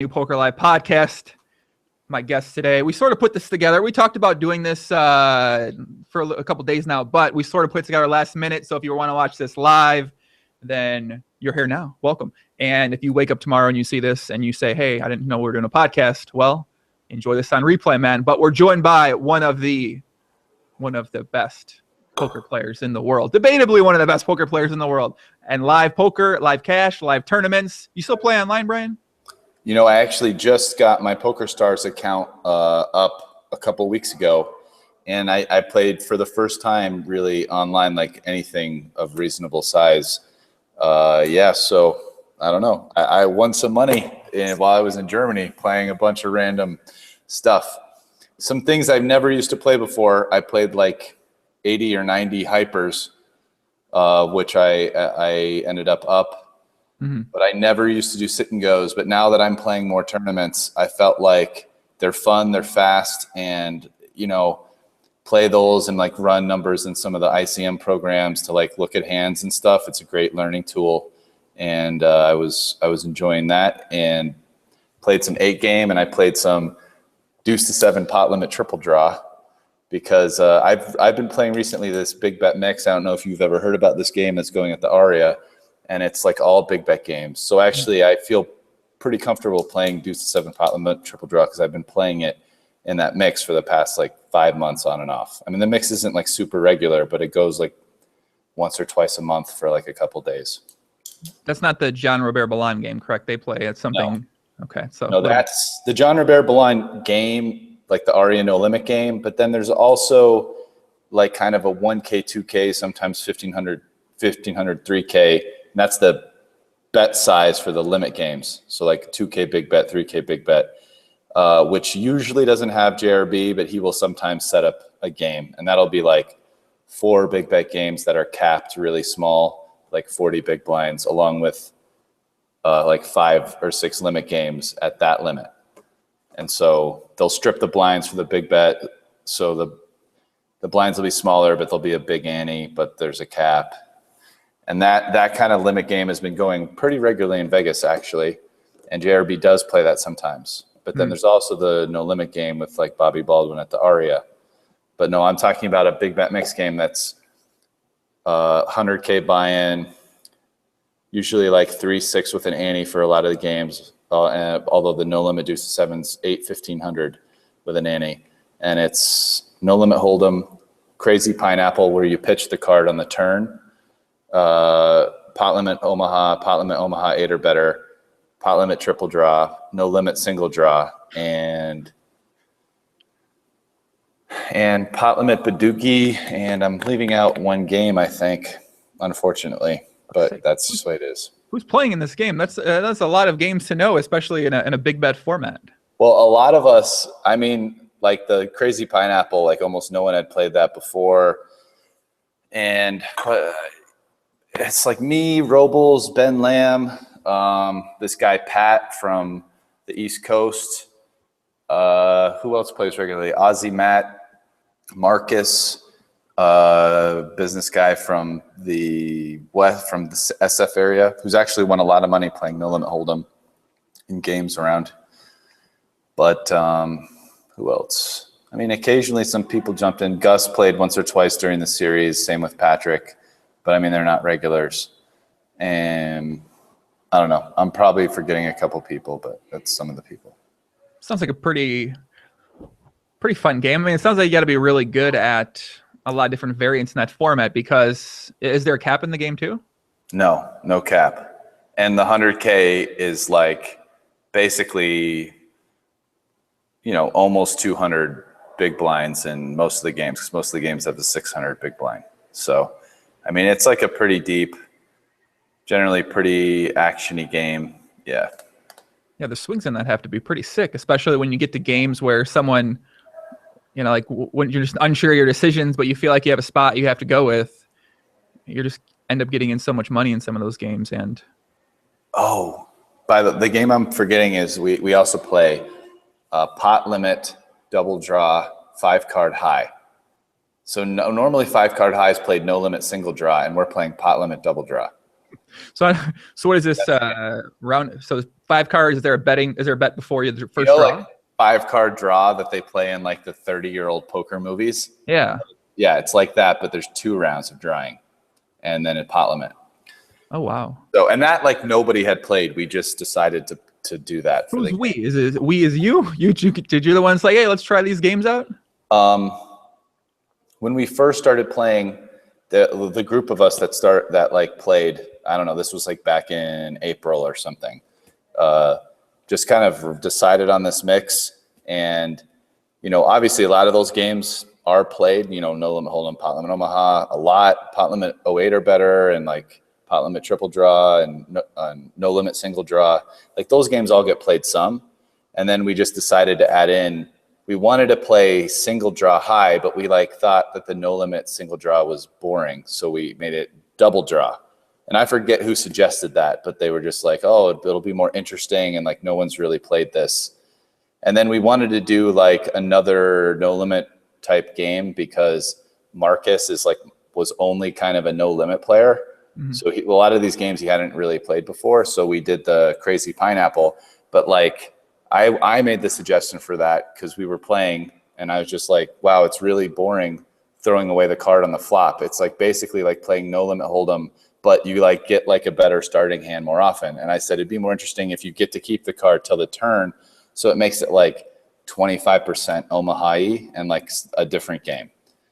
New Poker Live podcast. My guest today, we sort of put this together. We talked about doing this for a couple days now, but we sort of put it together last minute. So if you want to watch this live, then you're here now. Welcome. And if you wake up tomorrow and you see this and you say, hey, I didn't know we were doing a podcast, well, enjoy this on replay, man. But we're joined by one of the best poker players in the world. Debatably one of the best poker players in the world. And live poker, live cash, live tournaments. You still play online, Brian? You know, I actually just got my PokerStars account up a couple weeks ago, and I played for the first time really online, like anything of reasonable size. So I don't know. I won some money while I was in Germany playing a bunch of random stuff. Some things I've never used to play before. I played like 80 or 90 hypers, which I ended up. Mm-hmm. But I never used to do sit and goes. But now that I'm playing more tournaments, I felt like they're fun, they're fast, and, you know, play those and like run numbers in some of the ICM programs to like look at hands and stuff. It's a great learning tool. And I was enjoying that and played some 8-game, and I played some deuce to 7 pot limit triple draw because I've been playing recently this big bet mix. I don't know if you've ever heard about this game that's going at the Aria. And it's like all big bet games. So actually, I feel pretty comfortable playing deuce to 7 pot limit triple draw because I've been playing it in that mix for the past like 5 months on and off. I mean, the mix isn't like super regular, but it goes like once or twice a month for like a couple days. That's not the John Robert Balan game, correct? They play at something. No. Okay, so no, that's the John Robert Balan game, like the Aria No Limit game. But then there's also like kind of a 1K, 2K, sometimes 1500, 3K. And that's the bet size for the limit games. So like 2K big bet, 3K big bet, which usually doesn't have JRB, but he will sometimes set up a game. And that'll be like 4 big bet games that are capped really small, like 40 big blinds, along with like 5 or 6 limit games at that limit. And so they'll strip the blinds for the big bet. So the blinds will be smaller, but there'll be a big ante, but there's a cap. And that kind of limit game has been going pretty regularly in Vegas, actually. And JRB does play that sometimes. But then there's also the no limit game with like Bobby Baldwin at the Aria. But no, I'm talking about a big bet mix game that's 100K buy-in, usually like 3-6 with an ante for a lot of the games. Although the no limit deuce to 7's 8-1500 with an ante. And it's no limit hold'em, crazy pineapple where you pitch the card on the turn. Pot limit Omaha 8 or better, pot limit triple draw, no limit single draw, and pot limit Baduki, and I'm leaving out one game, I think, unfortunately, but that's just the way it is. Who's playing in this game? That's a lot of games to know, especially in a big bet format. Well, a lot of us, I mean, like the crazy pineapple, like almost no one had played that before, and it's like me, Robles, Ben Lamb, this guy Pat from the East Coast. Who else plays regularly? Ozzy, Matt, Marcus, business guy from the West, from the SF area, who's actually won a lot of money playing no limit hold'em in games around. But who else? I mean, occasionally some people jumped in. Gus played once or twice during the series. Same with Patrick. But I mean, they're not regulars. And I don't know. I'm probably forgetting a couple people, but that's some of the people. Sounds like a pretty fun game. I mean, it sounds like you got to be really good at a lot of different variants in that format, because is there a cap in the game too? No cap. And the 100K is like basically, you know, almost 200 big blinds in most of the games, because most of the games have the 600 big blind. So I mean, it's like a pretty deep, generally pretty action-y game. Yeah. Yeah, the swings in that have to be pretty sick, especially when you get to games where someone, you know, like when you're just unsure of your decisions, but you feel like you have a spot you have to go with. You just end up getting in so much money in some of those games. And by the game I'm forgetting is we also play pot limit, double draw, 5-card high. So normally 5-card high is played no limit single draw, and we're playing pot limit double draw. So what is this round? So 5 cards. Is there a bet before you the first draw? Like 5-card draw that they play in like the 30-year-old poker movies. Yeah. Yeah, it's like that, but there's 2 rounds of drawing, and then a pot limit. Oh wow. So and that like nobody had played. We just decided to do that. Who's we? Is it we? Is you? Did you the ones like, hey, let's try these games out? When we first started playing, the group of us that like played, I don't know, this was like back in April or something, just kind of decided on this mix. And, obviously a lot of those games are played, No Limit Hold'em, Pot Limit Omaha, a lot, Pot Limit 08 or better, and like Pot Limit Triple Draw and No Limit Single Draw. Like those games all get played some. And then we just decided to add in, we wanted to play Single Draw High, but we like thought that the No Limit Single Draw was boring. So we made it Double Draw. And I forget who suggested that, but they were just like, oh, it'll be more interesting. And like, no one's really played this. And then we wanted to do like another No Limit type game because Marcus was only kind of a no limit player. Mm-hmm. So a lot of these games he hadn't really played before. So we did the Crazy Pineapple, but like I made the suggestion for that because we were playing and I was just like, wow, it's really boring throwing away the card on the flop. It's like basically like playing No Limit Hold'em, but you like get like a better starting hand more often. And I said, it'd be more interesting if you get to keep the card till the turn. So it makes it like 25% Omaha-y and like a different game.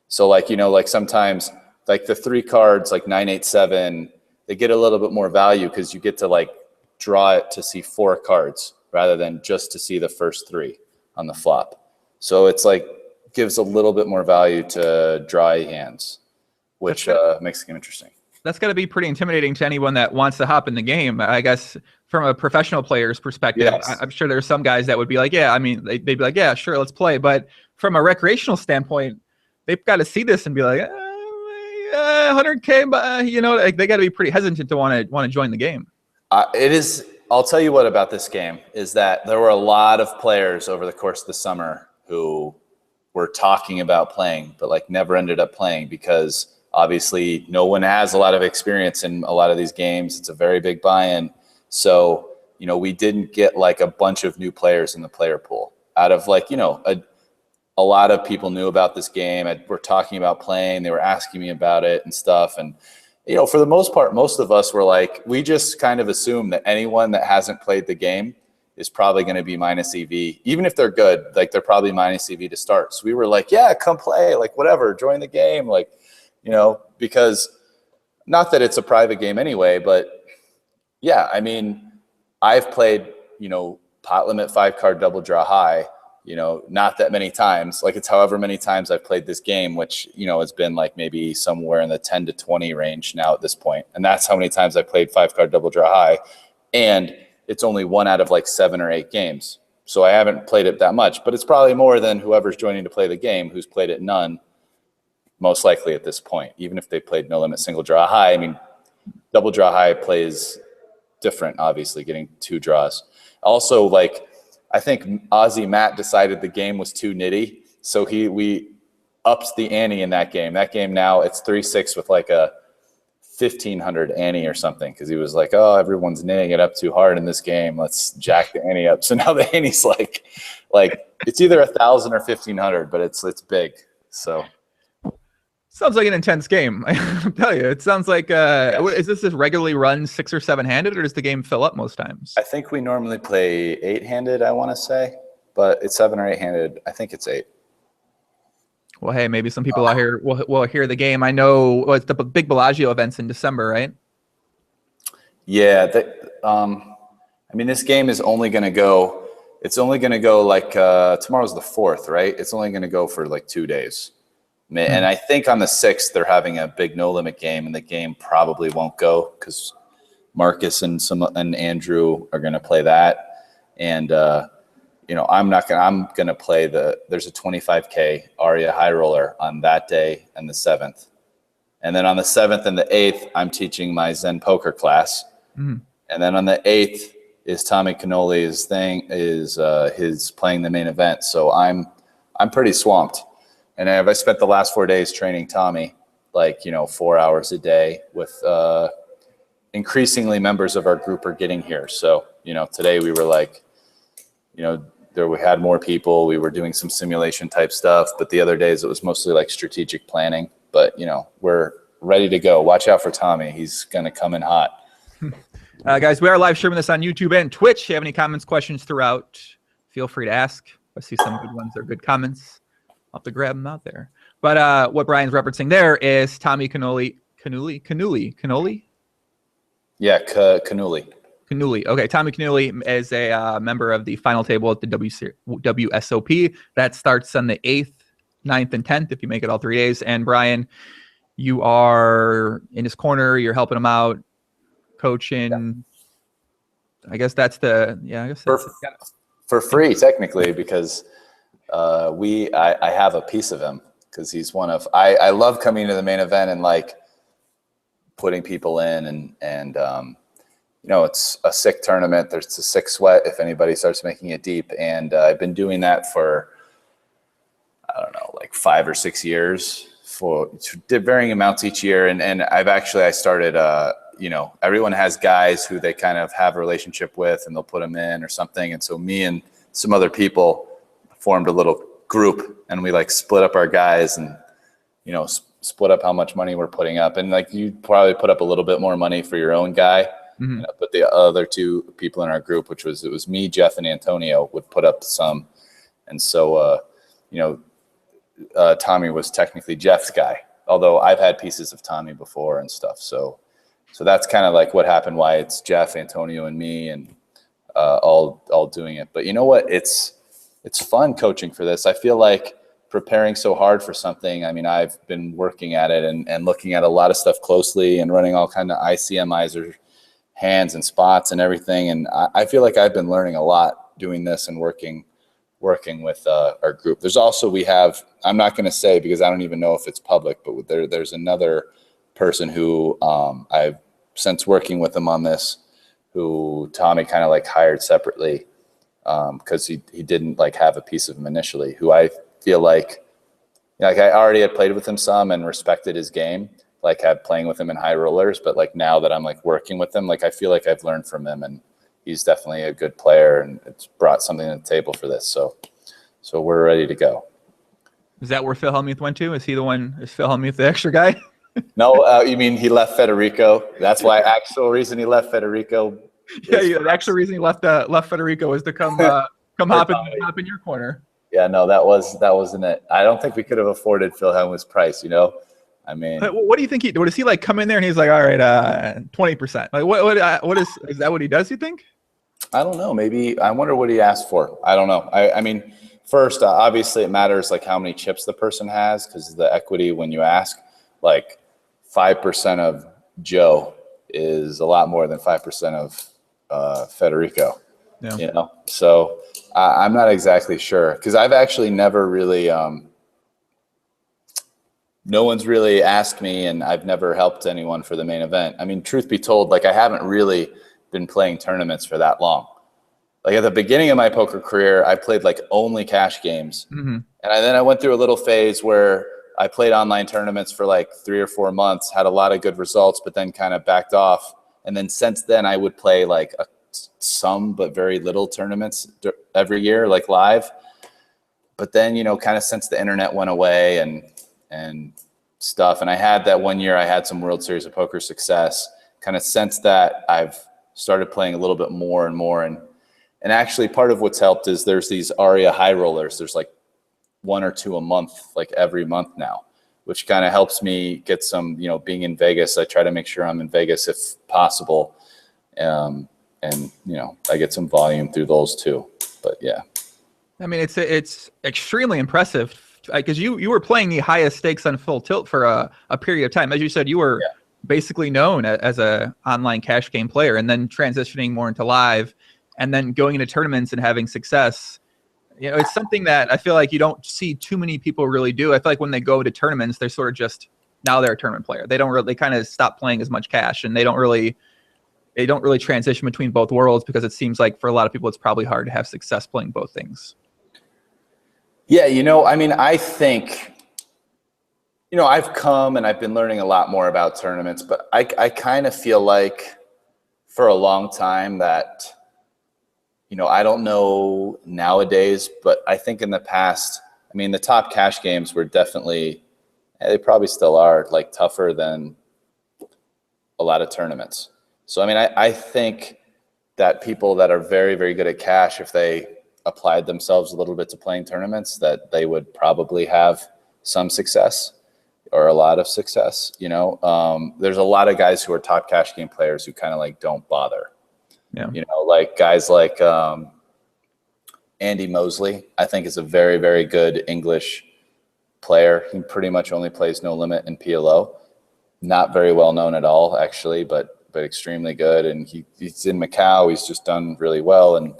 So like, like sometimes like the 3 cards, like 9, 8, 7, they get a little bit more value because you get to like draw it to see 4 cards rather than just to see the first 3 on the flop. So it's like gives a little bit more value to dry hands, which makes the game interesting. That's got to be pretty intimidating to anyone that wants to hop in the game. I guess from a professional player's perspective, yes. I'm sure there's some guys that would be like, yeah, I mean, they'd be like, yeah, sure, let's play. But from a recreational standpoint, they've got to see this and be like, 100K, but like they got to be pretty hesitant to want to join the game. It is. I'll tell you what about this game is that there were a lot of players over the course of the summer who were talking about playing, but like never ended up playing because obviously no one has a lot of experience in a lot of these games. It's a very big buy-in. So, we didn't get like a bunch of new players in the player pool out of like, a lot of people knew about this game. We're talking about playing. They were asking me about it and stuff. And, for the most part, most of us were like, we just kind of assume that anyone that hasn't played the game is probably going to be minus EV. Even if they're good, like they're probably minus EV to start. So we were like, yeah, come play, like whatever, join the game. Like, because not that it's a private game anyway, but yeah, I mean, I've played, pot limit 5-card double draw high, not that many times. Like it's however many times I've played this game, which, has been like maybe somewhere in the 10 to 20 range now at this point. And that's how many times I played 5-card double draw high. And it's only 1 out of like 7 or 8 games. So I haven't played it that much, but it's probably more than whoever's joining to play the game who's played it none. Most likely at this point, even if they played No Limit Single Draw High. I mean, Double Draw High plays different, obviously, getting 2 draws. Also, like, I think Aussie Matt decided the game was too nitty, so we upped the ante in that game. That game now, it's 3-6 with like a 1,500 ante or something, because he was like, oh, everyone's knitting it up too hard in this game. Let's jack the ante up. So now the ante's like it's either 1,000 or 1,500, but it's big, so... Sounds like an intense game. I'll tell you, it sounds like, is this just regularly run 6 or 7-handed, or does the game fill up most times? I think we normally play 8-handed, I want to say, but it's 7 or 8-handed. I think it's 8. Well, hey, maybe some people out here will hear the game. I know it's the big Bellagio events in December, right? Yeah. I mean, this game is only going to go, like, tomorrow's the 4th, right? It's only going to go for like 2 days. And I think on the 6th, they're having a big no limit game, and the game probably won't go because Marcus and Andrew are going to play that. And, I'm going to play there's a 25K Aria High Roller on that day and the 7th. And then on the 7th and the 8th, I'm teaching my Zen poker class. Mm-hmm. And then on the 8th is Tommy Cannoli's thing, his playing the main event. So I'm pretty swamped. And I spent the last 4 days training Tommy, 4 hours a day with, increasingly members of our group are getting here. So, today we were like, we had more people. We were doing some simulation type stuff, but the other days it was mostly like strategic planning. But, we're ready to go. Watch out for Tommy. He's going to come in hot. Guys, we are live streaming this on YouTube and Twitch. If you have any comments, questions throughout, feel free to ask. I see some good ones or good comments. I'll have to grab them out there. But what Brian's referencing there is Tommy Cannoli. Yeah, Cannuli. Cannuli. Okay, Tommy Cannuli is a member of the final table at the WSOP. That starts on the 8th, 9th, and 10th if you make it all 3 days. And Brian, you are in his corner. You're helping him out, coaching. Yeah. I guess that's for free technically, because I have a piece of him, because he's one of I love coming to the main event and like putting people in and it's a sick tournament. There's a sick sweat if anybody starts making it deep, and I've been doing that for I don't know, like 5 or 6 years, for varying amounts each year. And I started, everyone has guys who they kind of have a relationship with and they'll put them in or something. And so me and some other people formed a little group, and we like split up our guys and, split up how much money we're putting up. And like, you probably put up a little bit more money for your own guy. Mm-hmm. But the other 2 people in our group, it was me, Jeff, and Antonio, would put up some. And so, Tommy was technically Jeff's guy, although I've had pieces of Tommy before and stuff. So that's kind of like what happened, why it's Jeff, Antonio, and me, and all doing it. But you know what? It's fun coaching for this. I feel like preparing so hard for something. I mean, I've been working at it and looking at a lot of stuff closely and running all kind of ICMizer hands and spots and everything. And I feel like I've been learning a lot doing this and working with our group. There's also, I'm not going to say because I don't even know if it's public, but there's another person who I've since working with him on this, who Tommy kind of like hired separately because he didn't like have a piece of him initially, who I feel like I already had played with him some and respected his game, like had playing with him in high rollers. But like now that I'm like working with him, like I feel like I've learned from him, and he's definitely a good player, and it's brought something to the table for this. So we're ready to go. Is that where Phil Hellmuth went to? Is Phil Hellmuth the extra guy? No, you mean he left Federico? That's why actual reason he left Federico. Yeah, the actual reason he left Federico was to come hop in your corner. Yeah, no, that wasn't it. I don't think we could have afforded Phil Hellmuth's price. I mean, what do you think does he like come in there and he's like, all right, 20%? Like what is that what he does, you think? I don't know. Maybe I wonder what he asked for. I don't know. I mean, first, obviously it matters like how many chips the person has, because the equity when you ask, like 5% of Joe is a lot more than 5% of Federico. Yeah. So I'm not exactly sure, because I've actually never really no one's really asked me, and I've never helped anyone for the main event. I mean, truth be told, like I haven't really been playing tournaments for that long. Like at the beginning of my poker career, I played like only cash games. Mm-hmm. And then I went through a little phase where I played online tournaments for like 3 or 4 months, had a lot of good results, but then kind of backed off. And then since then I would play like some, but very little tournaments every year, like live. But then, kind of since the internet went away and stuff, and I had that one year I had some World Series of Poker success, kind of since that I've started playing a little bit more and more. And actually part of what's helped is there's these ARIA high rollers. There's like 1 or 2 a month, like every month now, which kind of helps me get some, being in Vegas. I try to make sure I'm in Vegas if possible. And I get some volume through those too. But yeah. I mean, it's extremely impressive, because you were playing the highest stakes on full tilt for a period of time. As you said, you were basically known as a online cash game player, and then transitioning more into live, and then going into tournaments and having success. It's something that I feel like you don't see too many people really do. I feel like when they go to tournaments, they're sort of just, now they're a tournament player. They kind of stop playing as much cash, and they don't really transition between both worlds, because it seems like for a lot of people, it's probably hard to have success playing both things. Yeah. I mean, I think, I've come and I've been learning a lot more about tournaments, but I kind of feel like for a long time that, I don't know nowadays, but I think in the past, I mean, the top cash games were definitely, they probably still are, like, tougher than a lot of tournaments. So, I mean, I think that people that are very, very good at cash, if they applied themselves a little bit to playing tournaments, that they would probably have some success or a lot of success. There's a lot of guys who are top cash game players who kind of like don't bother. Yeah. Like guys like Andy Mosley, I think is a very, very good English player. He pretty much only plays No Limit and PLO. Not very well known at all, actually, but extremely good. And he's in Macau. He's just done really well. And,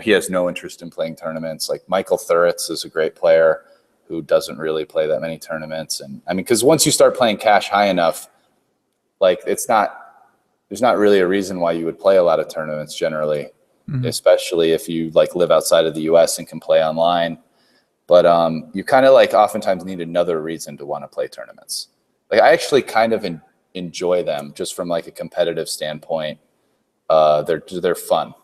he has no interest in playing tournaments. Like Michael Thuritz is a great player who doesn't really play that many tournaments. And I mean, because once you start playing cash high enough, like there's not really a reason why you would play a lot of tournaments generally, especially if you like live outside of the US and can play online. But you kind of like oftentimes need another reason to want to play tournaments. Like I actually kind of enjoy them just from like a competitive standpoint. They're fun,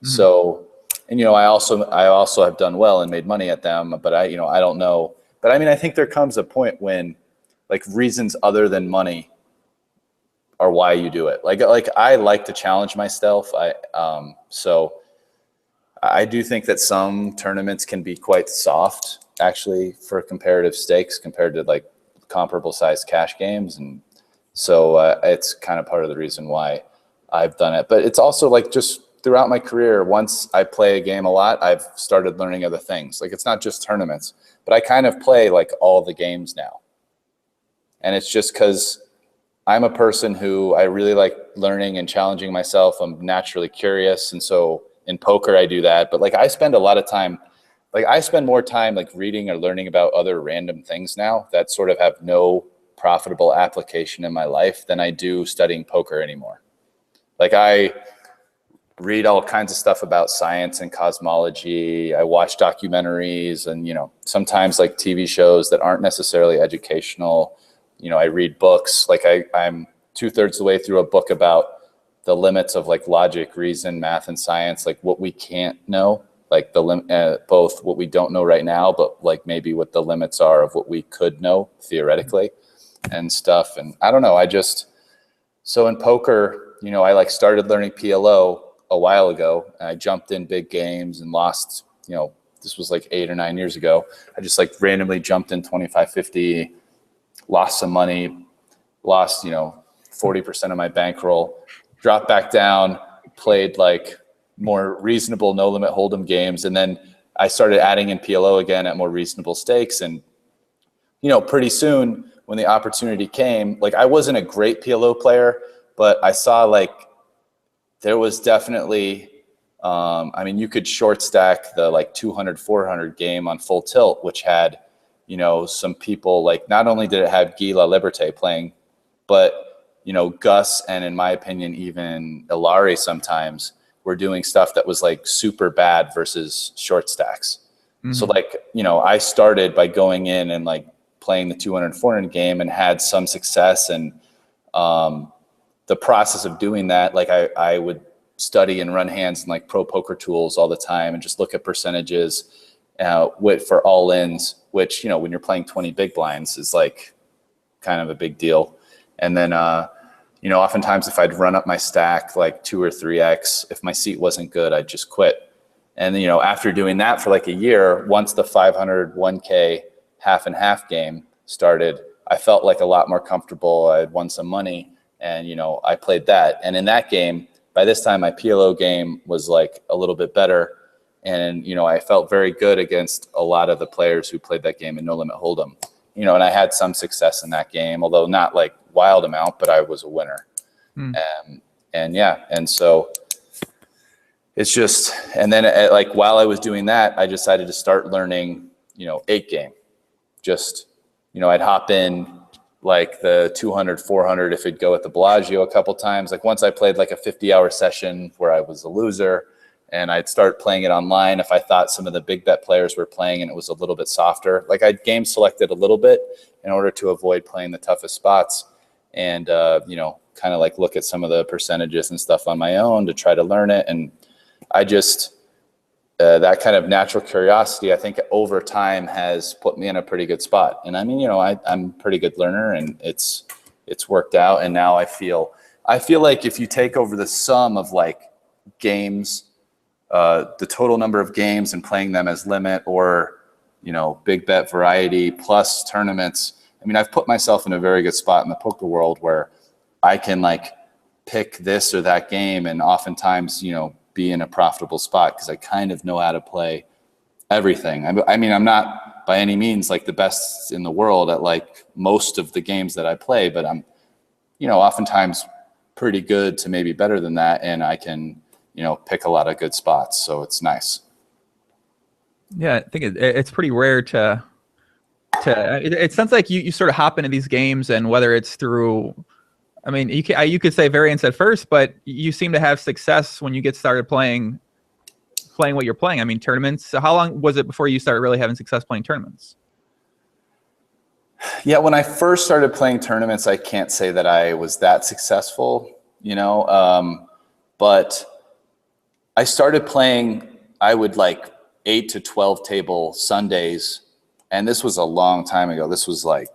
So, and I also have done well and made money at them, but I don't know. But I mean, I think there comes a point when like reasons other than money are why you do it. Like I like to challenge myself. So I do think that some tournaments can be quite soft actually for comparative stakes compared to like comparable sized cash games. And so it's kind of part of the reason why I've done it. But it's also like just throughout my career, once I play a game a lot, I've started learning other things. Like it's not just tournaments, but I kind of play like all the games now. And it's just because I'm a person who I really like learning and challenging myself. I'm naturally curious. And so in poker, I do that. But like I spend a lot of time, like I spend more time like reading or learning about other random things now that sort of have no profitable application in my life than I do studying poker anymore. Like I read all kinds of stuff about science and cosmology. I watch documentaries and, sometimes like TV shows that aren't necessarily educational. I read books. Like I'm 2/3 the way through a book about the limits of like logic, reason, math, and science, like what we can't know, like both what we don't know right now, but like maybe what the limits are of what we could know theoretically and stuff. And I don't know, so in poker, I like started learning PLO a while ago, and I jumped in big games and lost, this was like 8 or 9 years ago. I just like randomly jumped in 25-50, lost some money, lost, 40% of my bankroll, dropped back down, played like more reasonable no limit hold'em games. And then I started adding in PLO again at more reasonable stakes. And, pretty soon when the opportunity came, like I wasn't a great PLO player, but I saw like, there was definitely, you could short stack the like 200, 400 game on Full Tilt, which had, some people like, not only did it have Guy La Liberté playing, but, Gus and in my opinion, even Ilari sometimes were doing stuff that was like super bad versus short stacks. So like, I started by going in and like playing the 200, 400 game and had some success. And, the process of doing that, like I would study and run hands in like pro poker tools all the time and just look at percentages for all ins, which, when you're playing 20 big blinds is like kind of a big deal. And then, oftentimes if I'd run up my stack like 2 or 3x, if my seat wasn't good, I'd just quit. And then, after doing that for like a year, once the 500, 1K half and half game started, I felt like a lot more comfortable. I had won some money. And, I played that. And in that game, by this time, my PLO game was like a little bit better. And, I felt very good against a lot of the players who played that game in No Limit Hold'em. And I had some success in that game, although not like wild amount, but I was a winner. And so it's just, and then like while I was doing that, I decided to start learning, 8 game. Just, I'd hop in like the 200, 400 if it'd go at the Bellagio a couple times. Like once I played like a 50-hour session where I was a loser, and I'd start playing it online if I thought some of the big bet players were playing and it was a little bit softer. Like I'd game selected a little bit in order to avoid playing the toughest spots. and kind of like look at some of the percentages and stuff on my own to try to learn it. And I just that kind of natural curiosity, I think over time has put me in a pretty good spot. And I mean, I'm a pretty good learner, and it's worked out. And now I feel like if you take over the sum of like games, the total number of games and playing them as limit, or big bet variety plus tournaments, I mean, I've put myself in a very good spot in the poker world where I can like pick this or that game, and oftentimes be in a profitable spot because I kind of know how to play everything. I mean, I'm not by any means like the best in the world at like most of the games that I play, but I'm oftentimes pretty good to maybe better than that, and I can pick a lot of good spots, so it's nice. Yeah, I think it's pretty rare to it sounds like you sort of hop into these games, and whether it's through, I mean, you could say variance at first, but you seem to have success when you get started playing what you're playing. I mean, tournaments. So how long was it before you started really having success playing tournaments? Yeah, when I first started playing tournaments, I can't say that I was that successful, but I started playing, I would like 8 to 12 table Sundays. And this was a long time ago. This was like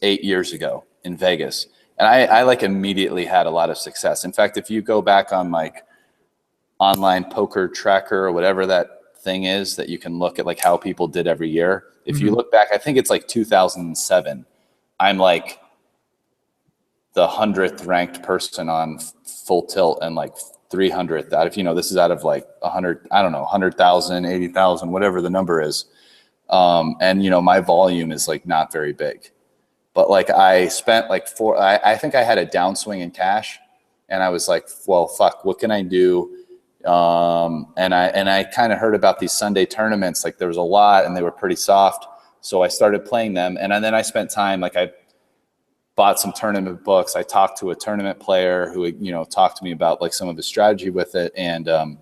8 years ago in Vegas. And I like immediately had a lot of success. In fact, if you go back on like online poker tracker or whatever that thing is that you can look at like how people did every year. If you look back, I think it's like 2007. I'm like the 100th ranked person on Full Tilt, and like 300th out of, this is out of like 100, I don't know, 100,000, 80,000, whatever the number is. And my volume is like not very big, but like I spent like I think I had a downswing in cash, and I was like, well, fuck, what can I do? And I kind of heard about these Sunday tournaments, like there was a lot and they were pretty soft. So I started playing them. And then I spent time, like I bought some tournament books. I talked to a tournament player who, talked to me about like some of his strategy with it. And,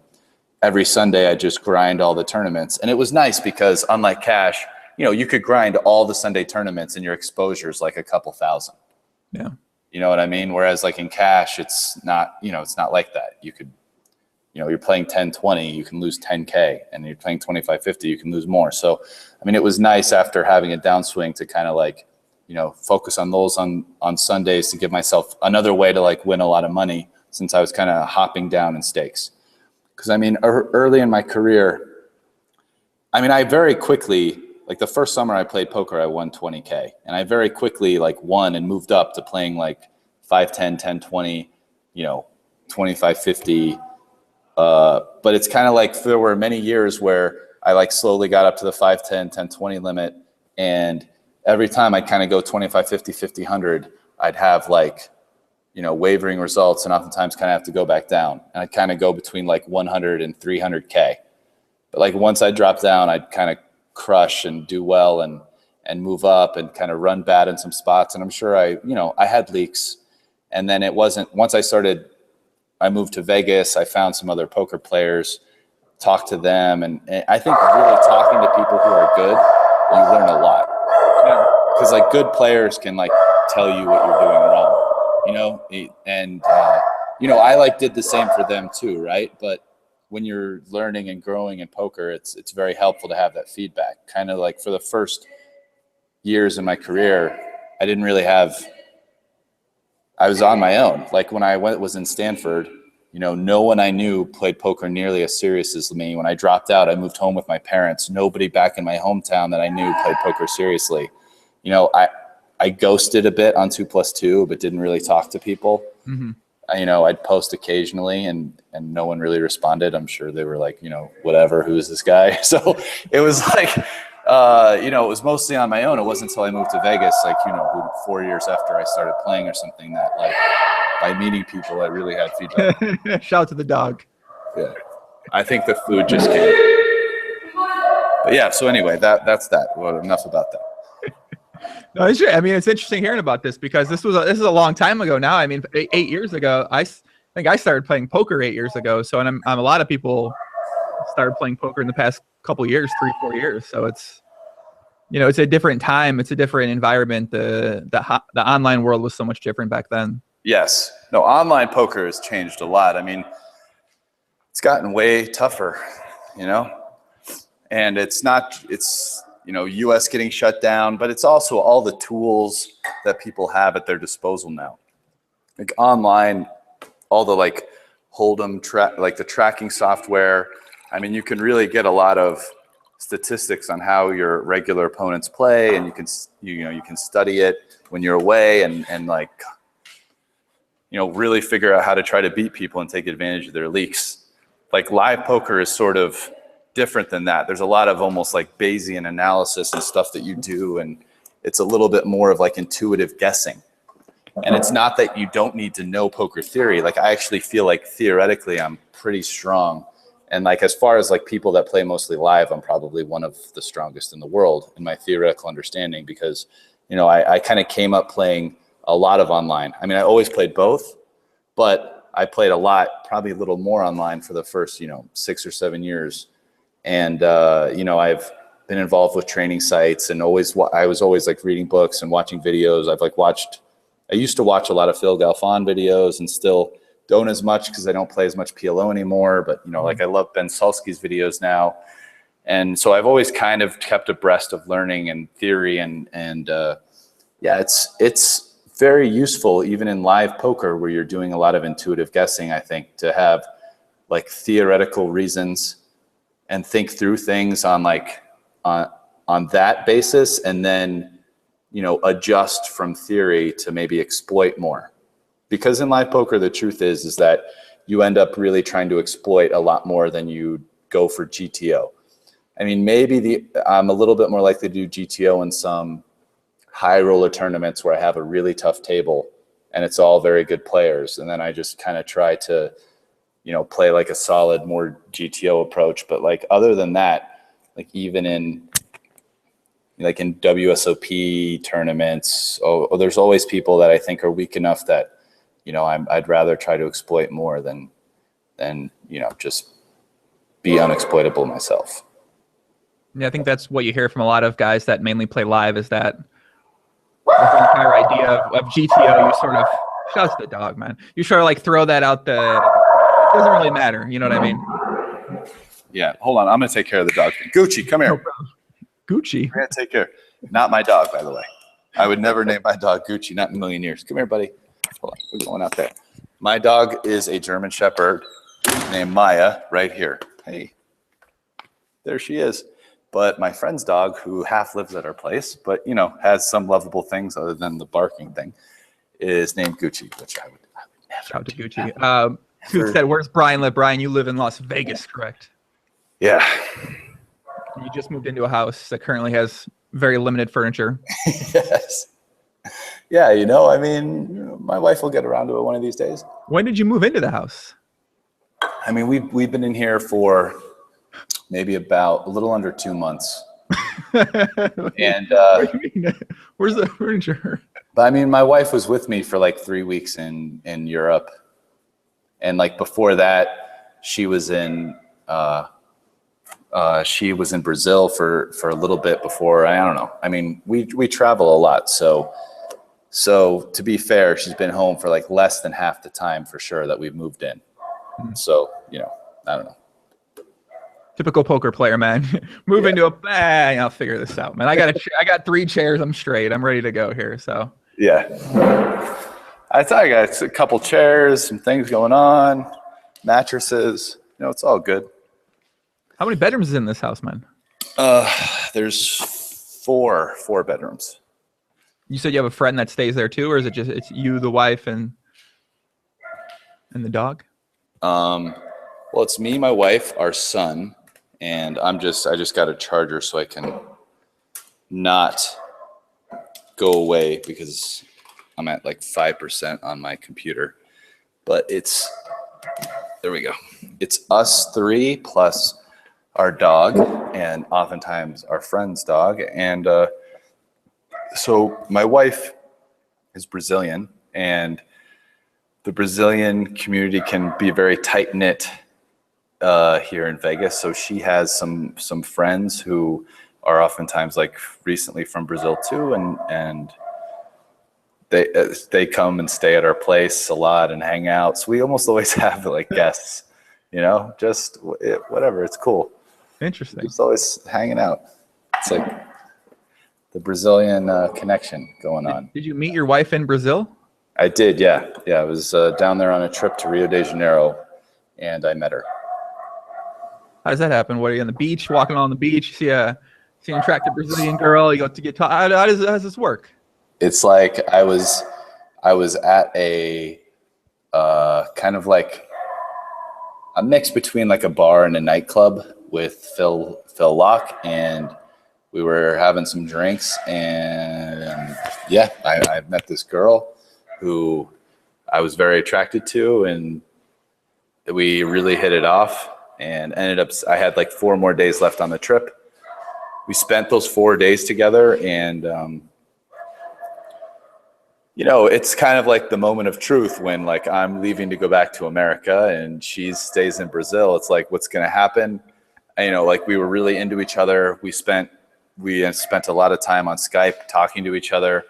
every Sunday I just grind all the tournaments. And it was nice because unlike cash, you could grind all the Sunday tournaments and your exposure is like a couple thousand. Yeah. You know what I mean? Whereas like in cash, it's not, it's not like that. You could, you're playing 10-20, you can lose 10K, and you're playing 25-50, you can lose more. So, I mean, it was nice after having a downswing to kind of like, focus on those on Sundays to give myself another way to like win a lot of money, since I was kind of hopping down in stakes. Because I mean, early in my career, I mean, I very quickly, like the first summer I played poker, I won 20K, and I very quickly like won and moved up to playing like 5-10, 10-20, 25-50. But it's kind of like there were many years where I like slowly got up to the 5-10, 10-20 limit, and every time I'd kind of go 25-50, 50-100, I'd have like, wavering results, and oftentimes kind of have to go back down. And I'd kind of go between like 100 and 300K. But like once I dropped down, I'd kind of crush and do well and move up and kind of run bad in some spots. And I'm sure I had leaks. And then it wasn't, once I moved to Vegas, I found some other poker players, talked to them. And I think really talking to people who are good, you learn a lot. Because like good players can like tell you what you're doing wrong. And I like did the same for them too, right? But when you're learning and growing in poker, it's very helpful to have that feedback. Kind of like for the first years in my career, I didn't really I was on my own. Like when I was in Stanford, no one I knew played poker nearly as serious as me. When I dropped out, I moved home with my parents. Nobody back in my hometown that I knew played poker seriously. I ghosted a bit on 2+2, but didn't really talk to people. Mm-hmm. I'd post occasionally and no one really responded. I'm sure they were like, whatever, who is this guy? So it was like, it was mostly on my own. It wasn't until I moved to Vegas, like, 4 years after I started playing or something, that like by meeting people, I really had feedback. Shout out to the dog. Yeah. I think the food just came. But yeah. So anyway, that's that. Well, enough about that. No, it's true. I mean, it's interesting hearing about this because this is a long time ago now. I mean, 8 years ago, I think I started playing poker 8 years ago. So, and I'm a lot of people started playing poker in the past couple years, 3-4 years. So it's You know, it's a different time. It's a different environment. The online world was so much different back then. Yes. No, online poker has changed a lot. I mean, it's gotten way tougher, you know, and it's US getting shut down, but it's also all the tools that people have at their disposal now. Like online, all the like Hold'em like the tracking software. I mean, you can really get a lot of statistics on how your regular opponents play, and you can study it when you're away and like, really figure out how to try to beat people and take advantage of their leaks. Like live poker is sort of different than that. There's a lot of almost like Bayesian analysis and stuff that you do, and it's a little bit more of like intuitive guessing. And it's not that you don't need to know poker theory. Like I actually feel like theoretically I'm pretty strong. And like as far as like people that play mostly live, I'm probably one of the strongest in the world in my theoretical understanding because, I kind of came up playing a lot of online. I mean, I always played both, but I played a lot, probably a little more online for the first, 6 or 7 years. And, I've been involved with training sites and I was always like reading books and watching videos. I used to watch a lot of Phil Galfond videos and still don't as much because I don't play as much PLO anymore. But, like I love Ben Sulsky's videos now. And so I've always kind of kept abreast of learning and theory it's very useful even in live poker where you're doing a lot of intuitive guessing, I think, to have like theoretical reasons and think through things on that basis and then, adjust from theory to maybe exploit more. Because in live poker, the truth is that you end up really trying to exploit a lot more than you go for GTO. I mean, maybe I'm a little bit more likely to do GTO in some high roller tournaments where I have a really tough table and it's all very good players. And then I just kind of try to, play like a solid, more GTO approach. But like, other than that, like even in WSOP tournaments, there's always people that I think are weak enough that, I'd rather try to exploit more than just be unexploitable myself. Yeah, I think that's what you hear from a lot of guys that mainly play live is that the entire idea of GTO, you sort of, shut the dog, man. You sort of like throw that out it doesn't really matter. You know what I mean? Yeah, hold on. I'm going to take care of the dog. Gucci, come here. Gucci? I'm going to take care. Not my dog, by the way. I would never name my dog Gucci, not in a million years. Come here, buddy. Hold on. We're going out there. My dog is a German Shepherd named Maya right here. Hey, there she is. But my friend's dog, who half lives at our place, but, has some lovable things other than the barking thing, is named Gucci, which I would never. Shout out to Gucci. Who said, where's Brian live? Brian, you live in Las Vegas, correct? Yeah. You just moved into a house that currently has very limited furniture. Yes. Yeah, I mean, my wife will get around to it one of these days. When did you move into the house? I mean, we've been in here for maybe about a little under 2 months. And what do you mean? Where's the furniture? But I mean, my wife was with me for like 3 weeks in Europe. And like before that, she was in Brazil for a little bit before. I don't know. I mean, we travel a lot. So to be fair, she's been home for like less than half the time for sure that we've moved in. So, I don't know. Typical poker player, man. Move into a bang. I'll figure this out, man. I got 3 chairs. I'm straight. I'm ready to go here. So yeah, I thought I got a couple chairs, some things going on, mattresses. It's all good. How many bedrooms is in this house, man? There's four bedrooms. You said you have a friend that stays there too, or is it just it's you, the wife, and the dog? Well, it's me, my wife, our son, and I just got a charger so I can not go away because I'm at like 5% on my computer. But there we go. It's us 3 plus our dog and oftentimes our friend's dog. And so my wife is Brazilian, and the Brazilian community can be very tight-knit here in Vegas. So she has some friends who are oftentimes like recently from Brazil too, and they come and stay at our place a lot and hang out. So we almost always have like guests, just whatever. It's cool. Interesting. Just always hanging out. It's like the Brazilian connection going on. Did you meet your wife in Brazil? I did, yeah. I was down there on a trip to Rio de Janeiro, and I met her. How does that happen? What, are you on the beach, walking along the beach? You see an attractive Brazilian girl. You go to get how does this work? It's like I was at a kind of like a mix between like a bar and a nightclub with Phil Locke, and we were having some drinks, and yeah, I met this girl who I was very attracted to, and we really hit it off, and ended up, I had like 4 more days left on the trip. We spent those 4 days together, and it's kind of like the moment of truth when like I'm leaving to go back to America and she stays in Brazil. It's like, what's going to happen? Like we were really into each other. We spent a lot of time on Skype talking to each other.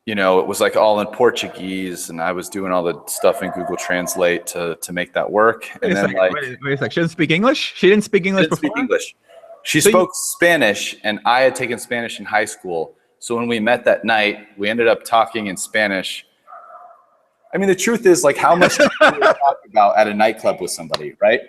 It was like all in Portuguese, and I was doing all the stuff in Google Translate to make that work. Wait a second. She didn't speak English? She didn't speak English before? She didn't speak English. She spoke Spanish, and I had taken Spanish in high school. So when we met that night, we ended up talking in Spanish. I mean, the truth is, like, how much do you talk about at a nightclub with somebody, right?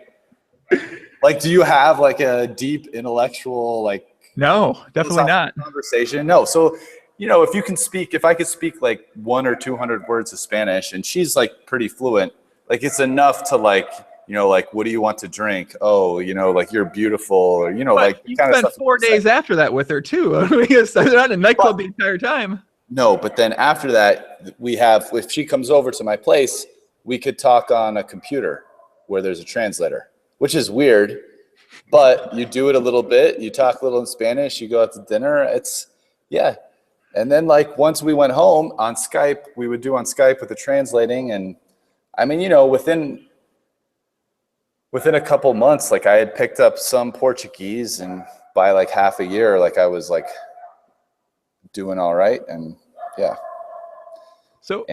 Like, do you have like a deep intellectual, like, no, definitely not, conversation? No. So, if I could speak like 100 or 200 words of Spanish, and she's like pretty fluent, like it's enough to like, like, what do you want to drink? Oh, like you're beautiful, or, but like you spent 4 days after that with her too. I mean, they're not in a nightclub the entire time. No, but then after that, if she comes over to my place, we could talk on a computer where there's a translator, which is weird, but you do it a little bit. You talk a little in Spanish, you go out to dinner. Yeah. And then like once we went home on Skype, we would do on Skype with the translating. And I mean, within a couple months, like I had picked up some Portuguese, and by like half a year, like I was like doing all right. And yeah. So,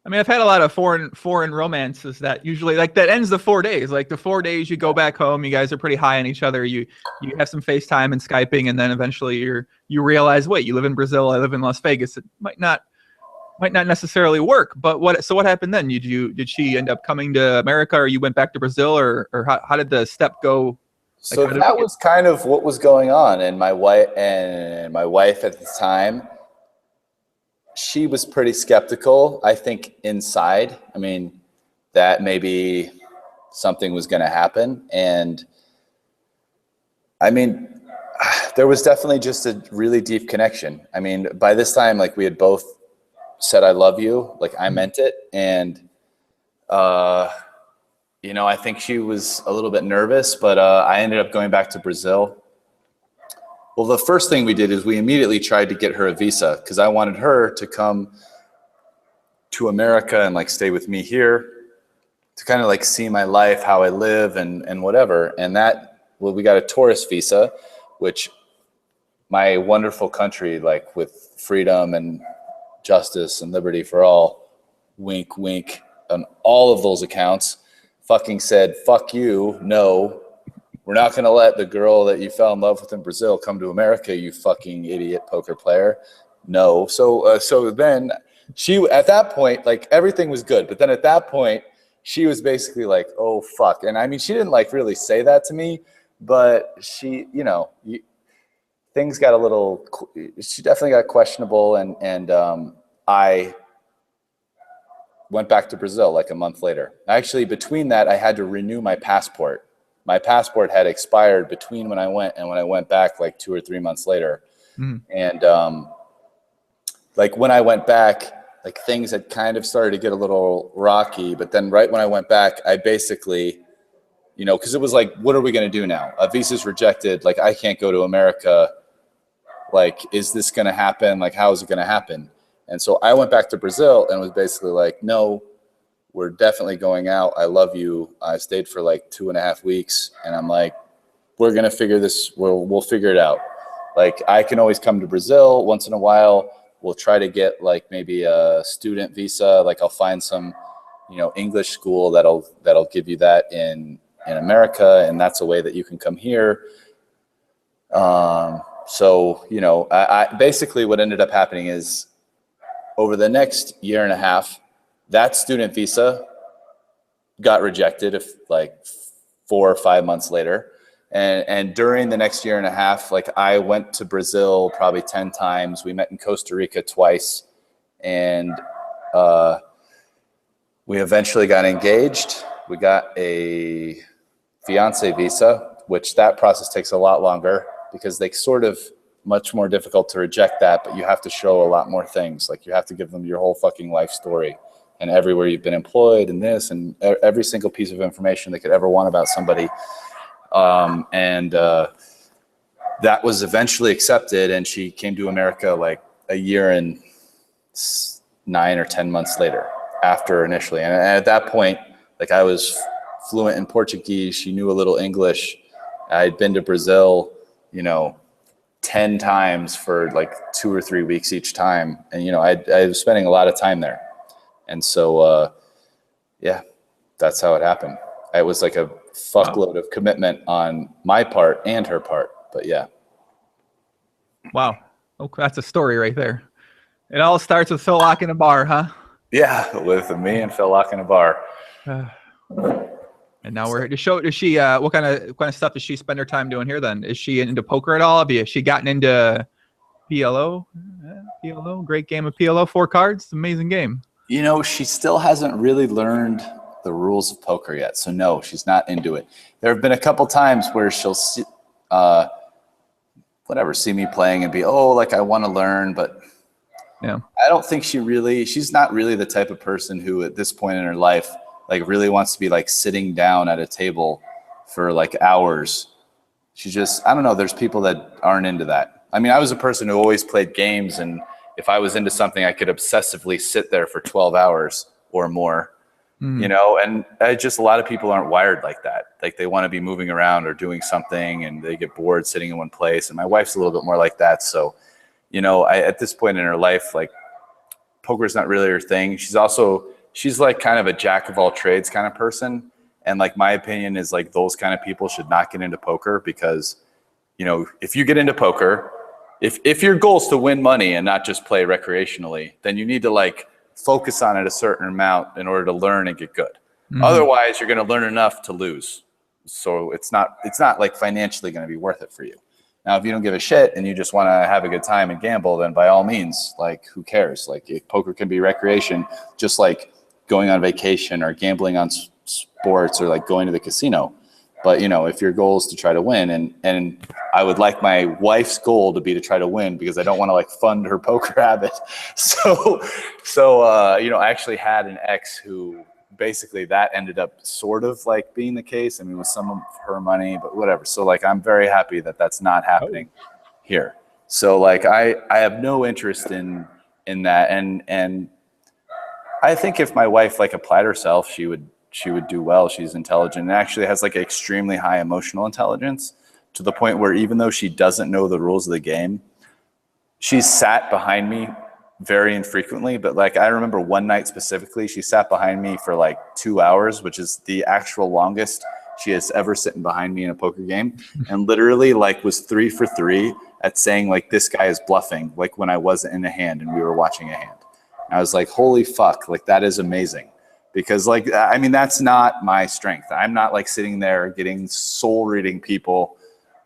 I mean, I've had a lot of foreign romances that usually like that ends the 4 days. Like the 4 days you go back home, you guys are pretty high on each other. You have some FaceTime and Skyping, and then eventually you realize, wait, you live in Brazil, I live in Las Vegas. It might not necessarily work. But what happened then? Did she end up coming to America, or you went back to Brazil, or how did the step go? So that was kind of what was going on. And my wife at the time, she was pretty skeptical, I think, inside. I mean, that maybe something was going to happen. And I mean, there was definitely just a really deep connection. I mean, by this time, like we had both said, I love you, like I meant it. And, I think she was a little bit nervous, but I ended up going back to Brazil. Well, the first thing we did is we immediately tried to get her a visa, because I wanted her to come to America and like stay with me here to kind of like see my life, how I live and whatever. And we got a tourist visa, which my wonderful country, like with freedom and justice and liberty for all, wink, wink, on all of those accounts, fucking said, fuck you, no. We're not going to let the girl that you fell in love with in Brazil come to America, you fucking idiot poker player. No. So then she, at that point, like everything was good. But then at that point, she was basically like, oh, fuck. And I mean, she didn't like really say that to me, but she, things got she definitely got questionable. And I went back to Brazil like a month later. Actually, between that, I had to renew my passport. My passport had expired between when I went and when I went back like 2 or 3 months later. Mm. And like when I went back, like things had kind of started to get a little rocky. But then right when I went back, I basically, because it was like, what are we going to do now? A visa's rejected. Like I can't go to America. Like, is this going to happen? Like, how is it going to happen? And so I went back to Brazil and was basically like, no, we're definitely going out. I love you. I stayed for like 2.5 weeks. And I'm like, we're going to figure this, we'll figure it out. Like I can always come to Brazil once in a while. We'll try to get like maybe a student visa. Like I'll find some, English school that'll give you that in America. And that's a way that you can come here. So, I basically what ended up happening is over the next year and a half, that student visa got rejected like 4 or 5 months later. And during the next year and a half, like I went to Brazil probably 10 times. We met in Costa Rica twice. And we eventually got engaged. We got a fiance visa, which that process takes a lot longer because they sort of much more difficult to reject that, but you have to show a lot more things. Like you have to give them your whole fucking life story and everywhere you've been employed and this and every single piece of information they could ever want about somebody. That was eventually accepted, and she came to America like a year and 9 or 10 months later after initially. And at that point, like I was fluent in Portuguese. She knew a little English. I'd been to Brazil, 10 times for like 2 or 3 weeks each time. And, I was spending a lot of time there. And so, that's how it happened. It was like a fuckload of commitment on my part and her part, but yeah. Wow. Okay, that's a story right there. It all starts with Phil Locke in a bar, huh? Yeah, with me and Phil Locke in a bar. And now we're here to show. Does she? What kind of stuff does she spend her time doing here? Then is she into poker at all? Has she gotten into PLO? PLO, great game of PLO. 4 cards, amazing game. She still hasn't really learned the rules of poker yet. So no, she's not into it. There have been a couple times where she'll see me playing and be, I want to learn, but yeah, I don't think she's not really the type of person who at this point in her life, like really wants to be like sitting down at a table for like hours. She just, I don't know. There's people that aren't into that. I mean, I was a person who always played games, and if I was into something, I could obsessively sit there for 12 hours or more. And just a lot of people aren't wired like that. Like they want to be moving around or doing something and they get bored sitting in one place. And my wife's a little bit more like that. So, at this point in her life, like poker's not really her thing. She's like kind of a jack of all trades kind of person. And like my opinion is like those kind of people should not get into poker because, if you get into poker, if your goal is to win money and not just play recreationally, then you need to like focus on it a certain amount in order to learn and get good. Mm-hmm. Otherwise, you're going to learn enough to lose. So it's not like financially going to be worth it for you. Now, if you don't give a shit and you just want to have a good time and gamble, then by all means, like who cares? Like poker can be recreation, just like going on vacation or gambling on sports or like going to the casino. But, if your goal is to try to win, and I would like my wife's goal to be to try to win because I don't want to like fund her poker habit. So I actually had an ex who basically that ended up sort of like being the case. I mean, with some of her money, but whatever. So like, I'm very happy that that's not happening here. So like, I have no interest in that. And I think if my wife like applied herself, she would do well. She's intelligent and actually has like extremely high emotional intelligence to the point where even though she doesn't know the rules of the game, she's sat behind me very infrequently. But like, I remember one night specifically, she sat behind me for like 2 hours, which is the actual longest she has ever sitting behind me in a poker game. And literally like was 3 for 3 at saying like, this guy is bluffing. Like when I wasn't in a hand and we were watching a hand. And I was like, holy fuck, like that is amazing. Because like, I mean, that's not my strength. I'm not like sitting there getting soul reading people,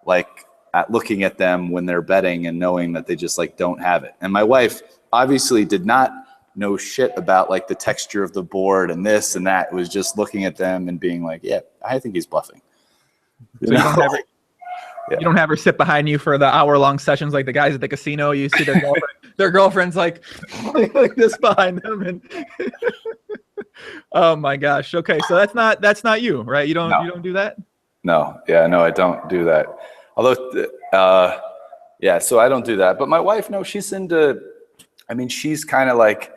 like looking at them when they're betting and knowing that they just like don't have it. And my wife obviously did not know shit about like the texture of the board and this and that. It was just looking at them and being like, yeah, I think he's bluffing. So you don't have her sit behind you for the hour-long sessions like the guys at the casino. You see their girlfriends like this behind them and oh my gosh. Okay, so that's not you, right? You don't do that? No. Yeah, no, I don't do that. Although so I don't do that. But my wife, no, she's she's kind of like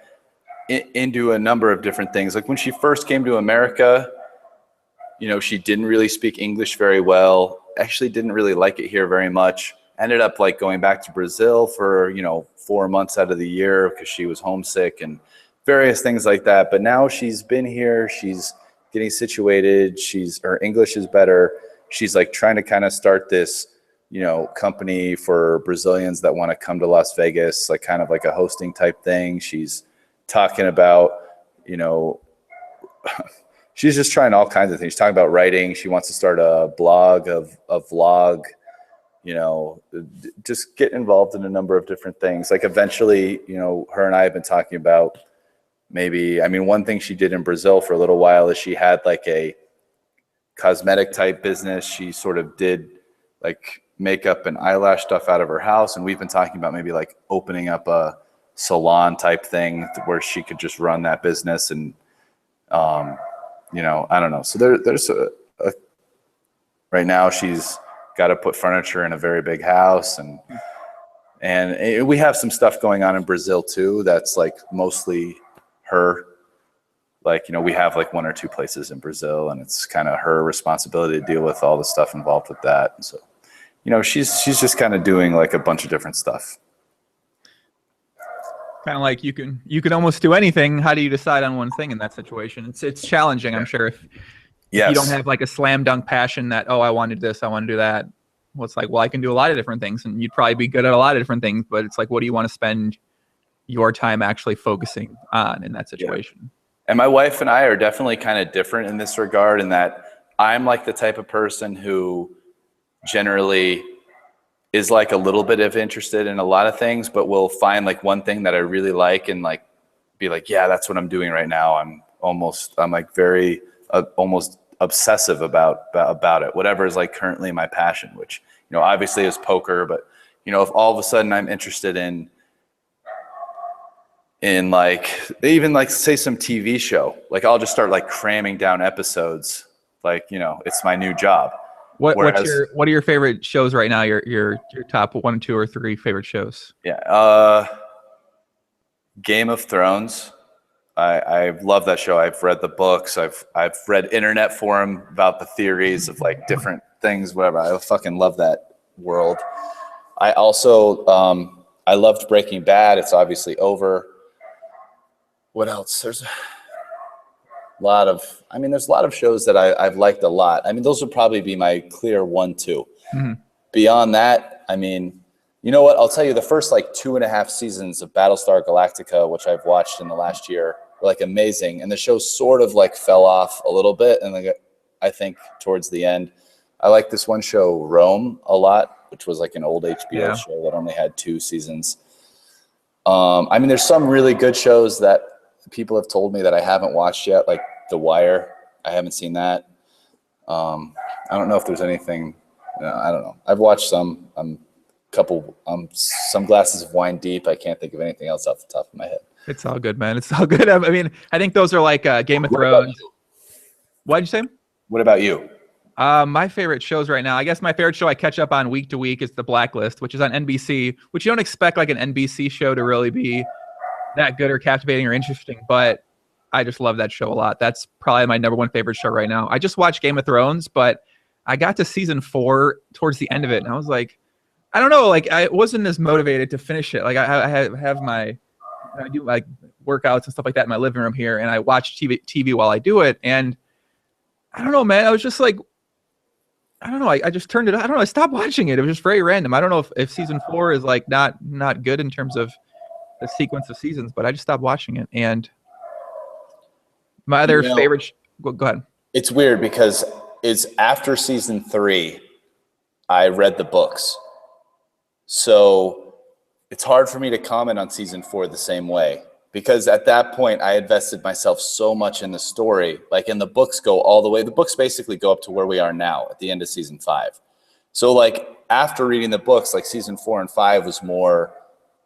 into a number of different things. Like when she first came to America, She didn't really speak English very well. Actually didn't really like it here very much. Ended up like going back to Brazil for, 4 months out of the year because she was homesick and various things like that. But now she's been here. She's getting situated. Her English is better. She's like trying to kind of start this, company for Brazilians that want to come to Las Vegas, like kind of like a hosting type thing. She's talking about, she's just trying all kinds of things. She's talking about writing. She wants to start a blog, a vlog, just get involved in a number of different things. Like eventually, her and I have been talking about one thing she did in Brazil for a little while is she had like a cosmetic type business. She sort of did like makeup and eyelash stuff out of her house. And we've been talking about maybe like opening up a salon type thing where she could just run that business. And, I don't know. So there's right now she's got to put furniture in a very big house. And we have some stuff going on in Brazil too. That's like mostly her. Like, we have like 1 or 2 places in Brazil, and it's kind of her responsibility to deal with all the stuff involved with that. And so, she's just kind of doing like a bunch of different stuff. Kind of like you can almost do anything. How do you decide on one thing in that situation? It's challenging, I'm sure. If you don't have like a slam dunk passion that, I want to do this, I want to do that. Well, it's like, I can do a lot of different things, and you'd probably be good at a lot of different things, but it's like, what do you want to spend your time actually focusing on in that situation? Yeah. And my wife and I are definitely kind of different in this regard, in that I'm like the type of person who generally is like a little bit of interested in a lot of things, but will find like one thing that I really like and like be like, yeah, that's what I'm doing right now. I'm like very almost obsessive about it, whatever is like currently my passion, which, obviously is poker. But, if all of a sudden I'm interested in like, even like say some TV show, like I'll just start like cramming down episodes. Like, it's my new job. What are your favorite shows right now? Your top 1, 2, or 3 favorite shows? Yeah. Game of Thrones. I love that show. I've read the books. I've read internet forum about the theories of like different things, whatever. I fucking love that world. I also, I loved Breaking Bad. It's obviously over. What else? There's a lot of shows that I've liked a lot. Those would probably be my clear 1, 2. Mm-hmm. Beyond that, you know what? I'll tell you, the first like 2.5 seasons of Battlestar Galactica, which I've watched in the last year, were like amazing. And the show sort of like fell off a little bit. And like, I think towards the end, I like this one show, Rome, a lot, which was like an old HBO show that only had 2 seasons. There's some really good shows that people have told me that I haven't watched yet, like The Wire. I haven't seen that. I don't know if there's anything. I don't know. I've watched some. Some glasses of wine deep. I can't think of anything else off the top of my head. It's all good, man. It's all good. I think those are like Game of Thrones. What'd you say? What about you? My favorite shows right now, I guess my favorite show I catch up on week to week is The Blacklist, which is on NBC, which you don't expect like an NBC show to really be that good or captivating or interesting, but I just love that show a lot. That's probably my number 1 favorite show right now. I just watched Game of Thrones, but I got to season 4 towards the end of it, and I was like, I don't know, like I wasn't as motivated to finish it. Like I do like workouts and stuff like that in my living room here, and I watch TV while I do it, and I don't know, man. I was just like, I don't know. I just turned it. I don't know. I stopped watching it. It was just very random. I don't know if season 4 is like not good in terms of the sequence of seasons, but I just stopped watching it. And my other favorite. Go ahead. It's weird because it's after season 3, I read the books, so it's hard for me to comment on season 4 the same way. Because at that point, I invested myself so much in the story. Like, and the books go all the way. The books basically go up to where we are now at the end of season 5. So, like, after reading the books, like season 4 and 5 was more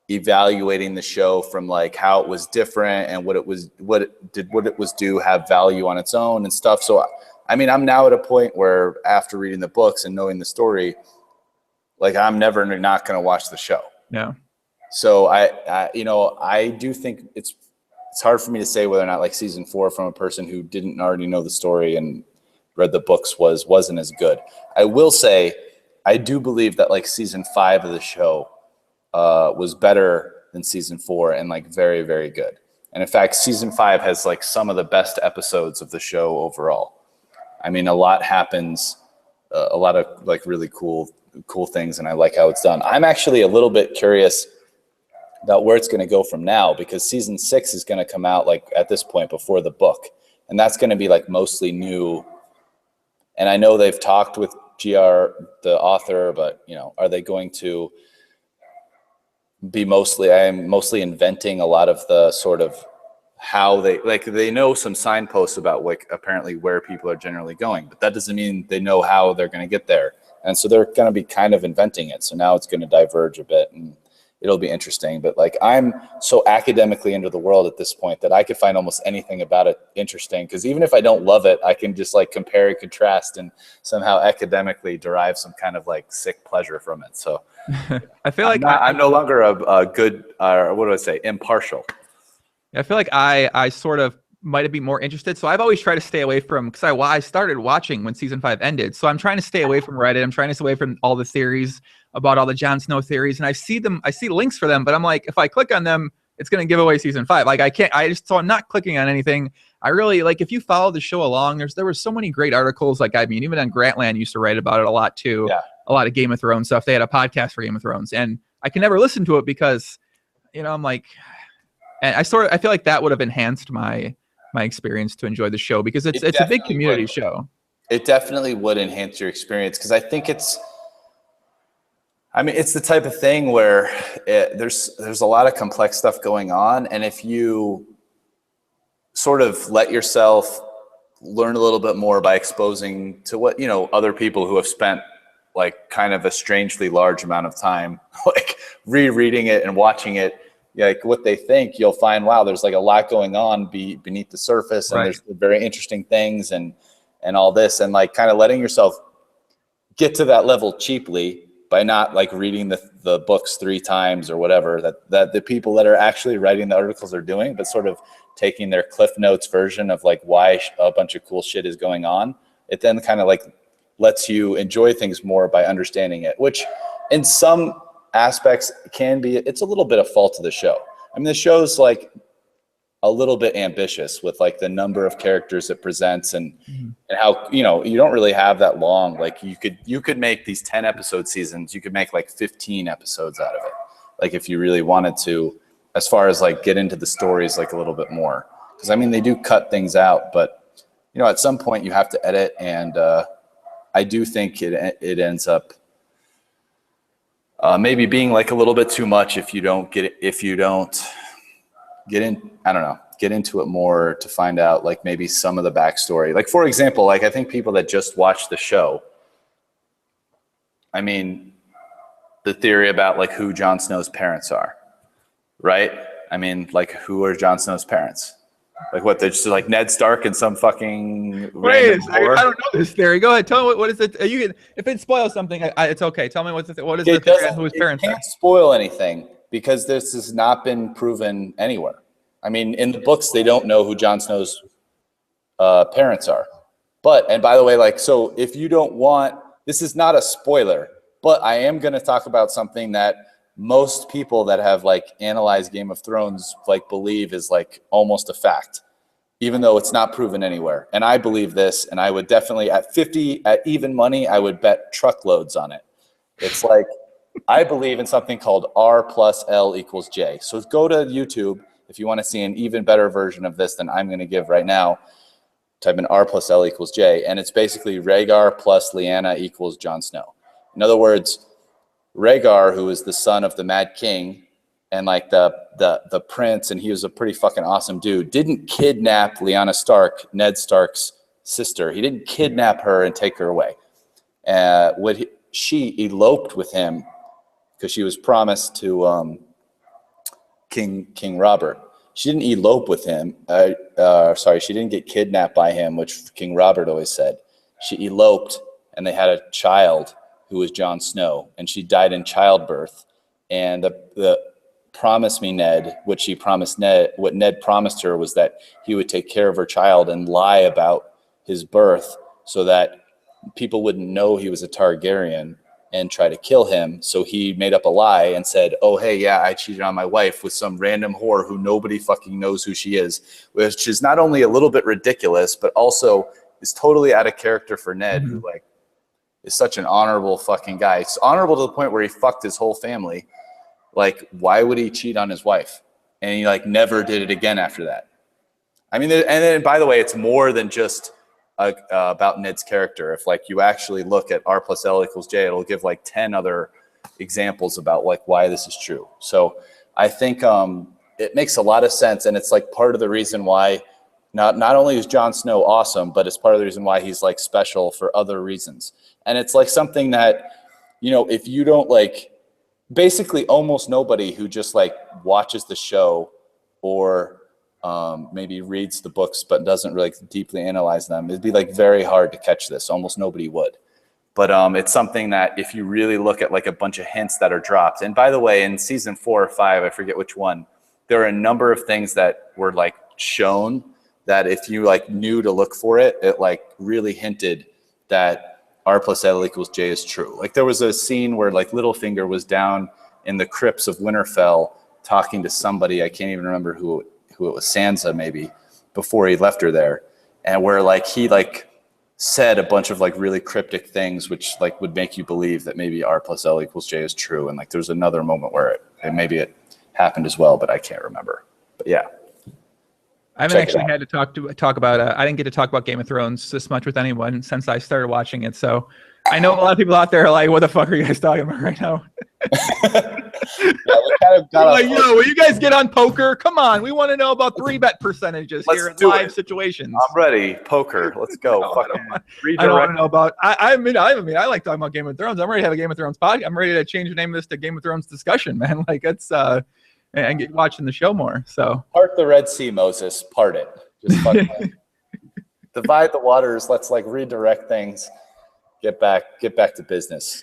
evaluating the show from like how it was different and what it was do have value on its own and stuff. So, I'm now at a point where after reading the books and knowing the story, like I'm never not going to watch the show. No. So I do think it's hard for me to say whether or not like season 4 from a person who didn't already know the story and read the books wasn't as good. I will say, I do believe that like season 5 of the show was better than season 4 and like very, very good. And in fact, season 5 has like some of the best episodes of the show overall. I mean, a lot happens, a lot of like really cool things, and I like how it's done. I'm actually a little bit curious about where it's going to go from now, because season 6 is going to come out like at this point before the book, and that's going to be like mostly new. And I know they've talked with GR, the author, but you know, are they going to be mostly inventing a lot of the sort of how they know some signposts about like apparently where people are generally going, but that doesn't mean they know how they're going to get there. And so they're going to be kind of inventing it. So now it's going to diverge a bit and it'll be interesting. But like, I'm so academically into the world at this point that I could find almost anything about it interesting. Because even if I don't love it, I can just like compare and contrast and somehow academically derive some kind of like sick pleasure from it. So I feel like I'm no longer a good, what do I say, impartial. I feel like I sort of might be more interested. So I've always tried to stay away from, because I started watching when season 5 ended. So I'm trying to stay away from Reddit. I'm trying to stay away from all the theories about all the Jon Snow theories. And I see links for them, but I'm like, if I click on them, it's going to give away season 5. Like so I'm not clicking on anything. I really like, if you follow the show along, there were so many great articles. Like, I mean, even on Grantland used to write about it a lot too. Yeah. A lot of Game of Thrones stuff. They had a podcast for Game of Thrones, and I can never listen to it because, you know, I'm like, and I feel like that would have enhanced my experience to enjoy the show, because it's a big community show. It definitely would enhance your experience, because I think it's the type of thing where there's a lot of complex stuff going on, and if you sort of let yourself learn a little bit more by exposing to what, you know, other people who have spent like kind of a strangely large amount of time like rereading it and watching it, like what they think, you'll find, wow, there's like a lot going on beneath the surface, and there's very interesting things and all this, and like kind of letting yourself get to that level cheaply by not like reading the books 3 times or whatever that the people that are actually writing the articles are doing, but sort of taking their Cliff Notes version of like why a bunch of cool shit is going on. It then kind of like lets you enjoy things more by understanding it, which in some aspects it's a little bit of fault of the show. I mean, the show's like a little bit ambitious with like the number of characters it presents and how, you know, you don't really have that long. Like you could make these 10 episode seasons, you could make like 15 episodes out of it. Like if you really wanted to, as far as like get into the stories like a little bit more. Because I mean, they do cut things out, but you know, at some point you have to edit, and I do think it ends up maybe being like a little bit too much if you don't get into it more to find out like maybe some of the backstory. Like, for example, like I think people that just watch the show, I mean, the theory about like who Jon Snow's parents are, right? I mean, like, who are Jon Snow's parents? Like what? They're just like Ned Stark and some fucking Wait, I don't know this theory. Go ahead. Tell me what is it? If it spoils something, it's okay. Tell me what is the theory on who his parents are. It can't spoil anything because this has not been proven anywhere. I mean, in the books, they don't know who Jon Snow's parents are. And by the way, like, so if you don't want, this is not a spoiler, but I am going to talk about something that most people that have like analyzed Game of Thrones like believe is like almost a fact, even though it's not proven anywhere. And I believe this, and I would definitely at even money, I would bet truckloads on it. It's like, I believe in something called R plus L equals J. So go to YouTube if you want to see an even better version of this than I'm going to give right now. Type in R plus L equals J, and it's basically Rhaegar plus Lyanna equals Jon Snow. In other words, Rhaegar, who is the son of the Mad King and like the prince, and he was a pretty fucking awesome dude, didn't kidnap Lyanna Stark, Ned Stark's sister. He didn't kidnap her and take her away. She eloped with him because she was promised to King Robert. She didn't elope with him. She didn't get kidnapped by him, which King Robert always said. She eloped, and they had a child who was Jon Snow, and she died in childbirth. And the promise me Ned, what Ned promised her was that he would take care of her child and lie about his birth so that people wouldn't know he was a Targaryen and try to kill him. So he made up a lie and said, oh, hey, yeah, I cheated on my wife with some random whore who nobody fucking knows who she is, which is not only a little bit ridiculous, but also is totally out of character for Ned, who like is such an honorable fucking guy. It's honorable to the point where he fucked his whole family. Like, why would he cheat on his wife? And he like never did it again after that. I mean, and then by the way, it's more than just about Ned's character. If like you actually look at R plus L equals J, it'll give like 10 other examples about like why this is true. So I think it makes a lot of sense, and it's like part of the reason why not only is Jon Snow awesome, but it's part of the reason why he's like special for other reasons. And it's like something that, you know, if you don't like, basically almost nobody who just like watches the show or maybe reads the books but doesn't really deeply analyze them, it'd be like very hard to catch this. Almost nobody would. But it's something that if you really look at like a bunch of hints that are dropped, and by the way, in season 4 or 5, I forget which one, there are a number of things that were like shown that if you like knew to look for it, it like really hinted that R plus L equals J is true. Like there was a scene where like Littlefinger was down in the crypts of Winterfell talking to somebody, I can't even remember who it was, Sansa maybe, before he left her there, and where like he like said a bunch of like really cryptic things which like would make you believe that maybe R plus L equals J is true. And like there's another moment where it happened as well, but I can't remember. But yeah. I haven't actually had to talk about. I didn't get to talk about Game of Thrones this much with anyone since I started watching it. So I know a lot of people out there are like, "What the fuck are you guys talking about right now?" Yeah, we kind of got like, yo, will you guys get on poker? Come on, we want to know about 3-bet percentages here in live situations. I'm ready. Poker, let's go. No, I don't want to know about. I mean, I like talking about Game of Thrones. I'm ready to have a Game of Thrones podcast. I'm ready to change the name of this to Game of Thrones discussion, man. Like it's and get watching the show more. So part the Red Sea, Moses. Part it. Just divide the waters. Let's like redirect things. Get back to business.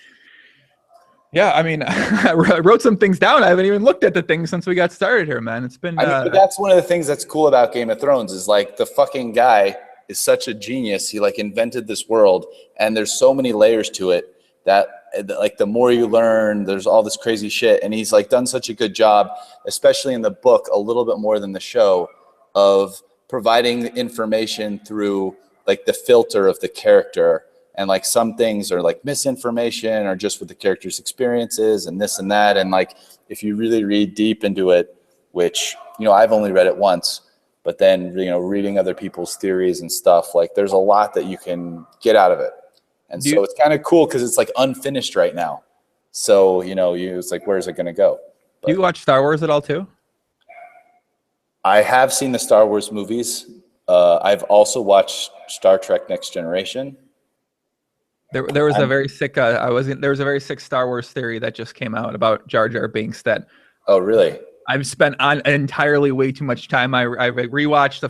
Yeah, I mean, I wrote some things down. I haven't even looked at the things since we got started here, man. It's been. I mean, but that's one of the things that's cool about Game of Thrones is like the fucking guy is such a genius. He like invented this world, and there's so many layers to it that like the more you learn, there's all this crazy shit. And he's like done such a good job, especially in the book, a little bit more than the show, of providing information through like the filter of the character. And like some things are like misinformation or just with the character's experiences and this and that. And like, if you really read deep into it, which, you know, I've only read it once, but then, you know, reading other people's theories and stuff, like there's a lot that you can get out of it. And so it's kind of cool because it's like unfinished right now. So, you know, it's like, where's it going to go? But do you watch Star Wars at all too? I have seen the Star Wars movies. I've also watched Star Trek Next Generation. There was a very sick there was a very sick Star Wars theory that just came out about Jar Jar Binks that oh really I've spent on entirely way too much time. I rewatched the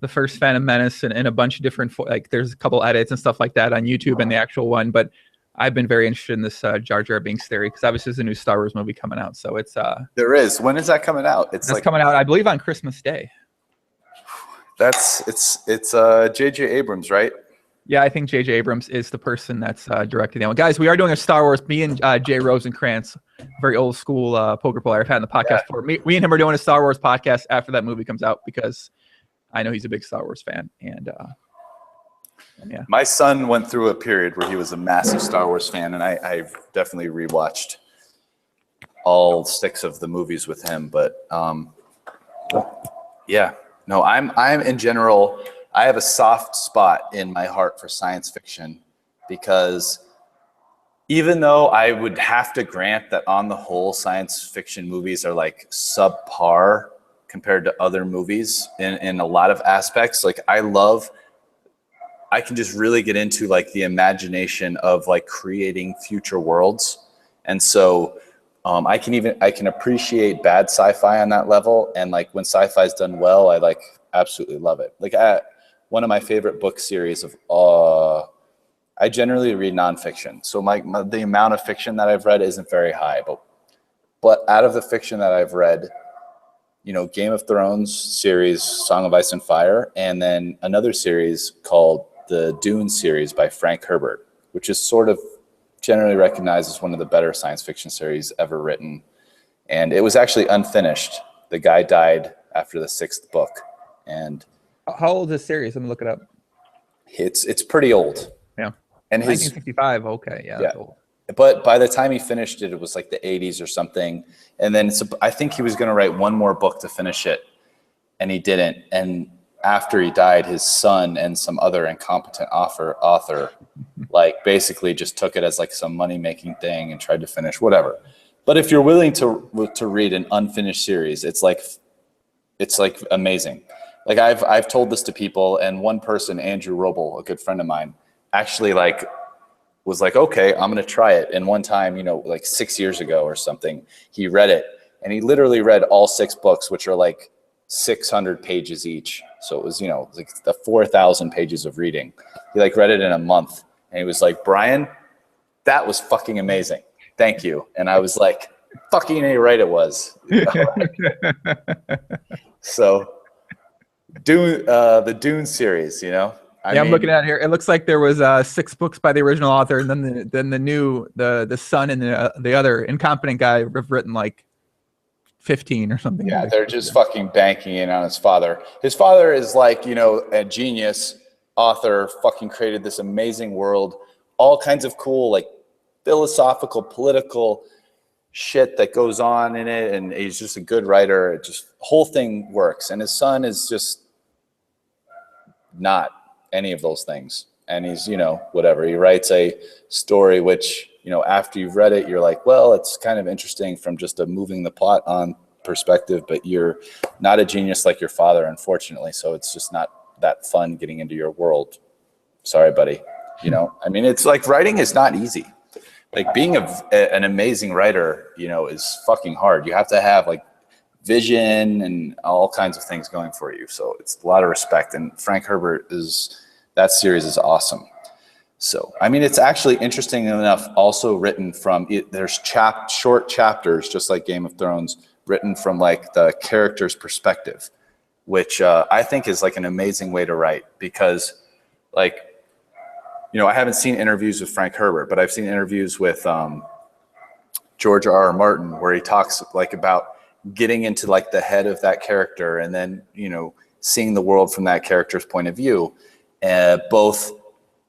first Phantom Menace and a bunch of different like there's a couple edits and stuff like that on YouTube and the actual one, but I've been very interested in this Jar Jar Binks theory because obviously there's a new Star Wars movie coming out. So it's there is. When is that coming out? It's like coming out, I believe, on Christmas Day. It's J.J. Abrams, right? Yeah, I think J.J. Abrams is the person that's directing that one. Guys, we are doing a Star Wars. Me and Jay Rosenkrantz, very old school poker player, I've had in the podcast for me. We and him are doing a Star Wars podcast after that movie comes out because I know he's a big Star Wars fan. And yeah, my son went through a period where he was a massive Star Wars fan, and I've definitely rewatched all 6 of the movies with him. But yeah, no, I'm in general. I have a soft spot in my heart for science fiction because even though I would have to grant that on the whole science fiction movies are like subpar compared to other movies in a lot of aspects, like I can just really get into like the imagination of like creating future worlds. And so I can appreciate bad sci-fi on that level. And like when sci-fi is done well, I like absolutely love it. Like one of my favorite book series of I generally read nonfiction. So the amount of fiction that I've read isn't very high, but out of the fiction that I've read, you know, Game of Thrones series, Song of Ice and Fire, and then another series called the Dune series by Frank Herbert, which is sort of generally recognized as one of the better science fiction series ever written. And it was actually unfinished. The guy died after the 6th book. And how old is this series? I'm gonna look it up. It's pretty old. Yeah. And 1965. Okay. Yeah. That's old. But by the time he finished it, it was like the 80s or something. And then I think he was going to write one more book to finish it, and he didn't. And after he died, his son and some other incompetent author like basically just took it as like some money-making thing and tried to finish whatever. But if you're willing to read an unfinished series, it's like amazing. Like I've told this to people, and one person, Andrew Roble, a good friend of mine, actually like was like, okay, I'm going to try it. And one time, you know, like 6 years ago or something, he read it, and he literally read all 6 books, which are like 600 pages each. So it was, you know, like the 4,000 pages of reading. He like read it in a month, and he was like, Brian, that was fucking amazing. Thank you. And I was like, fucking A right it was. So Dune, the Dune series, you know, I mean, I'm looking at it here. It looks like there was 6 books by the original author, and then the son and the other incompetent guy have written like 15 or something. Yeah, they're just fucking banking in on his father. His father is like, you know, a genius author, fucking created this amazing world, all kinds of cool like philosophical, political shit that goes on in it, and he's just a good writer. It just whole thing works, and his son is just not any of those things. And he's, you know, whatever. He writes a story which, you know, after you've read it, you're like, well, it's kind of interesting from just a moving the plot on perspective, but you're not a genius like your father, unfortunately. So it's just not that fun getting into your world. Sorry, buddy. You know, I mean, it's like writing is not easy. Like being an amazing writer, you know, is fucking hard. You have to have like vision and all kinds of things going for you. So it's a lot of respect. And Frank Herbert that series is awesome. So, I mean, it's actually interesting enough also written from, there's short chapters, just like Game of Thrones, written from like the character's perspective, which I think is like an amazing way to write, because like, you know, I haven't seen interviews with Frank Herbert, but I've seen interviews with George R.R. Martin, where he talks like about getting into like the head of that character, and then, you know, seeing the world from that character's point of view, both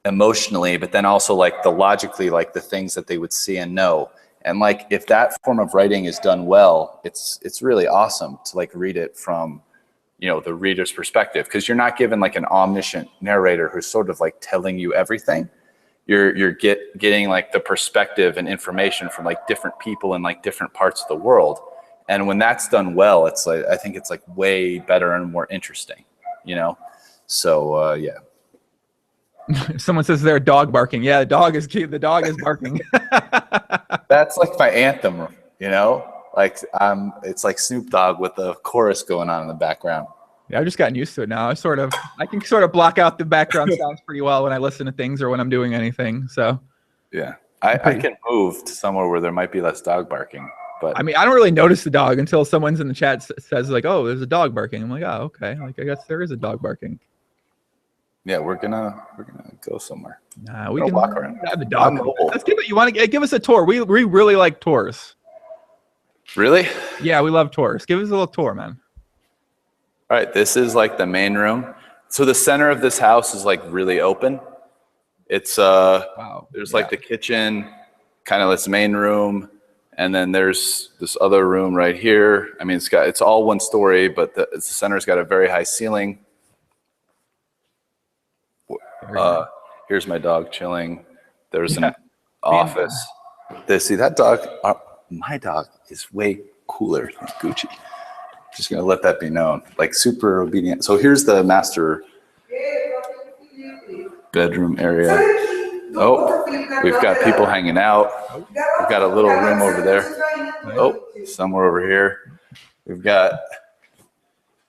emotionally, but then also like the logically, like the things that they would see and know. And like, if that form of writing is done well, it's really awesome to like read it from, you know, the reader's perspective, because you're not given like an omniscient narrator who's sort of like telling you everything. You're getting like the perspective and information from like different people in like different parts of the world. And when that's done well, it's like, I think it's like way better and more interesting, you know? So yeah. Someone says they're dog barking. Yeah, the dog is cute. The dog is barking. That's like my anthem, you know? Like it's like Snoop Dogg with the chorus going on in the background. Yeah, I've just gotten used to it now. I can sort of block out the background sounds pretty well when I listen to things or when I'm doing anything. So yeah, I can move to somewhere where there might be less dog barking. But I mean, I don't really notice the dog until someone's in the chat says like, "Oh, there's a dog barking." I'm like, "Oh, okay. Like, I guess there is a dog barking." Yeah, we're gonna go somewhere. Nah, we can walk around. have the dog. Let's give it. You want to give us a tour? We really like tours. Really? Yeah, we love tours. Give us a little tour, man. All right, this is like the main room. So the center of this house is like really open. It's wow. There's like the kitchen, kind of this main room, and then there's this other room right here. I mean, it's all one story, but the center's got a very high ceiling. Here's my dog chilling. There's an office. See that dog? My dog is way cooler than Gucci. Just gonna let that be known. Like super obedient. So here's the master bedroom area. Oh, we've got people hanging out. We've got a little room over there. Oh, somewhere over here. We've got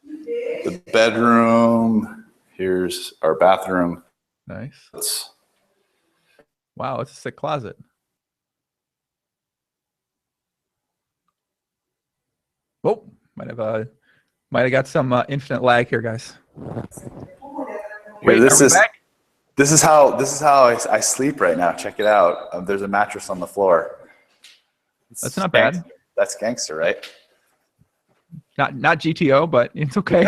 the bedroom. Here's our bathroom. Nice. Wow, it's a sick closet. Oh, might have got some infinite lag here, guys. Wait, this is back? This is how I sleep right now. Check it out. There's a mattress on the floor. That's not bad. That's gangster, right? Not GTO, but it's okay.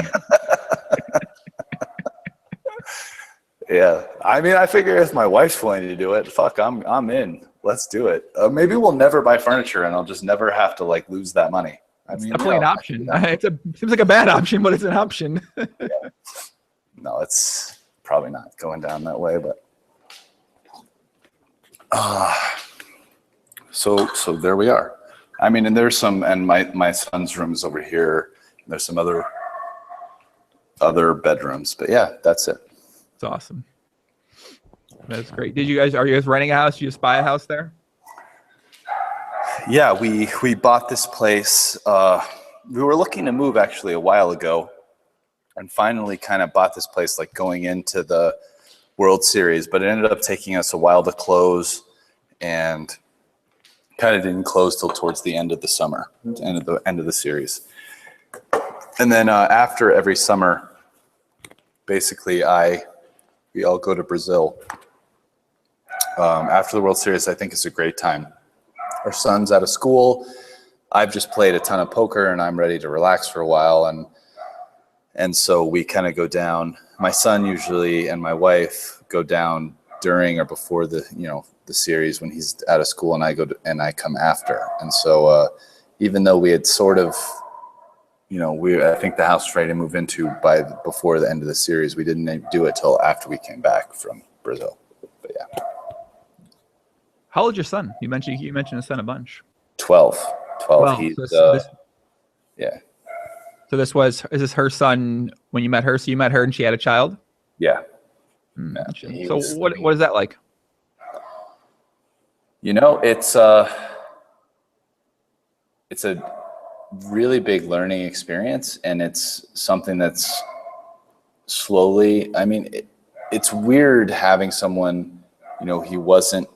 Yeah. I mean, I figure if my wife's willing to do it, fuck, I'm in. Let's do it. Maybe we'll never buy furniture and I'll just never have to like lose that money. I mean, definitely an option. Seems like a bad option, but it's an option. Yeah. No, it's probably not going down that way, but so there we are. I mean, and there's some, and my son's room is over here. There's some other bedrooms, but yeah, that's it. It's awesome. That's great. Are you guys renting a house? Did you just buy a house there? Yeah, we bought this place. We were looking to move actually a while ago, and finally kind of bought this place like going into the World Series, but it ended up taking us a while to close, and kind of didn't close till towards the end of the summer, end of the series. And then after every summer, basically we all go to Brazil. After the World Series, I think it's a great time. Our son's out of school. I've just played a ton of poker and I'm ready to relax for a while. And so we kind of go down. My son usually and my wife go down during or before the series when he's out of school, and I come after. And so even though we had sort of, I think the house was ready to move into before the end of the series, we didn't do it till after we came back from Brazil. But yeah. How old's your son? You mentioned his son a bunch. 12. He's yeah. So is this her son when you met her? So you met her and she had a child? Yeah. Yeah. So what is that like? It's a really big learning experience, and it's something that's slowly, I mean, it's weird having someone, he wasn't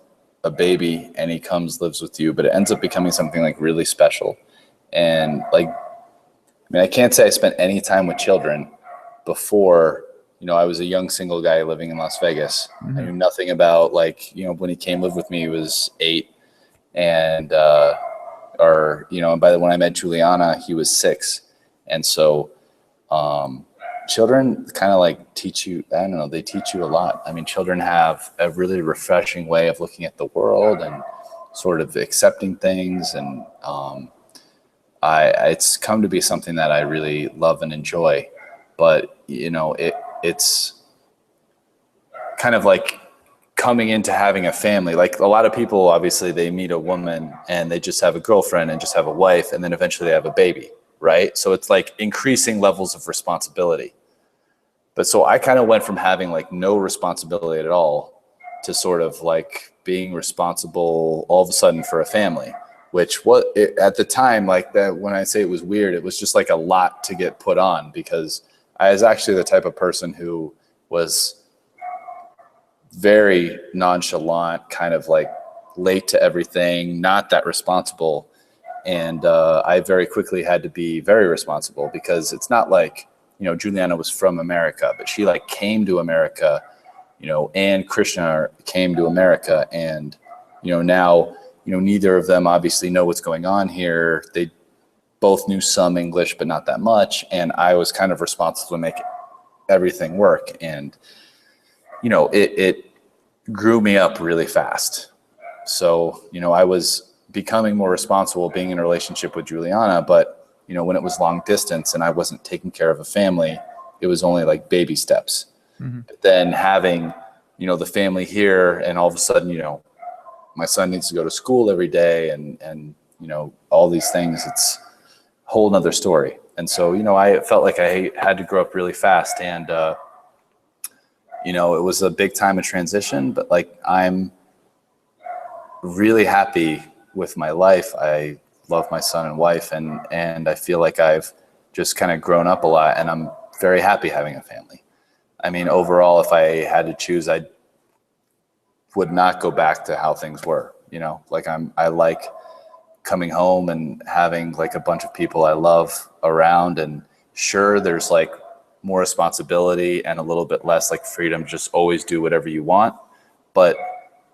a baby and he lives with you, but it ends up becoming something like really special. And like, I mean, I can't say I spent any time with children before. I was a young single guy living in Las Vegas. Mm-hmm. I knew nothing about when he came live with me, he was 8, and and by the when I met Juliana, he was 6, and so children kind of like teach you. I don't know, they teach you a lot. I mean, children have a really refreshing way of looking at the world and sort of accepting things, and it's come to be something that I really love and enjoy. But it's kind of like coming into having a family. Like a lot of people, obviously, they meet a woman and they just have a girlfriend and just have a wife, and then eventually they have a baby, right? So it's like increasing levels of responsibility. But so I kind of went from having like no responsibility at all to sort of like being responsible all of a sudden for a family, which at the time, like that, when I say it was weird, it was just like a lot to get put on, because I was actually the type of person who was very nonchalant, kind of like late to everything, not that responsible. And I very quickly had to be very responsible, because it's not like, Juliana was from America, but she like came to America, and Krishna came to America. And, now, neither of them obviously know what's going on here. They both knew some English, but not that much. And I was kind of responsible to make everything work. And, it grew me up really fast. So, I was becoming more responsible being in a relationship with Juliana, but, when it was long distance and I wasn't taking care of a family, it was only like baby steps. Mm-hmm. But then having, the family here, and all of a sudden, my son needs to go to school every day and all these things, it's a whole nother story. And so, I felt like I had to grow up really fast, and, it was a big time of transition, but like, I'm really happy with my life. I love my son and wife, and I feel like I've just kind of grown up a lot, and I'm very happy having a family. I mean, overall, if I had to choose, I would not go back to how things were, like I like coming home and having like a bunch of people I love around. And sure, there's like more responsibility and a little bit less like freedom, just always do whatever you want. But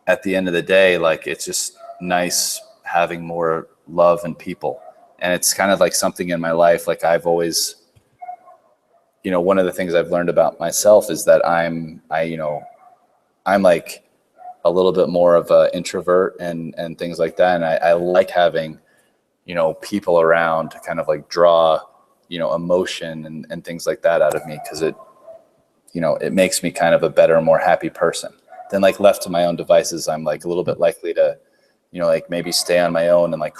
at the end of the day, like, it's just nice having more love and people. And it's kind of like something in my life. Like, I've always, you know, one of the things I've learned about myself is that I'm like a little bit more of an introvert and things like that. And I like having, you know, people around to kind of like draw, you know, emotion and things like that out of me. Cause it, you know, it makes me kind of a better, more happy person. Then, like, left to my own devices, I'm like a little bit likely to, you know, like maybe stay on my own and like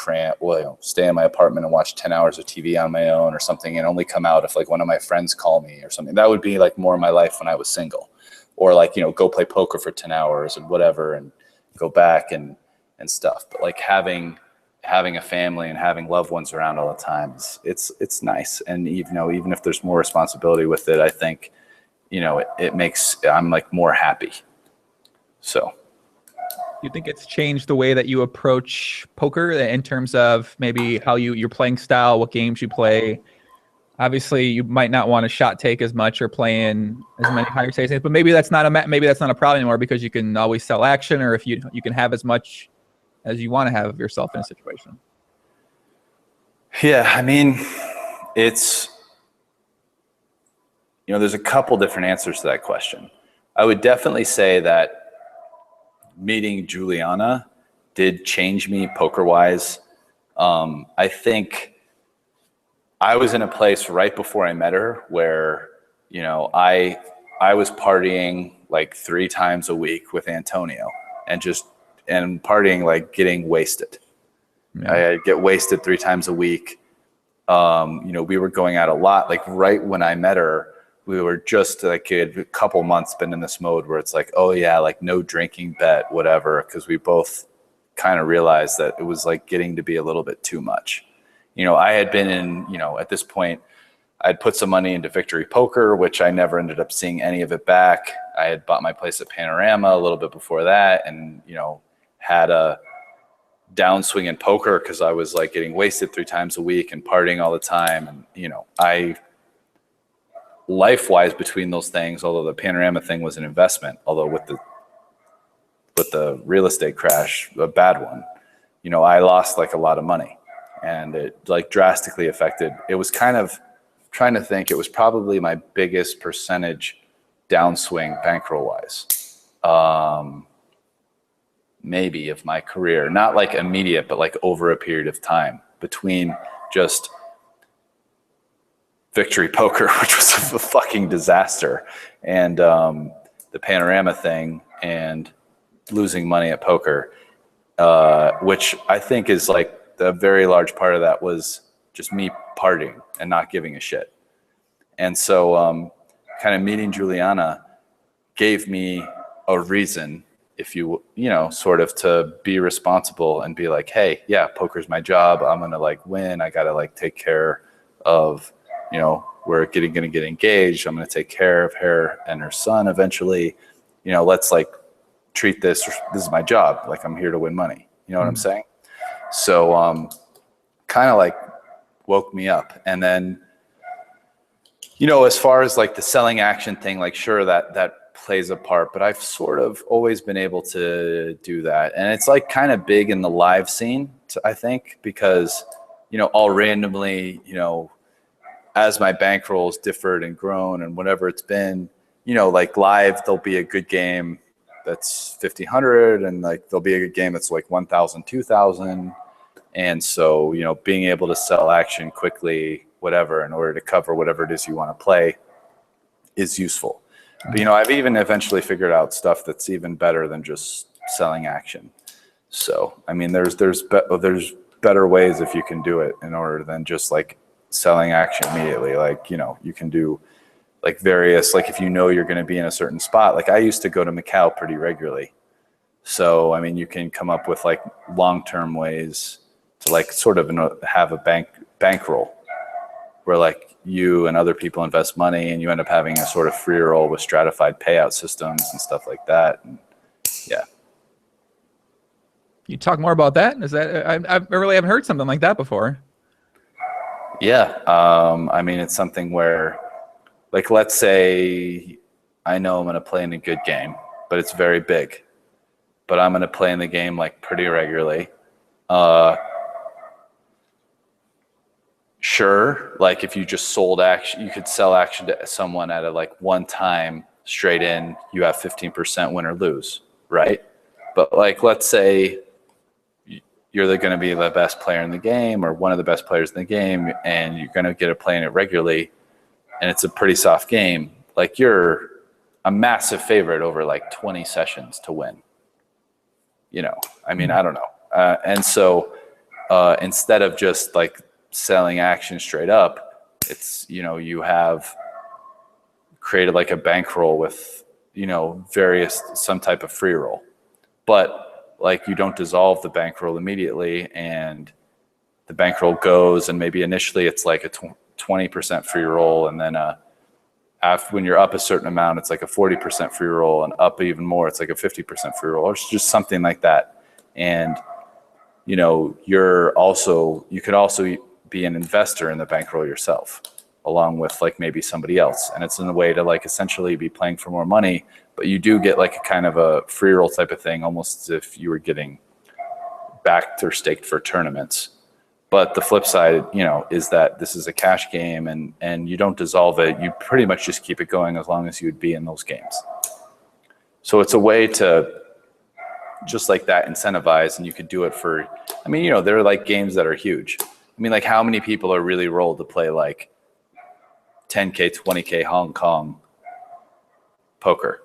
stay in my apartment and watch 10 hours of TV on my own or something, and only come out if like one of my friends call me or something. That would be like more of my life when I was single. Or like, you know, go play poker for 10 hours and whatever and go back and stuff. But like having a family and having loved ones around all the time, it's nice. And even if there's more responsibility with it, I think, you know, I'm like more happy. So. You think it's changed the way that you approach poker in terms of maybe how your playing style, what games you play? Obviously, you might not want to shot take as much or play in as many higher stakes, but maybe that's not a problem anymore because you can always sell action, or if you can have as much as you want to have of yourself in a situation. Yeah, I mean, it's, you know, there's a couple different answers to that question. I would definitely say that meeting Juliana did change me poker-wise. I think I was in a place right before I met her where, you know, I was partying like 3 times a week with Antonio and partying, like getting wasted. Yeah. I get wasted 3 times a week. You know, we were going out a lot. Like right when I met her, we were just like a couple months been in this mode where it's like, oh yeah, like no drinking bet, whatever. Cause we both kind of realized that it was like getting to be a little bit too much. You know, I had been in, you know, at this point I'd put some money into Victory Poker, which I never ended up seeing any of it back. I had bought my place at Panorama a little bit before that and, you know, had a downswing in poker because I was like getting wasted 3 times a week and partying all the time. And, you know, life-wise between those things, although the Panorama thing was an investment, although with the real estate crash, a bad one, you know, I lost like a lot of money and it like drastically affected. It was kind of trying to think, it was probably my biggest percentage downswing bankroll-wise. Maybe of my career, not like immediate, but like over a period of time between just Victory Poker, which was a fucking disaster, and the Panorama thing and losing money at poker, which I think is like the very large part of that was just me partying and not giving a shit. And so kind of meeting Juliana gave me a reason, if you know, sort of to be responsible and be like, hey, yeah, poker's my job. I'm going to like win. I got to like take care of, you know, we're going to get engaged. I'm going to take care of her and her son eventually. You know, let's like treat this is my job. Like I'm here to win money. You know what I'm saying? So kind of like woke me up. And then, you know, as far as like the selling action thing, like sure that plays a part, but I've sort of always been able to do that. And it's like kind of big in the live scene, I think, because, you know, all randomly, you know, as my bankrolls differed and grown and whatever it's been, you know, like live, there'll be a good game that's 1,500 and like there'll be a good game that's like 1,000, 2,000. And so, you know, being able to sell action quickly, whatever, in order to cover whatever it is you want to play is useful. But, you know, I've even eventually figured out stuff that's even better than just selling action. So, I mean, there's better ways if you can do it in order than just like selling action immediately. Like, you know, you can do like various, like if you know you're going to be in a certain spot, like I used to go to Macau pretty regularly. So, I mean, you can come up with like long-term ways to like sort of have a bankroll where like you and other people invest money and you end up having a sort of free roll with stratified payout systems and stuff like that. And yeah. You talk more about that? Is that I really haven't heard something like that before. Yeah. I mean, it's something where like, let's say I know I'm going to play in a good game, but it's very big, but I'm going to play in the game like pretty regularly. Sure. Like if you just sold action, you could sell action to someone at a like one time straight in, you have 15% win or lose. Right. But like, let's say you're going to be the best player in the game or one of the best players in the game, and you're going to get to play in it regularly, and it's a pretty soft game. Like you're a massive favorite over like 20 sessions to win. You know, I mean, I don't know. And so instead of just like selling action straight up, it's, you know, you have created like a bankroll with, you know, some type of free roll, but like you don't dissolve the bankroll immediately, and the bankroll goes, and maybe initially it's like a 20% free roll, and then after, when you're up a certain amount, it's like a 40% free roll, and up even more, it's like a 50% free roll, or it's just something like that. And you know, you could also be an investor in the bankroll yourself, along with like maybe somebody else. And it's in a way to like essentially be playing for more money, but you do get like a kind of a free roll type of thing, almost as if you were getting backed or staked for tournaments. But the flip side, you know, is that this is a cash game, and you don't dissolve it. You pretty much just keep it going as long as you would be in those games. So it's a way to just like that incentivize, and you could do it for, I mean, you know, there are like games that are huge. I mean, like how many people are really rolled to play like 10K, 20K Hong Kong poker?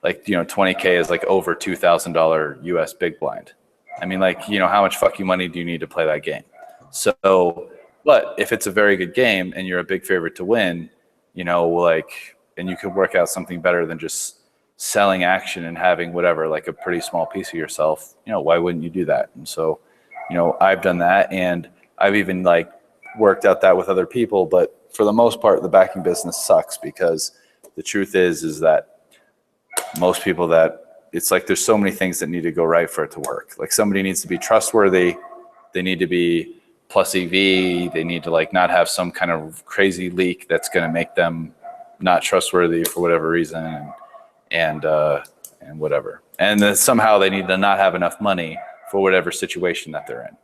Like, you know, 20K is like over $2,000 US big blind. I mean, like, you know, how much fucking money do you need to play that game? So, but if it's a very good game and you're a big favorite to win, you know, like, and you could work out something better than just selling action and having whatever, like a pretty small piece of yourself, you know, why wouldn't you do that? And so, you know, I've done that, and I've even like worked out that with other people, but for the most part, the backing business sucks, because the truth is that most people, that it's like, there's so many things that need to go right for it to work. Like somebody needs to be trustworthy. They need to be plus EV. They need to like not have some kind of crazy leak that's going to make them not trustworthy for whatever reason. And whatever. And then somehow they need to not have enough money for whatever situation that they're in.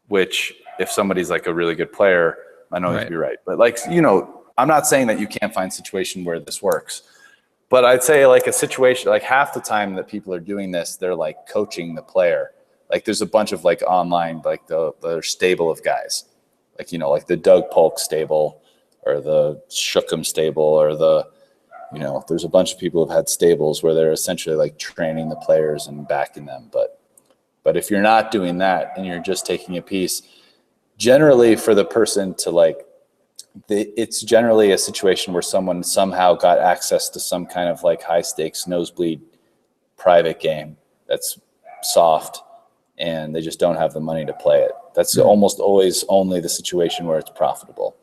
Which, if somebody's like a really good player, I know you'd be right. But like, you know, I'm not saying that you can't find a situation where this works. But I'd say like a situation, like half the time that people are doing this, they're like coaching the player. Like there's a bunch of like online, like the stable of guys. Like, you know, like the Doug Polk stable, or the Shookham stable, or the, you know, there's a bunch of people who've had stables where they're essentially like training the players and backing them. But if you're not doing that and you're just taking a piece, generally for the person to like, it's generally a situation where someone somehow got access to some kind of like high stakes nosebleed private game that's soft, and they just don't have the money to play it. That's almost always only the situation where it's profitable.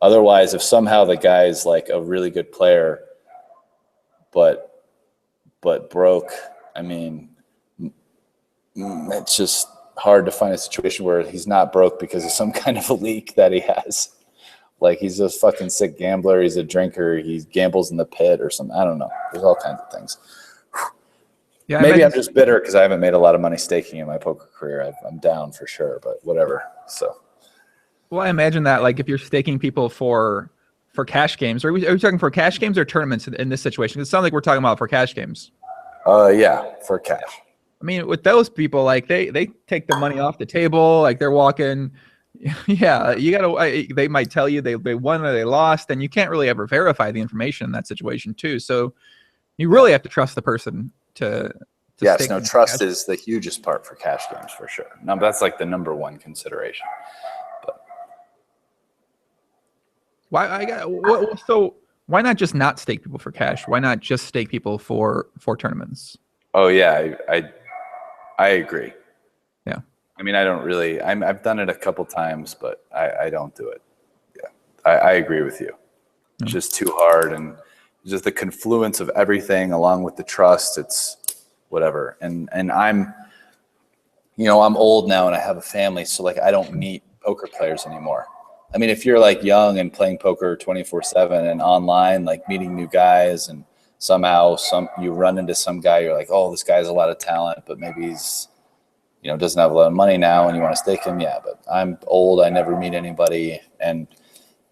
Otherwise, if somehow the guy's like a really good player, but broke, I mean, it's just hard to find a situation where he's not broke because of some kind of a leak that he has. Like he's a fucking sick gambler, he's a drinker, he gambles in the pit or something. I don't know. There's all kinds of things. Yeah, maybe I'm just bitter because I haven't made a lot of money staking in my poker career. I'm down for sure, but whatever. So. Well, I imagine that like if you're staking people for cash games, are we talking for cash games or tournaments in this situation? It sounds like we're talking about for cash games. Yeah, for cash. I mean, with those people, like they take the money off the table, like they're walking. Yeah, you gotta. They might tell you they won or they lost, and you can't really ever verify the information in that situation too. So you really have to trust the person to yes, no, trust is the hugest part for cash games for sure. No, that's like the number one consideration. But so why not just not stake people for cash? Why not just stake people for tournaments? Oh yeah, I agree. Yeah. I mean, I don't really. I've done it a couple times, but I don't do it. Yeah, I agree with you. It's just too hard, and just the confluence of everything, along with the trust. It's whatever. And I'm, you know, I'm old now, and I have a family, so like I don't meet poker players anymore. I mean, if you're like young and playing poker 24/7 and online, like meeting new guys, and somehow you run into some guy, you're like, oh, this guy has a lot of talent, but maybe he's, doesn't have a lot of money now, and you want to stake him. Yeah, but I'm old. I never meet anybody, and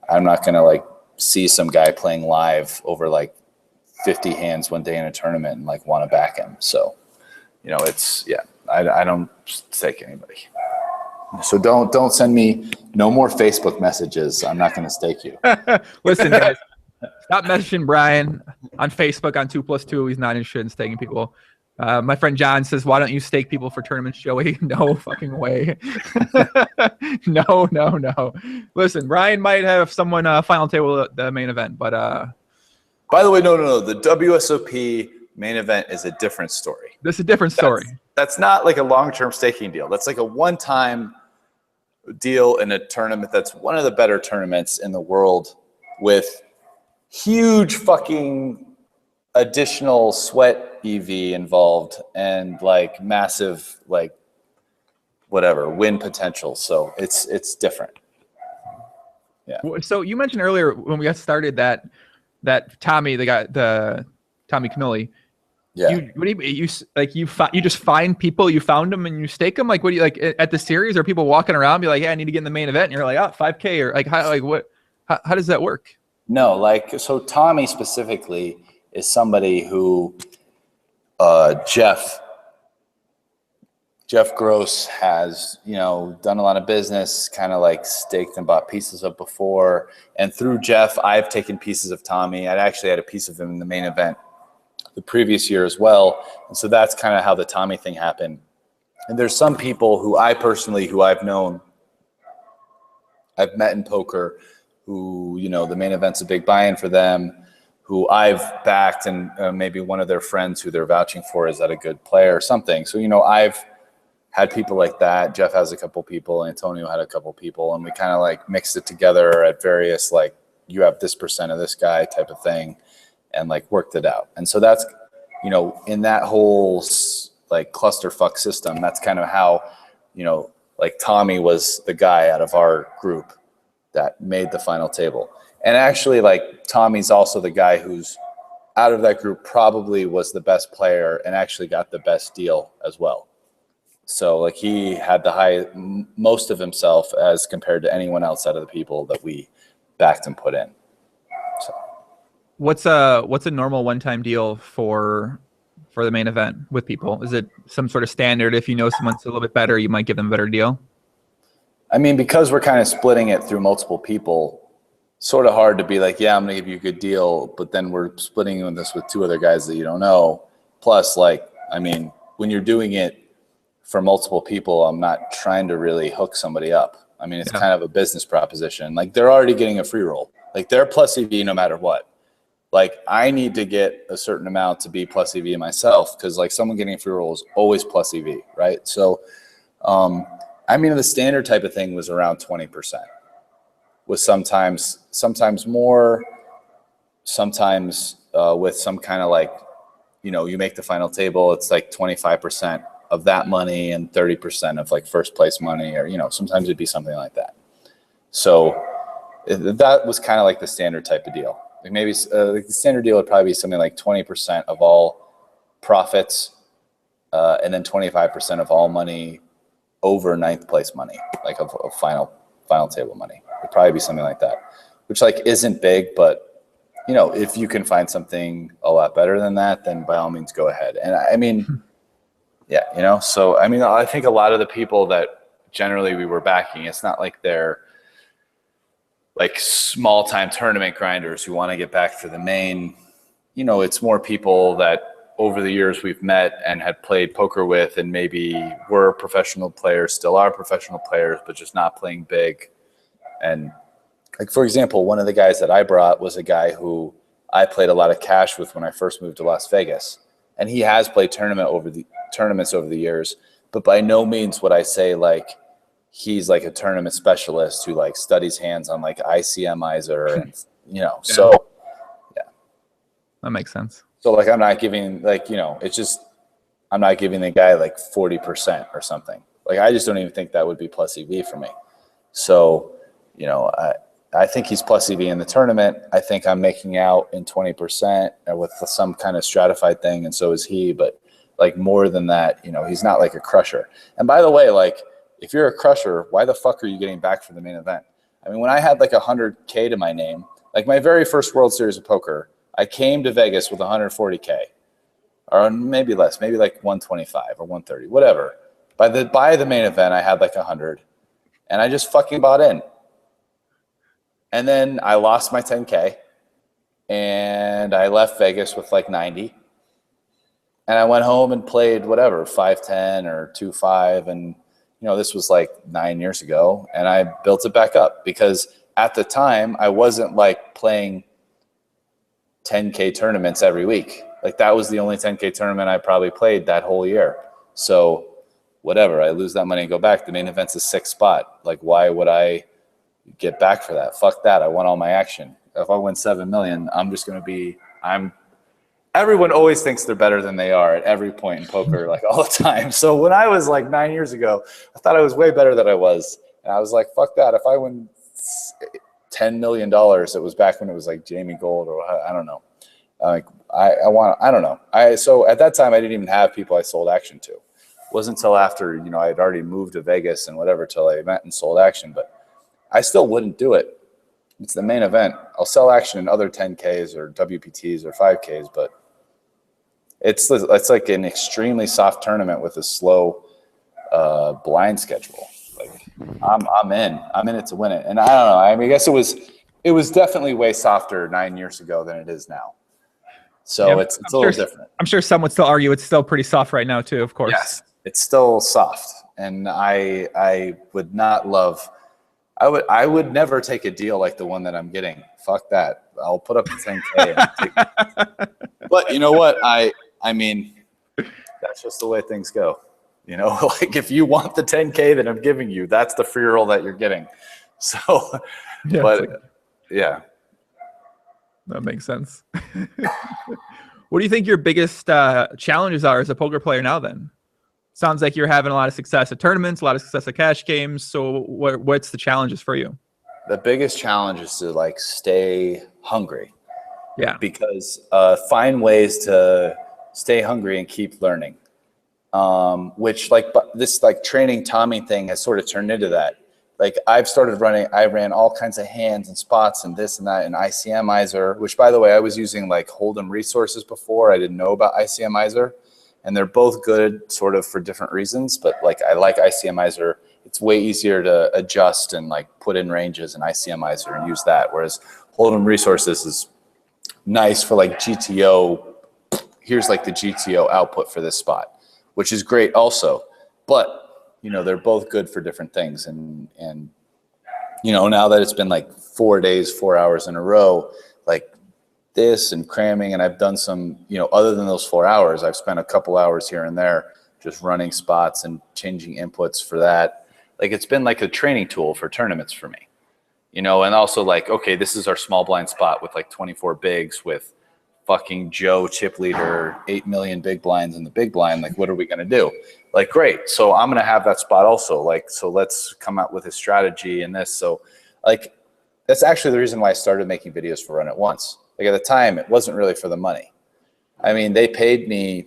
I'm not going to like see some guy playing live over like 50 hands one day in a tournament and like want to back him. So, I don't stake anybody. So don't send me no more Facebook messages. I'm not going to stake you. Listen, guys, stop messaging Brian on Facebook on 2+2. He's not interested in staking people. My friend John says, why don't you stake people for tournaments, Joey? No fucking way. No. Listen, Brian might have someone final table at the main event, but by the way, no. The WSOP main event is a different story. This is a different story. That's not like a long-term staking deal. That's like a one-time deal in a tournament that's one of the better tournaments in the world, with huge fucking additional sweat EV involved and like massive like whatever win potential. So it's different. Yeah. So you mentioned earlier when we got started that Tommy, the Tommy Camilli. Yeah. You just find people, you found them and you stake them. Like, what do you like at the series? Are people walking around be like, yeah, I need to get in the main event, and you're like, oh, 5K, or like how does that work? No, like, so Tommy specifically is somebody who Jeff Gross has, done a lot of business, kind of like staked and bought pieces of before. And through Jeff, I've taken pieces of Tommy. I actually had a piece of him in the main event the previous year as well. And so that's kind of how the Tommy thing happened. And there's some people who I've known, I've met in poker, who, the main event's a big buy-in for them, who I've backed, and maybe one of their friends who they're vouching for is that a good player or something. So, I've had people like that. Jeff has a couple people, Antonio had a couple people, and we kind of like mixed it together at various, like, you have this percent of this guy type of thing, and like worked it out. And so that's, in that whole like clusterfuck system, that's kind of how, like Tommy was the guy out of our group that made the final table. And actually, like, Tommy's also the guy who's out of that group probably was the best player and actually got the best deal as well. So like he had most of himself as compared to anyone else out of the people that we backed and put in. So what's a normal one-time deal for the main event with people? Is it some sort of standard? If someone's a little bit better, you might give them a better deal? I mean, because we're kind of splitting it through multiple people, sort of hard to be like, yeah, I'm going to give you a good deal, but then we're splitting this with two other guys that you don't know. Plus, like, I mean, when you're doing it for multiple people, I'm not trying to really hook somebody up. I mean, it's kind of a business proposition. Like, they're already getting a free roll. Like, they're plus EV no matter what. Like, I need to get a certain amount to be plus EV myself, because like someone getting a free roll is always plus EV, right? So, I mean, the standard type of thing was around 20%. With sometimes more, sometimes with some kind of like, you make the final table, it's like 25% of that money and 30% of like first place money, or, sometimes it'd be something like that. So that was kind of like the standard type of deal. Like maybe like the standard deal would probably be something like 20% of all profits, and then 25% of all money over ninth place money, like of final table money. It'd probably be something like that, which like isn't big, but if you can find something a lot better than that, then by all means go ahead. And I mean, yeah, so I mean, I think a lot of the people that generally we were backing, it's not like they're like small time tournament grinders who want to get back for the main. It's more people that over the years we've met and had played poker with, and maybe were professional players, still are professional players, but just not playing big. And like, for example, one of the guys that I brought was a guy who I played a lot of cash with when I first moved to Las Vegas. And he has played tournaments over the years, but by no means would I say like he's like a tournament specialist who like studies hands on like ICMizer and, so yeah. That makes sense. So like, I'm not giving like, it's just, I'm not giving the guy like 40% or something. Like, I just don't even think that would be plus EV for me. So, you know, I think he's plus EV in the tournament. I think I'm making out in 20% with some kind of stratified thing, and so is he. But like more than that, you know, he's not like a crusher. And by the way, like if you're a crusher, why the fuck are you getting back for the main event? I mean, when I had like 100K to my name, like my very first World Series of Poker, I came to Vegas with 140K, or maybe less, maybe like 125 or 130, whatever. By the main event, I had like 100, and I just fucking bought in. And then I lost my 10K, and I left Vegas with like 90. And I went home and played whatever, 5-10 or 2-5. And, you know, this was like 9 years ago. And I built it back up because at the time I wasn't like playing 10K tournaments every week. Like that was the only 10K tournament I probably played that whole year. So whatever, I lose that money and go back. The main event's a 6th spot. Like, why would I get back for that? Fuck that. I won all my action. If I win 7 million, I'm just going to be, everyone always thinks they're better than they are at every point in poker, like all the time. So when I was like 9 years ago, I thought I was way better than I was. And I was like, fuck that. If I win $10 million, it was back when it was like Jamie Gold or I don't know. Like I don't know. So at that time I didn't even have people I sold action to. It wasn't until after, you know, I had already moved to Vegas and whatever till I went and sold action, but I still wouldn't do it. It's the main event. I'll sell action in other 10Ks or WPTs or 5Ks, but it's like an extremely soft tournament with a slow blind schedule. Like I'm in it to win it. And I don't know. I mean, I guess it was definitely way softer 9 years ago than it is now. So yeah, it's a little different. I'm sure some would still argue it's still pretty soft right now too, of course. Yes, it's still soft. And I would not love, I would never take a deal like the one that I'm getting. Fuck that. I'll put up the 10K and take But you know what? I mean, that's just the way things go. You know, like if you want the 10K that I'm giving you, that's the free roll that you're getting. So, yeah, but yeah. That makes sense. What do you think your biggest challenges are as a poker player now then? Sounds like you're having a lot of success at tournaments, a lot of success at cash games. So what's the challenges for you? The biggest challenge is to like stay hungry. Yeah. Because find ways to stay hungry and keep learning. Which like this like training Tommy thing has sort of turned into that. Like I've started running, I ran all kinds of hands and spots and this and that and ICMizer, which by the way, I was using like Hold'em resources before. I didn't know about ICMizer, and they're both good sort of for different reasons. But like I like ICMizer. It's way easier to adjust and like put in ranges in ICMizer and use that. Whereas Hold'em resources is nice for like GTO. Here's like the GTO output for this spot, which is great also. But you know, they're both good for different things. And, you know, now that it's been like 4 days, 4 hours in a row, like this and cramming, and I've done some, you know, other than those 4 hours, I've spent a couple hours here and there just running spots and changing inputs for that. Like it's been like a training tool for tournaments for me, you know, and also like, okay, this is our small blind spot with like 24 bigs with fucking Joe chip leader, 8 million big blinds in the big blind. Like, what are we going to do? Like, great. So I'm going to have that spot also. Like, so let's come out with a strategy in this. So like, that's actually the reason why I started making videos for Run It Once. Like at the time, it wasn't really for the money. I mean, they paid me,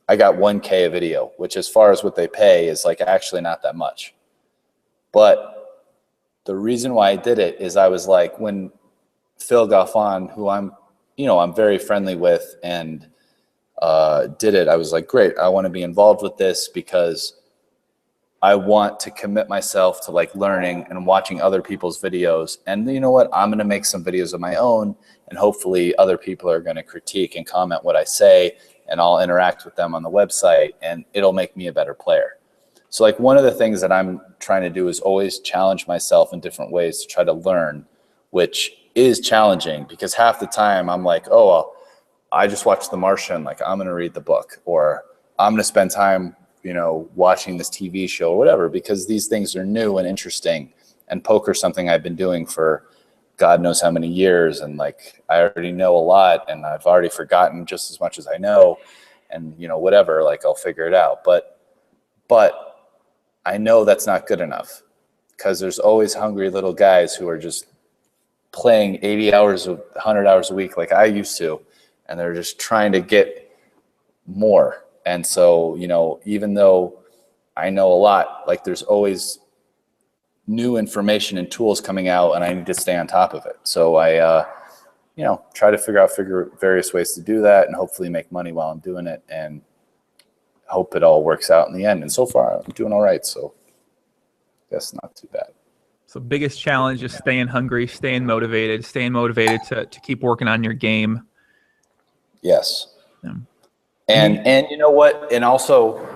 I got 1K a video, which as far as what they pay is like actually not that much. But the reason why I did it is I was like, when Phil Galfon, who I'm very friendly with, and did it, I was like, great, I want to be involved with this because I want to commit myself to like learning and watching other people's videos. And you know what? I'm going to make some videos of my own, and hopefully other people are going to critique and comment what I say, and I'll interact with them on the website, and it'll make me a better player. So like one of the things that I'm trying to do is always challenge myself in different ways to try to learn, which is challenging because half the time I'm like, oh, well, I just watched The Martian. Like I'm going to read the book, or I'm going to spend time, you know, watching this TV show or whatever, because these things are new and interesting, and poker is something I've been doing for God knows how many years. And like, I already know a lot, and I've already forgotten just as much as I know, and you know, whatever, like I'll figure it out. But I know that's not good enough, because there's always hungry little guys who are just playing 80 hours, 100 hours a week like I used to, and they're just trying to get more. And so, you know, even though I know a lot, like there's always new information and tools coming out, and I need to stay on top of it. So I, you know, try to figure various ways to do that, and hopefully make money while I'm doing it, and hope it all works out in the end. And so far I'm doing all right. So I guess not too bad. So biggest challenge is staying hungry, staying motivated to keep working on your game. Yes. Yeah. And you know what? And also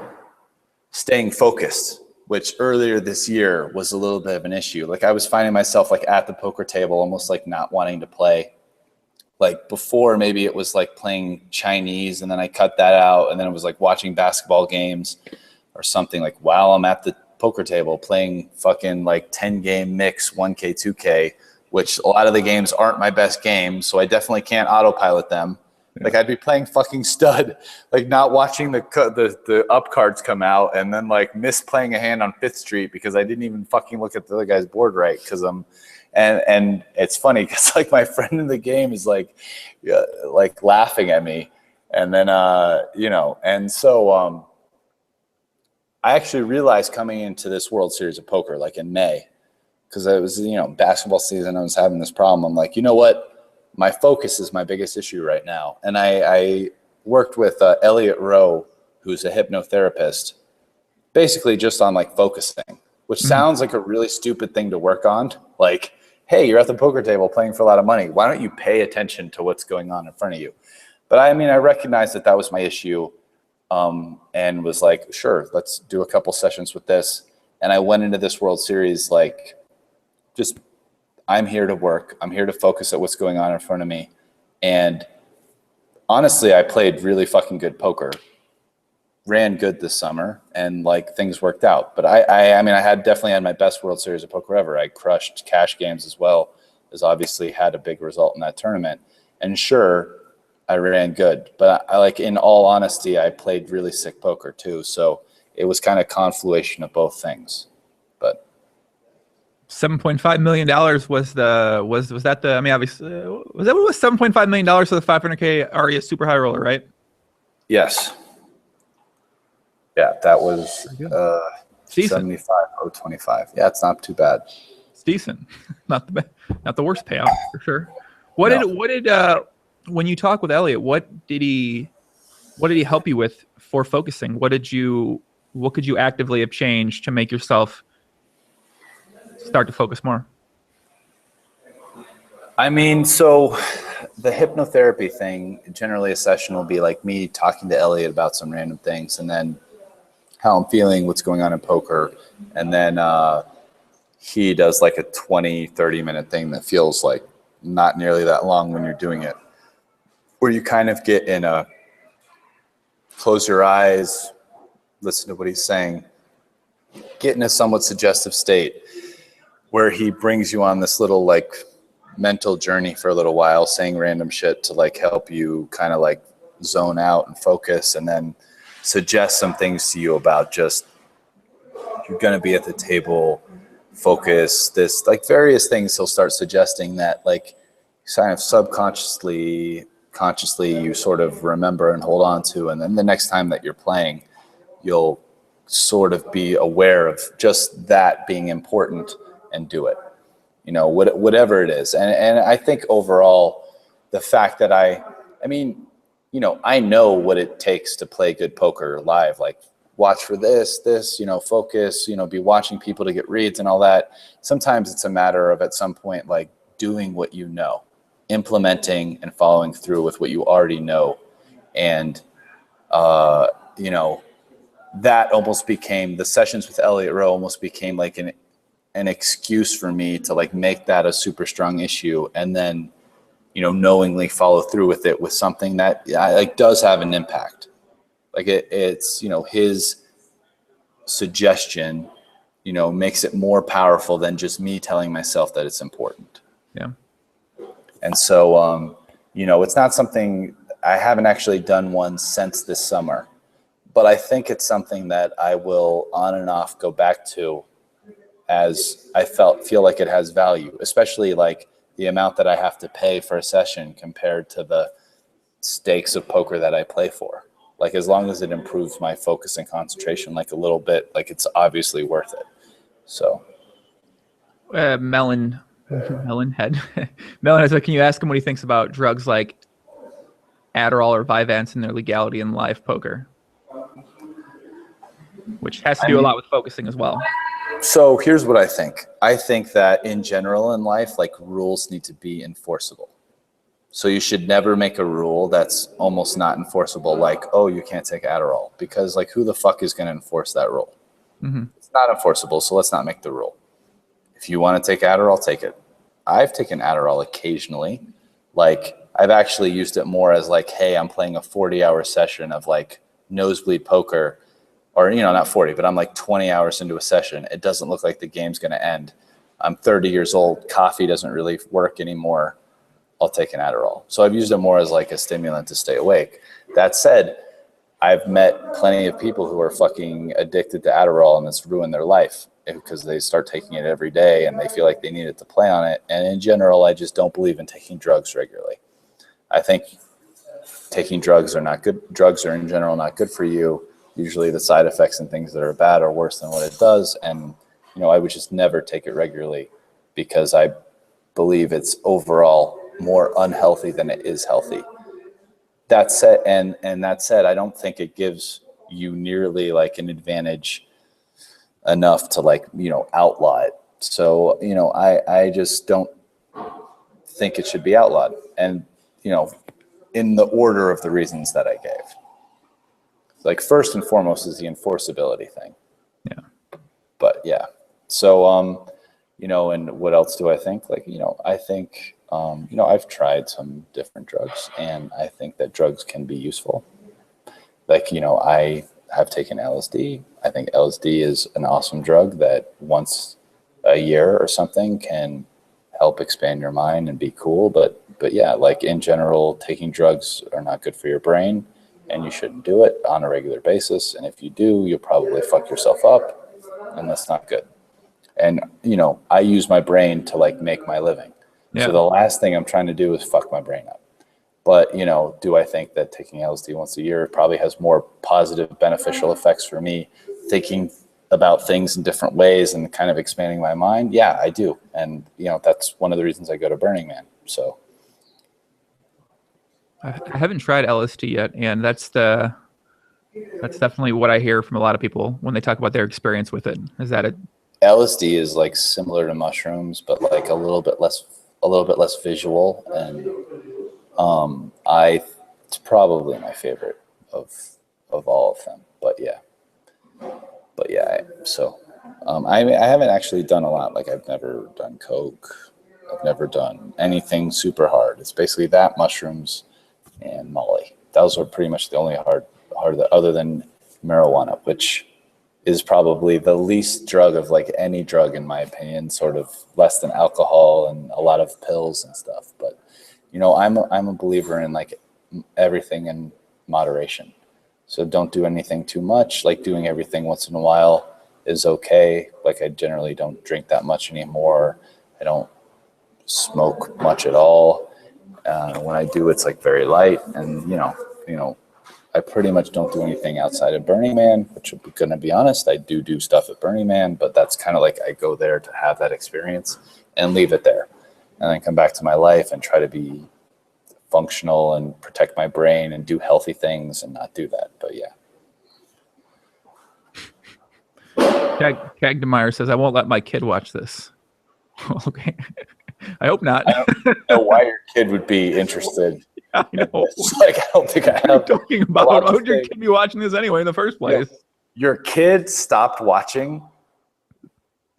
staying focused, which earlier this year was a little bit of an issue. Like I was finding myself like at the poker table, almost like not wanting to play. Like before, maybe it was like playing Chinese, and then I cut that out, and then it was like watching basketball games or something, like while I'm at the poker table playing fucking like 10-game mix 1K, 2K, which a lot of the games aren't my best games, so I definitely can't autopilot them. Yeah. Like I'd be playing fucking stud, like not watching the up cards come out, and then like misplaying a hand on 5th Street because I didn't even fucking look at the other guy's board right, because I'm and it's funny because like my friend in the game is like laughing at me, and then you know, and so I actually realized coming into this World Series of Poker, like in May, because it was, you know, basketball season, I was having this problem. I'm like, you know what? My focus is my biggest issue right now. And I worked with Elliot Rowe, who's a hypnotherapist, basically just on like focusing, which sounds like a really stupid thing to work on. Like, hey, you're at the poker table playing for a lot of money. Why don't you pay attention to what's going on in front of you? But I mean, I recognized that that was my issue. And was like, sure, let's do a couple sessions with this. And I went into this World Series like, just, I'm here to work. I'm here to focus at what's going on in front of me. And honestly, I played really fucking good poker, ran good this summer, and like things worked out. But I mean, I definitely had my best World Series of Poker ever. I crushed cash games as well, as obviously had a big result in that tournament. And sure, I ran good, but I like, in all honesty, I played really sick poker too. So it was kind of confluation of both things. But $7.5 million was that the, I mean, obviously, was $7.5 million for the 500K Aria super high roller, right? Yes. Yeah, that was 75,025. Yeah, it's not too bad. It's decent. Not the worst payout for sure. What did when you talk with Elliot, what did he help you with for focusing? What could you actively have changed to make yourself start to focus more? I mean, so the hypnotherapy thing, generally a session will be like me talking to Elliot about some random things, and then how I'm feeling, what's going on in poker. And then he does like a 20-30 minute thing that feels like not nearly that long when you're doing it, where you kind of get in a close your eyes, listen to what he's saying, get in a somewhat suggestive state where he brings you on this little like mental journey for a little while, saying random shit to like help you kind of like zone out and focus, and then suggest some things to you about just, you're going to be at the table, focus, this, like various things he'll start suggesting that like kind of subconsciously, consciously you sort of remember and hold on to. And then the next time that you're playing, you'll sort of be aware of just that being important and do it, you know, whatever it is. And I think overall, the fact that I mean, you know, I know what it takes to play good poker live, like watch for this, you know, focus, you know, be watching people to get reads and all that. Sometimes it's a matter of at some point, like doing what you know, implementing and following through with what you already know. And, you know, that almost became, the sessions with Elliot Rowe almost became like an excuse for me to like make that a super strong issue, and then, you know, knowingly follow through with it with something that like does have an impact. Like it's, you know, his suggestion, you know, makes it more powerful than just me telling myself that it's important. Yeah. And so, you know, it's not something, I haven't actually done one since this summer, but I think it's something that I will on and off go back to as I feel like it has value, especially like the amount that I have to pay for a session compared to the stakes of poker that I play for. Like, as long as it improves my focus and concentration, like a little bit, like it's obviously worth it. So, Melon head. Melon is like, can you ask him what he thinks about drugs like Adderall or Vyvanse and their legality in live poker? Which has to do a lot with focusing as well. So here's what I think. I think that in general in life, like, rules need to be enforceable. So you should never make a rule that's almost not enforceable, like, oh, you can't take Adderall, because like, who the fuck is going to enforce that rule? Mm-hmm. It's not enforceable, so let's not make the rule. If you want to take Adderall, take it. I've taken Adderall occasionally. Like, I've actually used it more as like, hey, I'm playing a 40-hour session of like nosebleed poker, or, you know, not 40, but I'm like 20 hours into a session. It doesn't look like the game's going to end. I'm 30 years old. Coffee doesn't really work anymore. I'll take an Adderall. So I've used it more as like a stimulant to stay awake. That said, I've met plenty of people who are fucking addicted to Adderall, and it's ruined their life because they start taking it every day and they feel like they need it to play on it. And in general, I just don't believe in taking drugs regularly. I think taking drugs are not good. Drugs are in general not good for you. Usually the side effects and things that are bad are worse than what it does. And, you know, I would just never take it regularly because I believe it's overall more unhealthy than it is healthy. That said, and that said, I don't think it gives you nearly like an advantage enough to, like, you know, outlaw it. So, you know, I just don't think it should be outlawed. And, you know, in the order of the reasons that I gave. Like, first and foremost is the enforceability thing. Yeah. But yeah. So, you know, and what else do I think? Like, you know, I think, you know, I've tried some different drugs, and I think that drugs can be useful. Like, you know, I have taken LSD. I think LSD is an awesome drug that once a year or something can help expand your mind and be cool. But yeah, like, in general, taking drugs are not good for your brain, and you shouldn't do it on a regular basis. And if you do, you'll probably fuck yourself up, and that's not good. And, you know, I use my brain to, like, make my living. Yeah. So the last thing I'm trying to do is fuck my brain up. But, you know, do I think that taking LSD once a year probably has more positive, beneficial effects for me, thinking about things in different ways and kind of expanding my mind? Yeah, I do. And, you know, that's one of the reasons I go to Burning Man. So I haven't tried LSD yet, and that's definitely what I hear from a lot of people when they talk about their experience with it. Is that it? LSD is like similar to mushrooms, but like a little bit less visual. And it's probably my favorite of all of them. But yeah. So I haven't actually done a lot. Like, I've never done coke. I've never done anything super hard. It's basically that, mushrooms, and Molly. Those are pretty much the only hard other than marijuana, which is probably the least drug of like any drug, in my opinion, sort of less than alcohol and a lot of pills and stuff. But, you know, I'm a believer in like everything in moderation. So don't do anything too much. Like, doing everything once in a while is okay. Like, I generally don't drink that much anymore. I don't smoke much at all. When I do, it's like very light. And, you know, I pretty much don't do anything outside of Burning Man, which, I'm going to be honest, I do stuff at Burning Man, but that's kind of like, I go there to have that experience and leave it there, and then come back to my life and try to be functional and protect my brain and do healthy things and not do that. But yeah. Kagdemeyer says, I won't let my kid watch this. Okay. I hope not. I don't know why your kid would be interested. I know. Like, I don't think I have. Talking about, why would your kid be watching this anyway in the first place? Yeah. Your kid stopped watching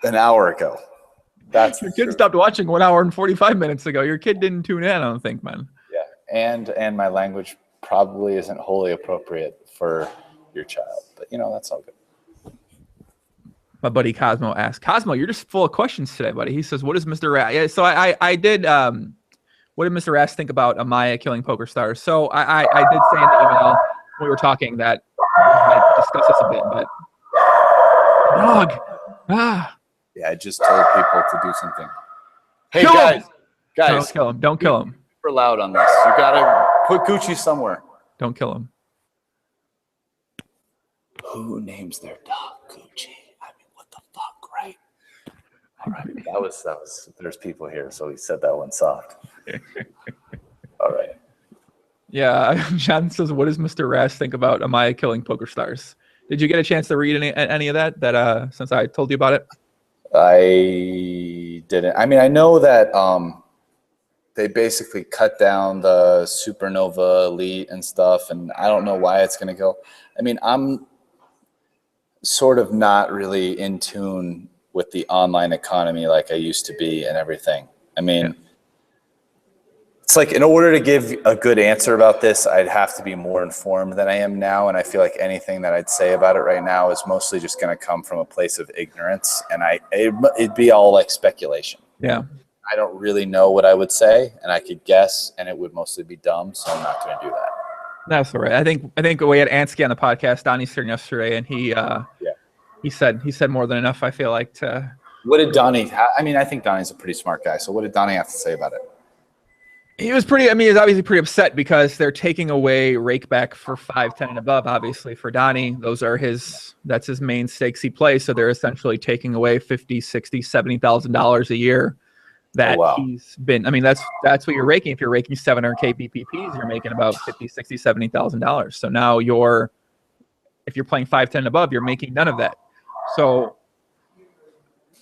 an hour ago. That's your kid stopped watching 1 hour and 45 minutes ago. Your kid didn't tune in, I don't think, man. Yeah, and my language probably isn't wholly appropriate for your child, but, you know, that's all good. My buddy Cosmo asked, Cosmo, you're just full of questions today, buddy. He says, what does Mr. Rast? Yeah, so I did. What did Mr. Rast think about Amaya killing Poker Stars? So I did say in the email when we were talking that I might discuss this a bit, but dog, Yeah, I just told people to do something. Hey, Kill guys. him! Guys. Don't kill him. Don't kill him. Super loud on this. You got to put Gucci somewhere. Don't kill him. Who names their dog Gucci? I mean, what the fuck, right? All right. That was, there's people here, so he said that one soft. All right. Yeah, John says, what does Mr. Rast think about Amaya killing poker stars? Did you get a chance to read any of that since I told you about it? I didn't. I mean, I know that they basically cut down the Supernova Elite and stuff, and I don't know why it's going to go. I mean, I'm sort of not really in tune with the online economy like I used to be and everything. I mean, it's like in order to give a good answer about this, I'd have to be more informed than I am now. And I feel like anything that I'd say about it right now is mostly just going to come from a place of ignorance. And it'd be all like speculation. Yeah. I don't really know what I would say, and I could guess, and it would mostly be dumb. So I'm not going to do that. That's all right. I think we had Ansky on the podcast, Donnie's here yesterday, and he said more than enough, I feel like, to. What did Donnie? I mean, I think Donnie's a pretty smart guy. So what did Donnie have to say about it? He was pretty. I mean, he's obviously pretty upset because they're taking away rakeback for 5, 10, and above. Obviously, for Donnie, that's his main stakes he plays. So they're essentially taking away $50,000, $60,000, $70,000 a year that he's been. I mean, that's what you're raking. If you're raking 700K BPPs, you're making about $50,000, $60,000, $70,000. So now if you're playing 5, 10, and above, you're making none of that. So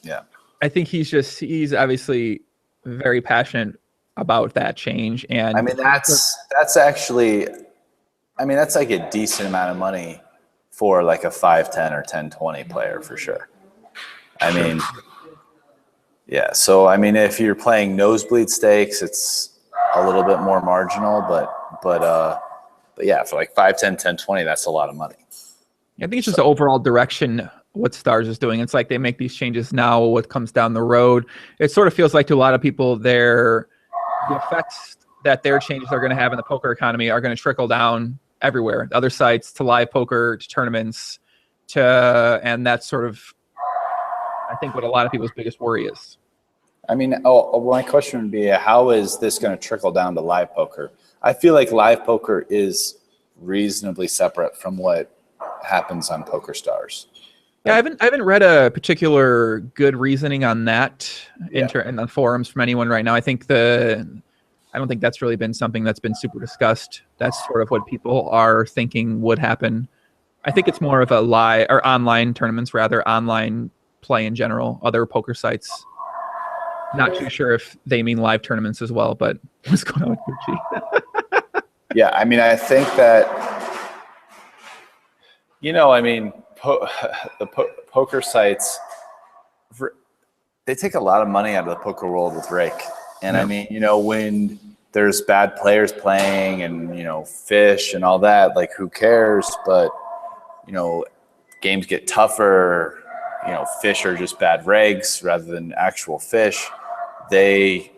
yeah, I think he's obviously very passionate about that change. And I mean, that's actually, I mean, that's like a decent amount of money for like a 5-10 or 10-20 player for sure. I mean, yeah. So, I mean, if you're playing nosebleed stakes, it's a little bit more marginal, but yeah, for like 5-10, 10-20, that's a lot of money. I think it's just the overall direction what Stars is doing. It's like they make these changes now, what comes down the road. It sort of feels like to a lot of people the effects that their changes are going to have in the poker economy are going to trickle down everywhere. Other sites, to live poker, to tournaments, and that's sort of, I think, what a lot of people's biggest worry is. I mean, my question would be, how is this going to trickle down to live poker? I feel like live poker is reasonably separate from what happens on PokerStars. Yeah, I haven't read a particular good reasoning on that in the forums from anyone right now. I don't think that's really been something that's been super discussed. That's sort of what people are thinking would happen. I think it's more of a online tournaments, rather online play in general, other poker sites. Not too sure if they mean live tournaments as well, but what's going on with Gucci? Yeah, I mean, I think that, I mean, poker sites, they take a lot of money out of the poker world with rake. And I mean, when there's bad players playing and, fish and all that, like who cares? But, games get tougher, fish are just bad regs rather than actual fish. They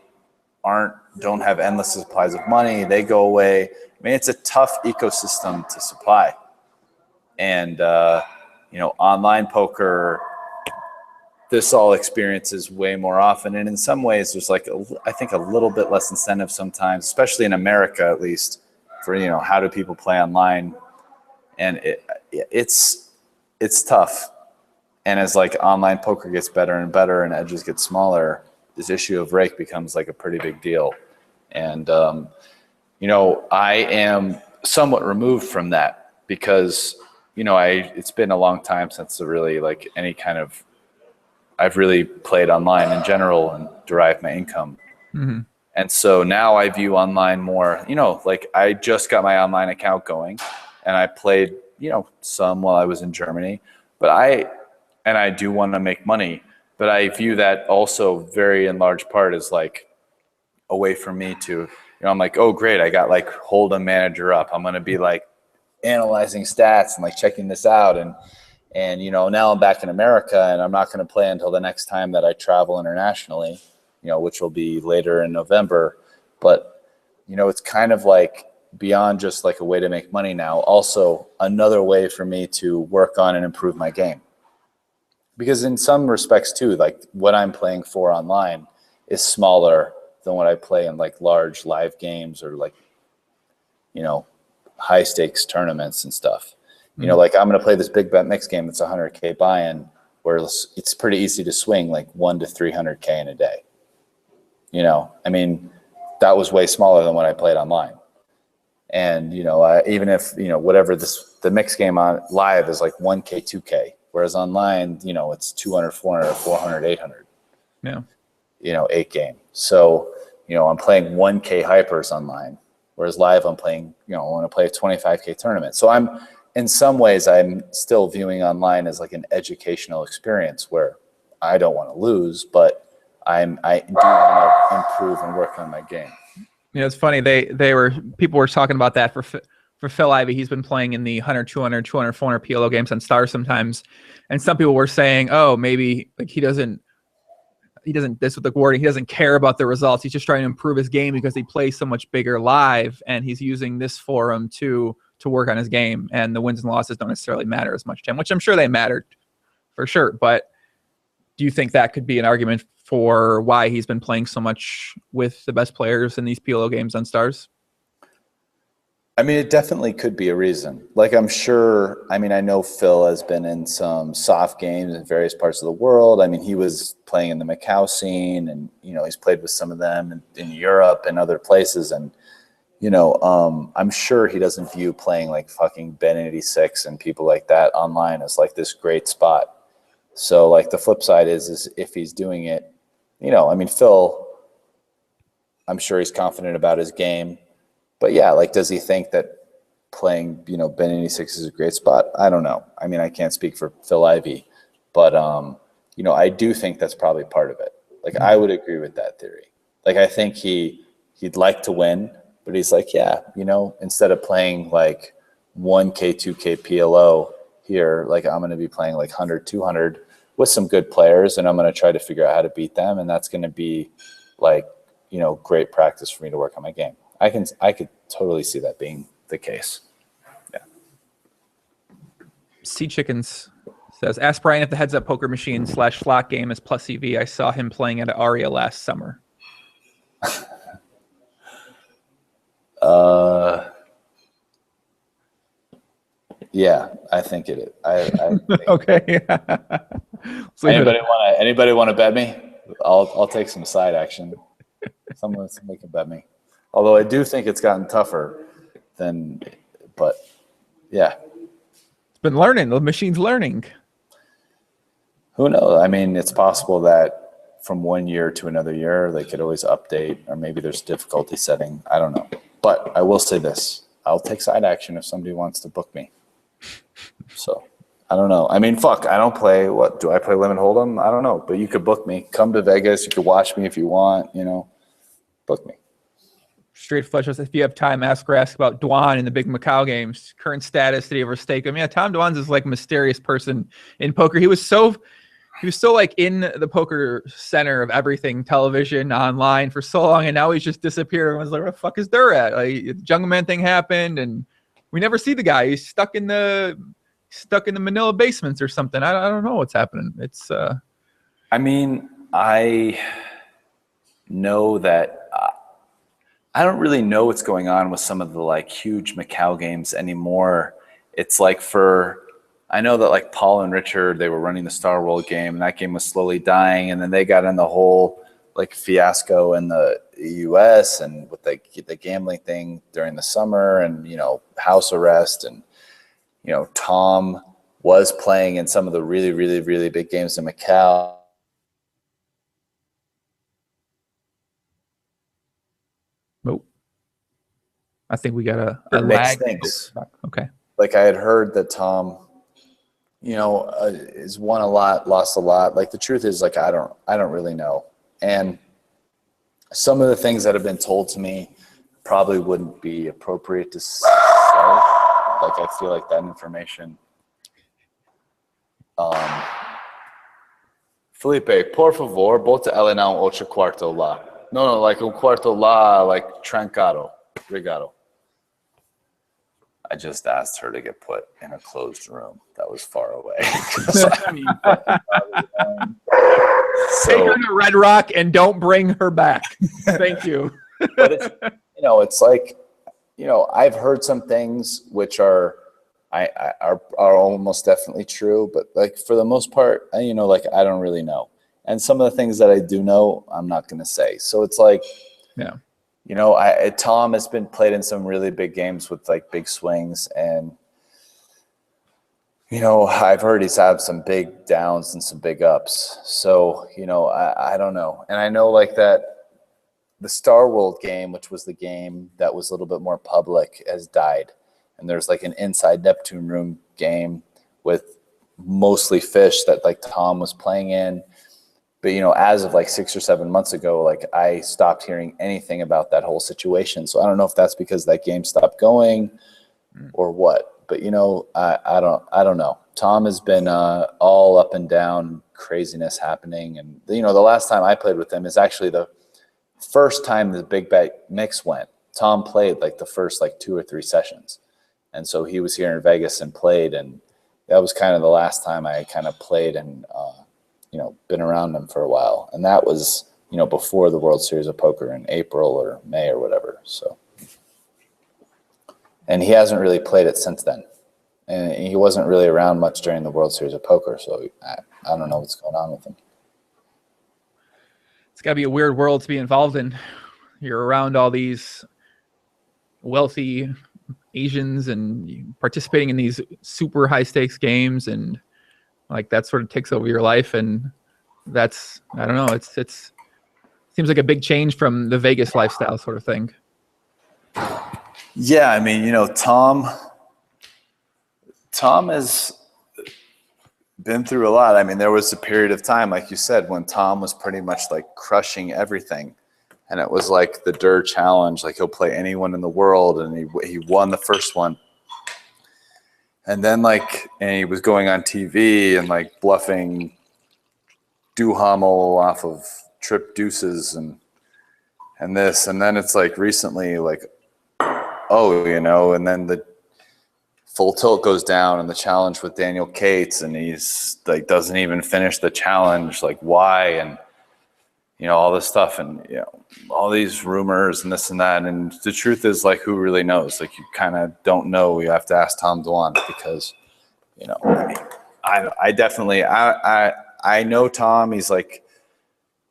don't have endless supplies of money. They go away. I mean, it's a tough ecosystem to supply. And, online poker, this all experiences way more often. And in some ways, there's I think a little bit less incentive sometimes, especially in America, at least, for, how do people play online? And it's tough. And as online poker gets better and better and edges get smaller, this issue of rake becomes a pretty big deal. And, I am somewhat removed from that because, it's been a long time since really any kind of, I've really played online in general and derived my income. Mm-hmm. And so now I view online more, I just got my online account going and I played, some while I was in Germany, but I do want to make money, but I view that also very in large part as a way for me to, I'm oh, great. I got Hold'em Manager up. I'm going to be analyzing stats and checking this out. And, now I'm back in America and I'm not going to play until the next time that I travel internationally, which will be later in November. But, it's kind of beyond just a way to make money now, also another way for me to work on and improve my game. because in some respects too, like what I'm playing for online is smaller than what I play in like large live games or like, you know, high stakes tournaments and stuff. You know, like I'm going to play this big bet mix game that's 100K buy-in, where it's pretty easy to swing like 1 to 300K in a day. You know, I mean, that was way smaller than what I played online. And, you know, even if, you know, whatever the mix game on live is like 1K, 2K, whereas online, you know, it's 200, 400, 400, 800. Yeah. You know, 8 game. So, you know, I'm playing 1K hypers online, whereas live I'm playing, you know, I want to play a 25K tournament. So in some ways, I'm still viewing online as like an educational experience where I don't want to lose, but I do want to improve and work on my game. You know, it's funny. People were talking about that for Phil Ivey. He's been playing in the 100, 200, 200, 400 PLO games on Stars sometimes, and some people were saying, "Oh, maybe like he doesn't." This with the wording, he doesn't care about the results. He's just trying to improve his game because he plays so much bigger live, and he's using this forum to work on his game. And the wins and losses don't necessarily matter as much to him, which I'm sure they mattered for sure. But do you think that could be an argument for why he's been playing so much with the best players in these PLO games on Stars? I mean, it definitely could be a reason. Like, I'm sure, I mean, I know Phil has been in some soft games in various parts of the world. I mean, he was playing in the Macau scene, and, you know, he's played with some of them in Europe and other places. And, you know, I'm sure he doesn't view playing like fucking Ben 86 and people like that online as like this great spot. So, like, the flip side is if he's doing it, you know, I mean, Phil, I'm sure he's confident about his game. But yeah, like, does he think that playing, you know, Ben 86 is a great spot? I don't know. I mean, I can't speak for Phil Ivey, but, you know, I do think that's probably part of it. Like, I would agree with that theory. Like, I think he'd like to win, but he's like, yeah, you know, instead of playing like 1K, 2K PLO here, like, I'm going to be playing like 100, 200 with some good players, and I'm going to try to figure out how to beat them. And that's going to be like, you know, great practice for me to work on my game. I could totally see that being the case. Yeah. Sea Chickens says, ask Brian if the heads up poker machine / slot game is plus EV. I saw him playing at Aria last summer. Yeah, I think it is. I think okay. anybody want to bet me? I'll take some side action. Somebody can bet me. Although I do think it's gotten tougher but yeah. It's been learning. The machine's learning. Who knows? I mean, it's possible that from one year to another year, they could always update, or maybe there's difficulty setting. I don't know. But I will say this. I'll take side action if somebody wants to book me. So, I don't know. I mean, fuck, I don't play. Do I play Limit Hold'em? I don't know. But you could book me. Come to Vegas. You could watch me if you want, you know. Book me. Straight Flush says, if you have time, ask about Dwan in the big Macau games. Current status, did he ever stake him? Yeah, Tom Dwan's is like a mysterious person in poker. He was so like in the poker center of everything, television, online for so long, and now he's just disappeared. Everyone's like, where the fuck is Dur at? Like, the Jungle Man thing happened, and we never see the guy. He's stuck in the Manila basements or something. I don't know what's happening. It's I mean, I know that I don't really know what's going on with some of the like huge Macau games anymore. It's like I know that like Paul and Richard, they were running the Star World game, and that game was slowly dying. And then they got in the whole like fiasco in the US and with the gambling thing during the summer, and, you know, house arrest. And, you know, Tom was playing in some of the really, really, really big games in Macau. oh, I think we got a lag. Things. Okay. Like, I had heard that Tom, you know, has won a lot, lost a lot. Like, the truth is, like, I don't really know. And some of the things that have been told to me probably wouldn't be appropriate to say. Like, I feel like that information. Felipe, por favor, bota ela não outro quarto lá. No, like un cuarto lá, like trancado. Obrigado. I just asked her to get put in a closed room that was far away. Take her to Red Rock and don't bring her back. Thank you. But it's, it's like, I've heard some things which are almost definitely true, but like for the most part, I don't really know. And some of the things that I do know, I'm not going to say. So it's like, Tom has been played in some really big games with like big swings, and I've heard he's had some big downs and some big ups. So I don't know, and I know like that the Star World game, which was the game that was a little bit more public, has died, and there's like an inside Neptune room game with mostly fish that like Tom was playing in. But, as of like 6 or 7 months ago, like I stopped hearing anything about that whole situation. So I don't know if that's because that game stopped going or what. But, I don't know. Tom has been all up and down, craziness happening. And, the last time I played with him is actually the first time the Big Bet Mix went. Tom played like the first like 2 or 3 sessions. And so he was here in Vegas and played. And that was kind of the last time I kind of played and, been around him for a while. And that was, before the World Series of Poker in April or May or whatever. So, and he hasn't really played it since then. And he wasn't really around much during the World Series of Poker. So I don't know what's going on with him. It's got to be a weird world to be involved in. You're around all these wealthy Asians and participating in these super high stakes games, and like that sort of takes over your life. And that's, I don't know, it's seems like a big change from the Vegas lifestyle sort of thing. Yeah. I mean, Tom has been through a lot. I mean, there was a period of time, like you said, when Tom was pretty much like crushing everything. And it was like the Durr challenge, like he'll play anyone in the world. And he won the first one. And then and he was going on TV and like bluffing Duhamel off of trip deuces and this. And then it's like recently like, and then the full tilt goes down and the challenge with Daniel Cates, and he's like, doesn't even finish the challenge. Like why? And, all this stuff and, all these rumors and this and that. And the truth is like, who really knows? Like you kind of don't know. You have to ask Tom Dwan because, I definitely, I know Tom. He's like,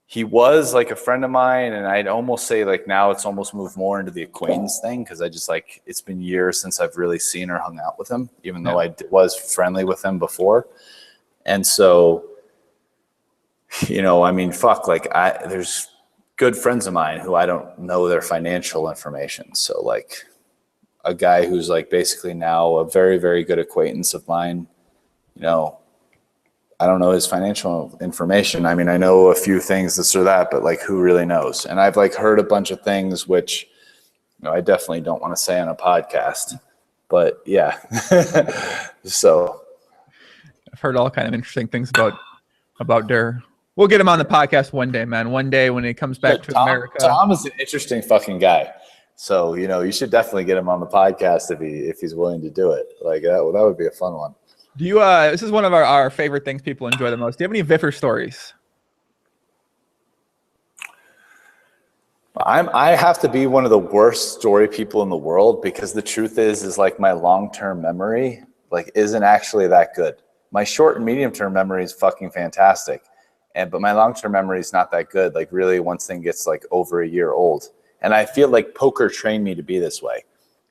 he was like a friend of mine. And I'd almost say like now it's almost moved more into the acquaintance thing. Cause I just like, it's been years since I've really seen or hung out with him, even though I was friendly with him before. And so, I mean, fuck, like there's good friends of mine who I don't know their financial information. So like a guy who's like basically now a very, very good acquaintance of mine, I don't know his financial information. I mean, I know a few things, this or that, but like who really knows? And I've like heard a bunch of things, which, I definitely don't want to say on a podcast, but yeah. So I've heard all kind of interesting things about Durr. We'll get him on the podcast one day, man. One day when he comes back to America. Tom is an interesting fucking guy. So, you should definitely get him on the podcast if he's willing to do it. Like that would be a fun one. Do you this is one of our favorite things people enjoy the most. Do you have any Viffer stories? I have to be one of the worst story people in the world because the truth is like my long-term memory like isn't actually that good. My short and medium-term memory is fucking fantastic. But my long-term memory is not that good. Like really once thing gets like over a year old. And I feel like poker trained me to be this way.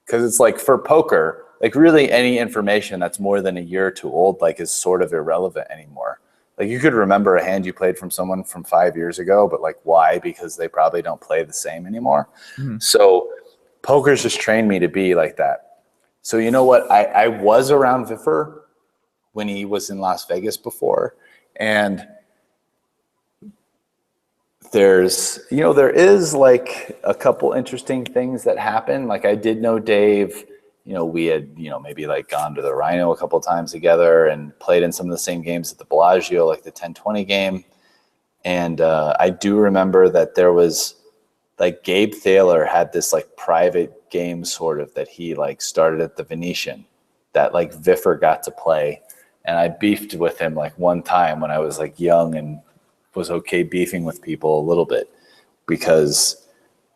Cause it's like for poker, like really any information that's more than a year or two old, like is sort of irrelevant anymore. Like you could remember a hand you played from someone from 5 years ago, but like why? Because they probably don't play the same anymore. Mm-hmm. So poker's just trained me to be like that. So you know what? I was around Viffer when he was in Las Vegas before. And there is like a couple interesting things that happen. Like I did know Dave, we had, maybe like gone to the Rhino a couple of times together and played in some of the same games at the Bellagio, like the 10-20 game. And I do remember that there was like Gabe Thaler had this like private game sort of that he like started at the Venetian that like Viffer got to play. And I beefed with him like one time when I was like young and was okay beefing with people a little bit because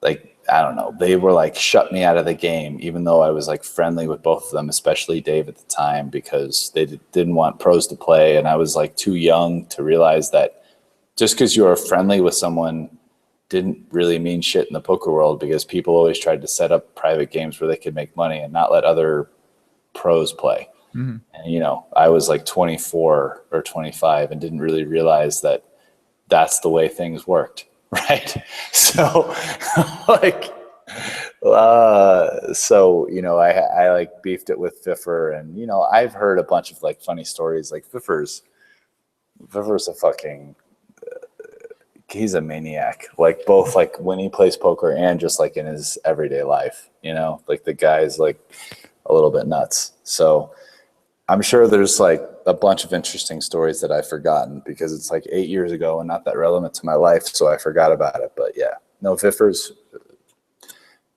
like, I don't know, they were like shut me out of the game, even though I was like friendly with both of them, especially Dave at the time, because they didn't want pros to play. And I was like too young to realize that just because you are friendly with someone didn't really mean shit in the poker world, because people always tried to set up private games where they could make money and not let other pros play. Mm-hmm. And, you know, I was like 24 or 25 and didn't really realize that that's the way things worked. Right. So like, so, you know, I like beefed it with Viffer, and, you know, I've heard a bunch of like funny stories. Like Viffer's a fucking, he's a maniac, like both like when he plays poker and just like in his everyday life, you know, like the guy's like a little bit nuts. So I'm sure there's like a bunch of interesting stories that I've forgotten because it's like 8 years ago and not that relevant to my life. So I forgot about it. But yeah, no, Viffer is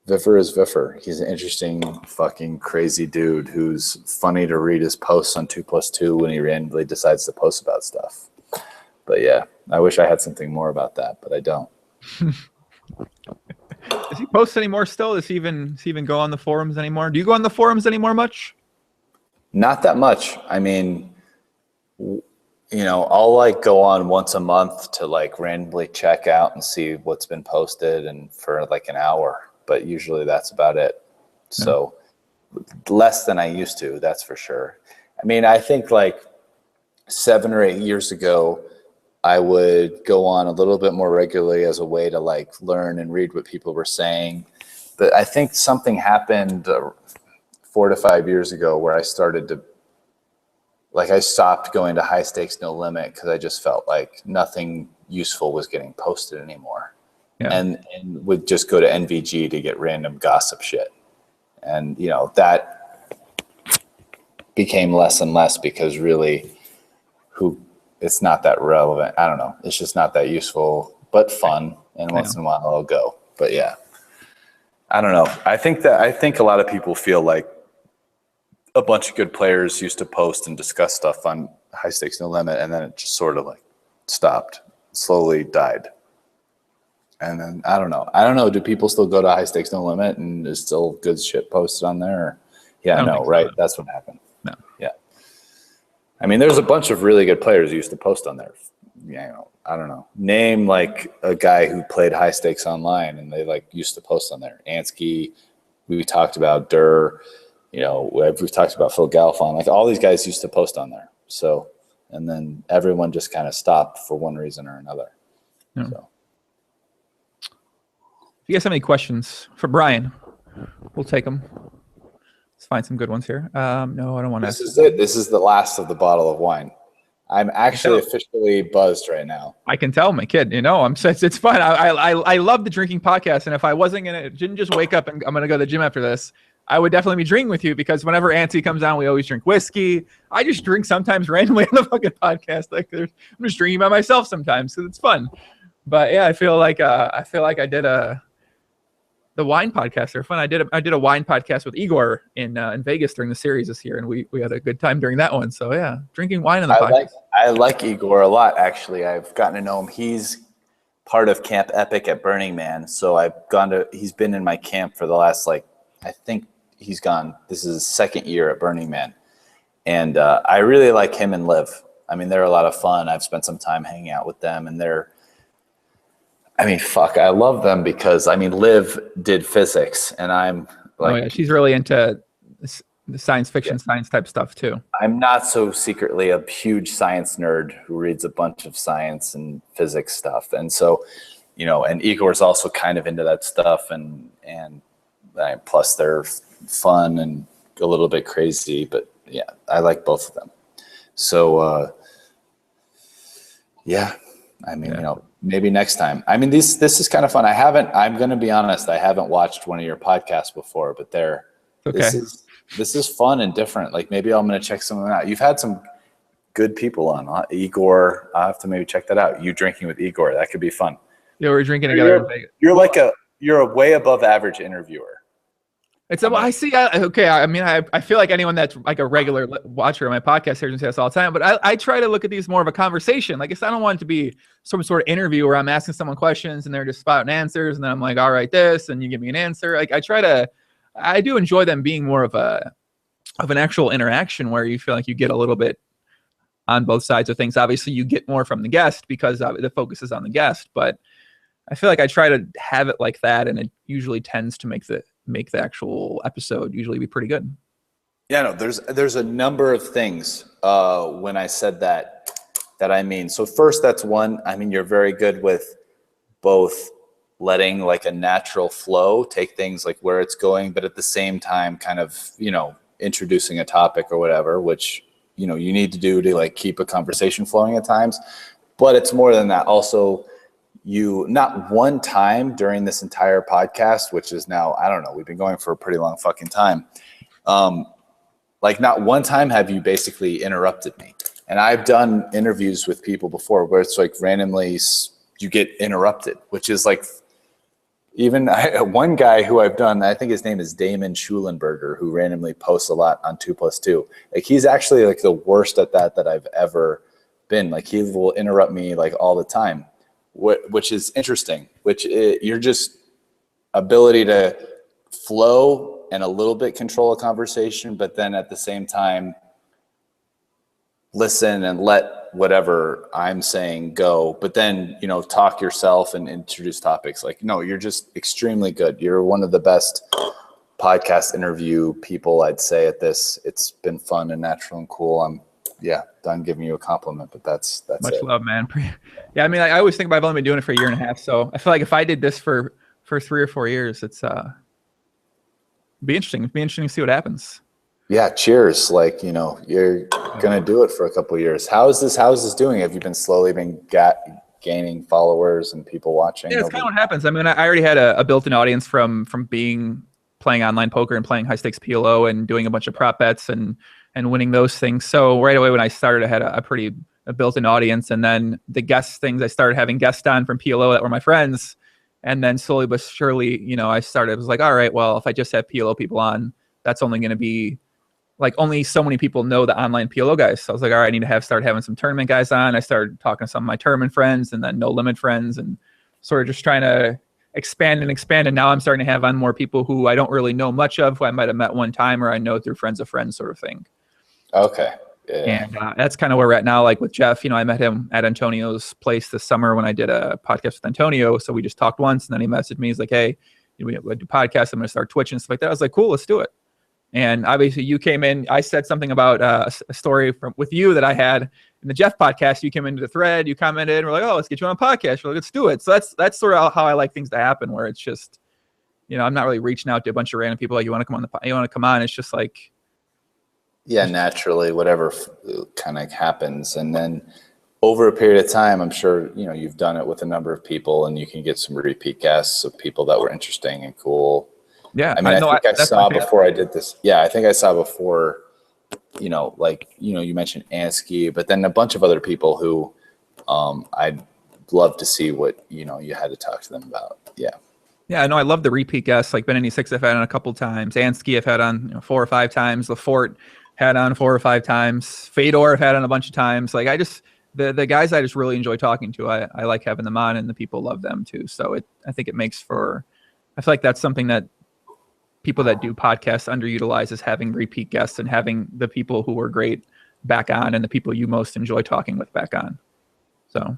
Viffer. He's an interesting fucking crazy dude who's funny to read his posts on 2+2 when he randomly decides to post about stuff. But yeah, I wish I had something more about that, but I don't. Does he post anymore still? Does he even go on the forums anymore? Do you go on the forums anymore much? Not that much. I mean, you know, I'll like go on once a month to like randomly check out and see what's been posted and for like an hour, but usually that's about it. Yeah. So less than I used to, that's for sure. I mean, I think like 7 or 8 years ago, I would go on a little bit more regularly as a way to like learn and read what people were saying. But I think something happened 4 to 5 years ago where I started to, like, I stopped going to High Stakes No Limit because I just felt like nothing useful was getting posted anymore. Yeah. And would just go to NVG to get random gossip shit. And, you know, that became less and less because really it's not that relevant. I don't know. It's just not that useful, but fun. And once in a while I'll go. But yeah, I don't know. I think a lot of people feel like a bunch of good players used to post and discuss stuff on High Stakes No Limit, and then it just sort of like stopped, slowly died. And then I don't know. Do people still go to High Stakes No Limit and there's still good shit posted on there? Yeah, no, right. So. That's what happened. No. Yeah. I mean, there's a bunch of really good players who used to post on there. You know, I don't know. Name like a guy who played High Stakes online and they like used to post on there. Ansky, we talked about Durr. You know, we've talked about Phil Galfond. Like all these guys used to post on there. So, and then everyone just kind of stopped for one reason or another. Yeah. So, if you guys have any questions for Brian, we'll take them. Let's find some good ones here. No, I don't want to. This is it. This is the last of the bottle of wine. I'm actually officially buzzed right now. I can tell, my kid. You know, it's fun. I love the drinking podcast, and if I didn't just wake up and I'm gonna go to the gym after this, I would definitely be drinking with you because whenever Auntie comes on, we always drink whiskey. I just drink sometimes randomly on the fucking podcast. Like I'm just drinking by myself sometimes because it's fun. But yeah, I feel like I did the wine podcast. They're fun. I did a wine podcast with Igor in Vegas during the series this year, and we had a good time during that one. So yeah, drinking wine on the podcast. I like Igor a lot, actually. I've gotten to know him. He's part of Camp Epic at Burning Man. So he's been in my camp for the last, like, I think this is his second year at Burning Man. And I really like him and Liv. I mean, they're a lot of fun. I've spent some time hanging out with them, and I love them because, Liv did physics, and I'm like... Oh, yeah, she's really into the science fiction, science type stuff, too. I'm not so secretly a huge science nerd who reads a bunch of science and physics stuff. And so, you know, and Igor's also kind of into that stuff, and plus they're fun and a little bit crazy, but yeah, I like both of them. So, yeah, you know, maybe next time. I mean, this is kind of fun. I'm going to be honest, I haven't watched one of your podcasts before, but this is fun and different. Like maybe I'm going to check some of them out. You've had some good people on. Igor, I'll have to maybe check that out. You drinking with Igor, that could be fun. Yeah, we're drinking together in Vegas. You're like you're a way above average interviewer. I see. Okay. I mean, I feel like anyone that's like a regular watcher of my podcast hears me say this all the time, but I try to look at these more of a conversation. Like, I don't want it to be some sort of interview where I'm asking someone questions and they're just spouting answers. And then I'm like, all right, this, and you give me an answer. Like, I do enjoy them being more of an actual interaction where you feel like you get a little bit on both sides of things. Obviously you get more from the guest because the focus is on the guest, but I feel like I try to have it like that. And it usually tends to make the actual episode usually be pretty good. Yeah, no, there's a number of things when I said that I mean. So first, that's one. I mean, you're very good with both letting like a natural flow take things like where it's going, but at the same time, kind of, introducing a topic or whatever, which, you need to do to like keep a conversation flowing at times. But it's more than that. Also, you not one time during this entire podcast, which is now, I don't know, we've been going for a pretty long fucking time. Like not one time have you basically interrupted me. And I've done interviews with people before where it's like randomly you get interrupted, which is like, even one guy who I've done, I think his name is Damon Schulenberger, who randomly posts a lot on 2+2. Like he's actually like the worst at that I've ever been. Like he will interrupt me like all the time. Which is interesting, you're just ability to flow and a little bit control a conversation, but then at the same time, listen and let whatever I'm saying go, but then, talk yourself and introduce topics. Like, no, you're just extremely good. You're one of the best podcast interview people, I'd say, at this. It's been fun and natural and cool. Done giving you a compliment, but that's much it. love, man. Yeah, I mean, I always think about, I've only been doing it for a year and a half, so I feel like if I did this for 3 or 4 years, it'd be interesting. It'd be interesting to see what happens. Yeah, cheers. Like, you're gonna do it for a couple of years. How is this doing? Have you been slowly gaining followers and people watching? Yeah, it's kind of what happens. I mean, I already had a built-in audience from playing online poker and playing high stakes PLO and doing a bunch of prop bets and winning those things. So right away when I started, I had a built-in audience. And then the guest things, I started having guests on from PLO that were my friends. And then slowly but surely, I was like, all right, well, if I just have PLO people on, that's only going to be like, only so many people know the online PLO guys. So I was like, all right, I need to start having some tournament guys on. I started talking to some of my tournament friends and then no limit friends and sort of just trying to expand. And now I'm starting to have on more people who I don't really know much of, who I might've met one time or I know through friends of friends sort of thing. Okay. Yeah. And that's kind of where we're at now. Like with Jeff, I met him at Antonio's place this summer when I did a podcast with Antonio. So we just talked once and then he messaged me. He's like, hey, we do podcasts. I'm going to start Twitch and stuff like that. I was like, cool, let's do it. And obviously you came in, I said something about a story with you that I had in the Jeff podcast. You came into the thread, you commented, and we're like, oh, let's get you on a podcast. We're like, let's do it. So that's sort of how I like things to happen, where it's just, I'm not really reaching out to a bunch of random people like, you want to come on. It's just like, yeah, naturally, whatever kind of happens. And then over a period of time, I'm sure, you've done it with a number of people and you can get some repeat guests of people that were interesting and cool. Yeah. I mean, I think I saw before I did this. Yeah, I think I saw before, you mentioned Ansky, but then a bunch of other people who I'd love to see what, you had to talk to them about. Yeah. Yeah, no, I love the repeat guests. Like Ben86 I've had on a couple times. Ansky I've had on 4 or 5 times. LaForte had on 4 or 5 times. Fedor I've had on a bunch of times. Like the guys I just really enjoy talking to. I like having them on and the people love them too. So I think it makes I feel like that's something that people that do podcasts underutilize, is having repeat guests and having the people who are great back on and the people you most enjoy talking with back on. So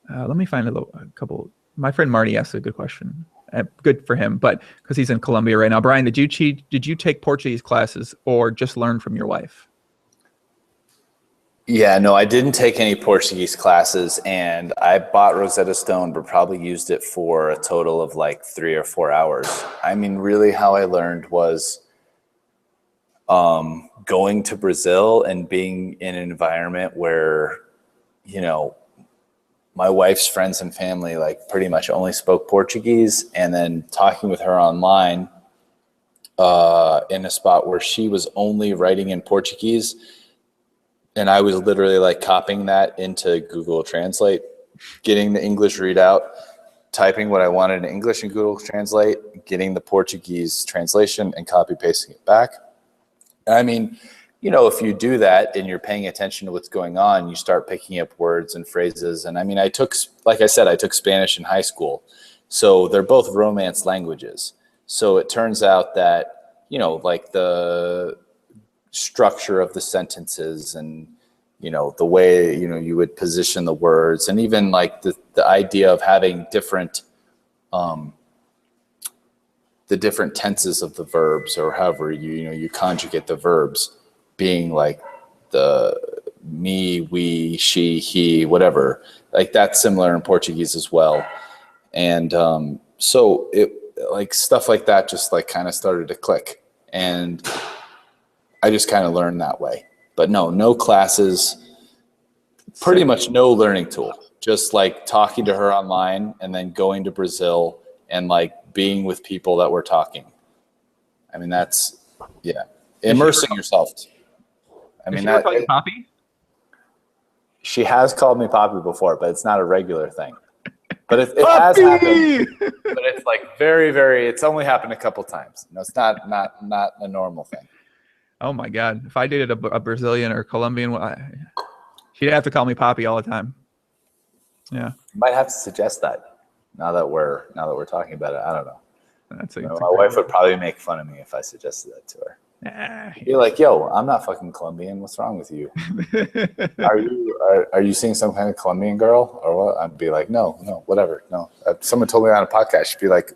let me find a couple. My friend Marty asked a good question. Good for him, but because he's in Colombia right now. Brian, did you take Portuguese classes or just learn from your wife? Yeah, no, I didn't take any Portuguese classes, and I bought Rosetta Stone, but probably used it for a total of like 3 or 4 hours. I mean, really how I learned was going to Brazil and being in an environment where, my wife's friends and family like pretty much only spoke Portuguese, and then talking with her online in a spot where she was only writing in Portuguese. And I was literally like copying that into Google Translate, getting the English readout, typing what I wanted in English in Google Translate, getting the Portuguese translation and copy pasting it back. And I mean, if you do that and you're paying attention to what's going on, you start picking up words and phrases. And I mean, like I said, I took Spanish in high school. So they're both Romance languages. So it turns out that, like the structure of the sentences and, the way, you would position the words, and even like the idea of having different, the different tenses of the verbs, or however you conjugate the verbs, being like the me, we, she, he, whatever, like that's similar in Portuguese as well. And so it, like stuff like that just like kind of started to click, and I just kind of learned that way. But no classes, pretty much no learning tool, just like talking to her online and then going to Brazil and like being with people that were talking. I mean, that's, yeah, immersing yourself. I mean, that, call you Poppy? She has called me Poppy before, but it's not a regular thing. But it has happened. But it's like very, very. It's only happened a couple times. It's not a normal thing. Oh my God! If I dated a Brazilian or Colombian, she'd have to call me Poppy all the time. Yeah. You might have to suggest that. Now that we're talking about it, I don't know. My wife would probably make fun of me if I suggested that to her. You're like, yo, I'm not fucking Colombian. What's wrong with you? Are you seeing some kind of Colombian girl or what? I'd be like, no, whatever. No. Someone told me on a podcast, she'd be like,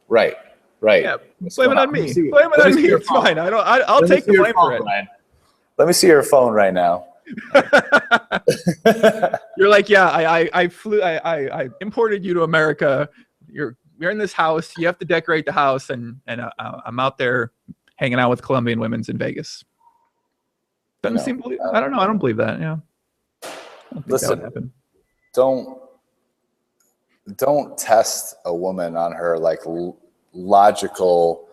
right. Yeah, blame it on me. Blame it on me. It's fine. I'll take the blame for it. Ryan. Let me see your phone right now. You're like, yeah, I imported you to America. You're in this house. You have to decorate the house, and I'm out there hanging out with Colombian women in Vegas. Doesn't seem. I don't know. I don't believe that. Yeah. Listen, don't test a woman on her like logical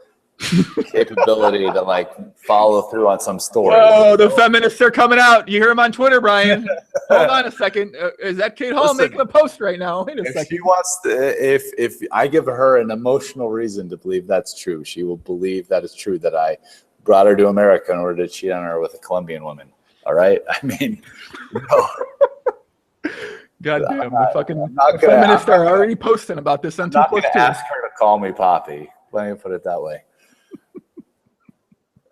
capability to like follow through on some story. Oh, the feminists are coming out. You hear them on Twitter, Brian. Hold on a second. Is that Kate Hall making a post right now? Wait a second. If she wants to, if I give her an emotional reason to believe that's true, she will believe that it's true that I brought her to America in order to cheat on her with a Colombian woman. All right? I mean, no. God damn, the feminists are already posting about this on 2+2. I'm not going to ask her to call me Poppy. Let me put it that way.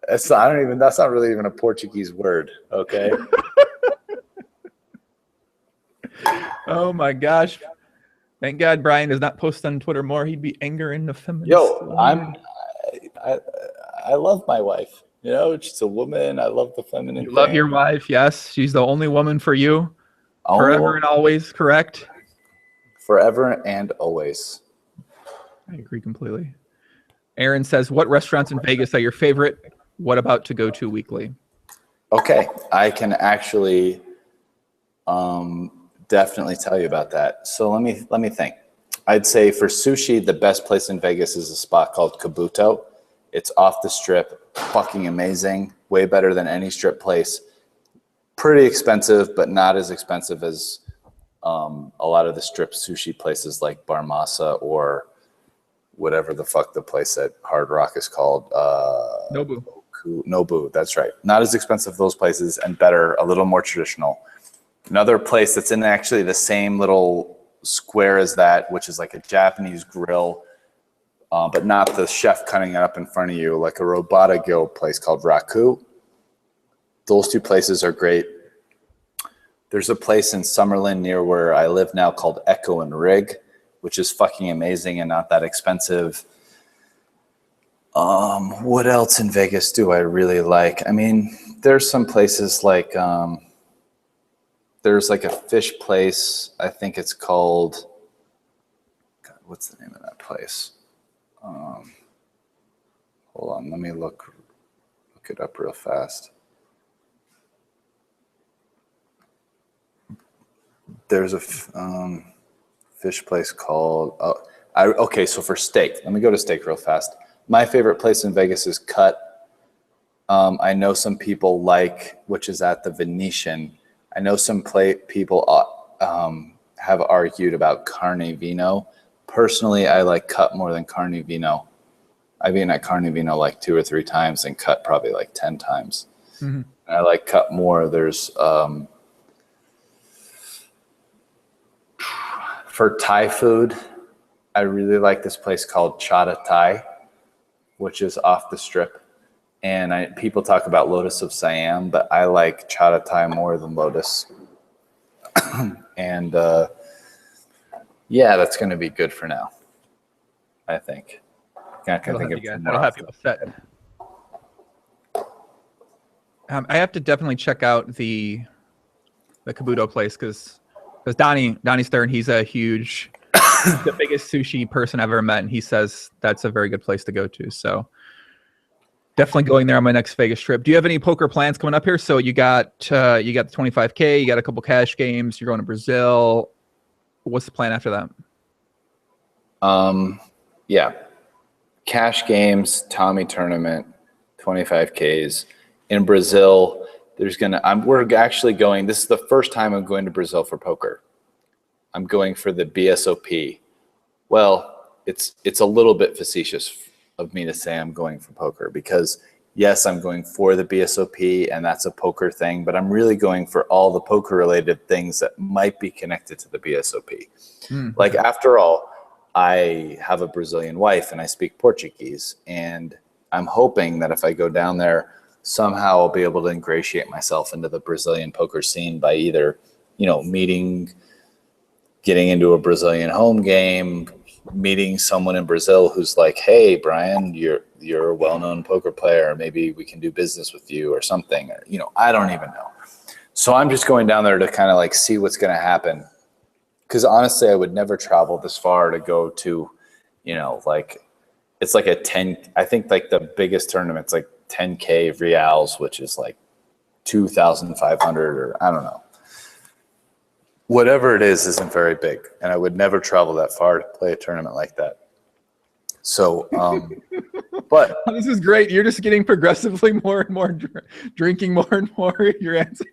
That's not really even a Portuguese word, okay? Oh my gosh. Thank God Brian does not post on Twitter more. He'd be angering the feminists. Yo, I love my wife. She's a woman. I love the feminine. You love your wife, yes. She's the only woman for you. Forever and always, correct? Forever and always. I agree completely. Aaron says, what restaurants in Vegas are your favorite? What about to go to weekly? Okay, I can actually definitely tell you about that. So let me think. I'd say for sushi, the best place in Vegas is a spot called Kabuto. It's off the strip, fucking amazing, way better than any strip place. Pretty expensive, but not as expensive as a lot of the strip sushi places like Barmasa or whatever the fuck the place at Hard Rock is called. Nobu, that's right. Not as expensive those places, and better, a little more traditional. Another place that's in actually the same little square as that, which is like a Japanese grill, but not the chef cutting it up in front of you, like a Robata Grill place called Raku. Those two places are great. There's a place in Summerlin near where I live now called Echo and Rig, which is fucking amazing and not that expensive. What else in Vegas do I really like? I mean, there's some places like, there's like a fish place. I think it's called, God, what's the name of that place? Hold on, let me look it up real fast. There's a fish place called, okay, so for steak, let me go to steak real fast. My favorite place in Vegas is Cut. I know some people which is at the Venetian. I know some people have argued about Carne Vino. personally, I like cut more than carne vino. I've eaten at carne vino like 2 or 3 times and cut probably like 10 times. Mm-hmm. And I like cut more. There's for Thai food, I really like this place called Chata Thai, which is off the strip. And people talk about Lotus of Siam, but I like Chata Thai more than Lotus. And yeah, that's going to be good for now, I think. That'll have you upset. I have to definitely check out the Kabuto place because Donnie's there, and he's a huge, the biggest sushi person I've ever met, and he says that's a very good place to go to. So definitely going there on my next Vegas trip. Do you have any poker plans coming up here? So you got the 25K, you got a couple cash games, you're going to Brazil. What's the plan after that? Yeah, cash games, Tommy tournament, 25Ks in Brazil. We're actually going. This is the first time I'm going to Brazil for poker. I'm going for the WSOP. Well, it's a little bit facetious of me to say I'm going for poker because yes, I'm going for the WSOP and that's a poker thing, but I'm really going for all the poker related things that might be connected to the WSOP. Like after all, I have a Brazilian wife and I speak Portuguese, and I'm hoping that if I go down there, somehow I'll be able to ingratiate myself into the Brazilian poker scene by either, getting into a Brazilian home game, meeting someone in Brazil who's like, hey, Brian, you're a well-known poker player. Maybe we can do business with you or something. Or, I don't even know. So I'm just going down there to kind of like see what's going to happen. Because honestly, I would never travel this far to go to, like it's like I think like the biggest tournament's like 10K reals, which is like 2,500 or I don't know. Whatever it is isn't very big. And I would never travel that far to play a tournament like that. So, but this is great. You're just getting progressively more and more drinking more and more. Your answer,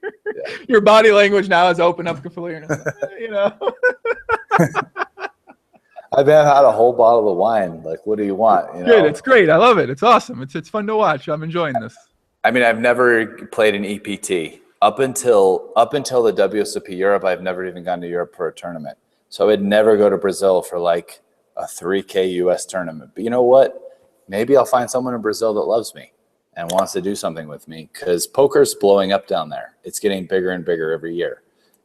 your body language now is open up completely. I've had a whole bottle of wine. Like, what do you want? Good. It's great. I love it. It's awesome. It's fun to watch. I'm enjoying this. I mean, I've never played an EPT up until the WSOP Europe. I've never even gone to Europe for a tournament. So I would never go to Brazil for like a 3K US tournament. But you know what? Maybe I'll find someone in Brazil that loves me and wants to do something with me, because poker's blowing up down there. It's getting bigger and bigger every year.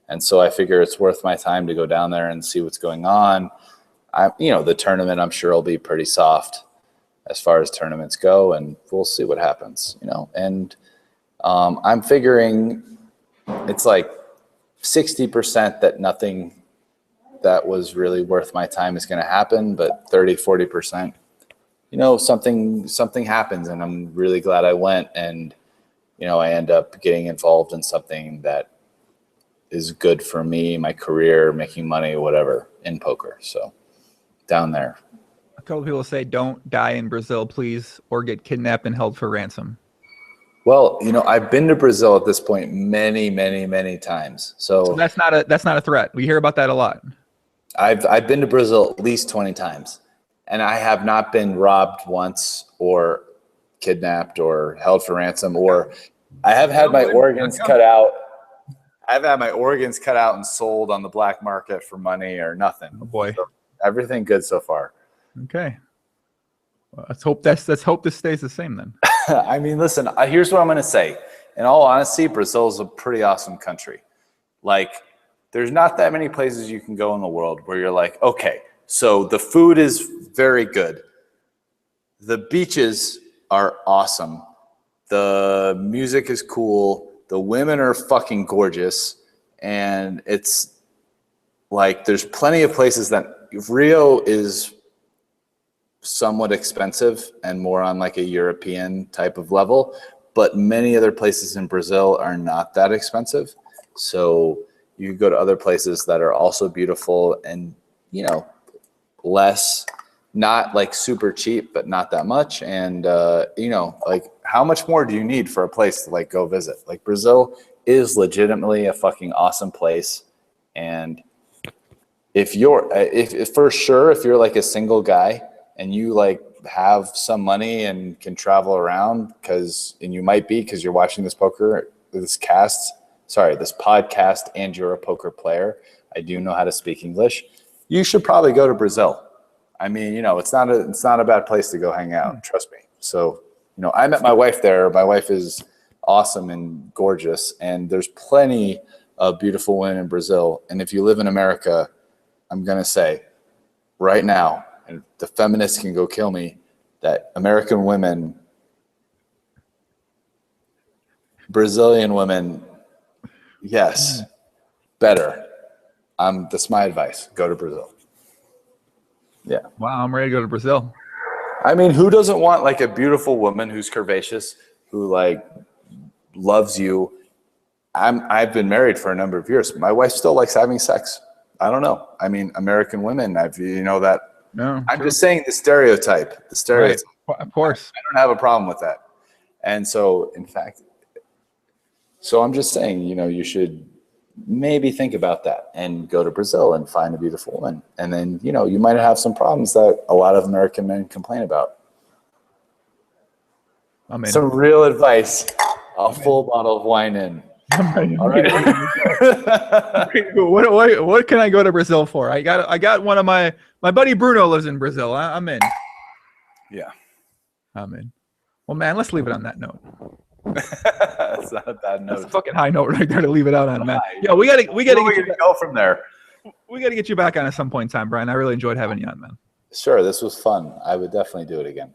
And so I figure it's worth my time to go down there and see what's going on. The tournament, I'm sure will be pretty soft as far as tournaments go, and we'll see what happens, And I'm figuring it's like 60% that nothing that was really worth my time is going to happen, but 30-40%, something happens, and I'm really glad I went, and I end up getting involved in something that is good for me, my career, making money, whatever, in poker. So down there. A couple people say don't die in Brazil, please, or get kidnapped and held for ransom. Well, I've been to Brazil at this point many, many, many times. So that's not a threat. We hear about that a lot. I've been to Brazil at least 20 times, and I have not been robbed once or kidnapped or held for ransom, or I have had my organs cut out. I've had my organs cut out and sold on the black market for money or nothing. Oh boy. So everything good so far. Okay. Well, let's hope this stays the same then. I mean, listen, here's what I'm going to say. In all honesty, Brazil is a pretty awesome country. Like, there's not that many places you can go in the world where you're like, okay, so the food is very good. The beaches are awesome. The music is cool. The women are fucking gorgeous. And it's like, there's plenty of places that Rio is somewhat expensive and more on like a European type of level, but many other places in Brazil are not that expensive. So you go to other places that are also beautiful and, less, not like super cheap, but not that much. And, like how much more do you need for a place to like go visit? Like Brazil is legitimately a fucking awesome place. And if for sure, if you're like a single guy and you like have some money and can travel around and you might be, because you're watching this podcast, and you're a poker player. I do know how to speak English. You should probably go to Brazil. I mean, it's not a bad place to go hang out. Trust me. So, I met my wife there. My wife is awesome and gorgeous, and there's plenty of beautiful women in Brazil. And if you live in America, I'm going to say right now, and the feminists can go kill me, that American women, Brazilian women, yes, better. That's my advice. Go to Brazil. Yeah. Wow, I'm ready to go to Brazil. I mean, who doesn't want like a beautiful woman who's curvaceous, who like loves you? I've been married for a number of years. My wife still likes having sex. I don't know. I mean, American women, that. No, I'm just saying the stereotype. Right. Of course. I don't have a problem with that. And so, in fact, I'm just saying, you should maybe think about that and go to Brazil and find a beautiful woman. And then, you might have some problems that a lot of American men complain about. Some real advice. A full bottle of wine in. All right. What can I go to Brazil for? I got one of my buddy Bruno lives in Brazil. I'm in. Yeah. I'm in. Well, man, let's leave it on that note. That's not a bad note. That's a fucking high note right there to leave it out on, man. Yeah, we gotta go from there. We gotta get you back on at some point in time, Brian. I really enjoyed having you on, man. Sure, this was fun. I would definitely do it again.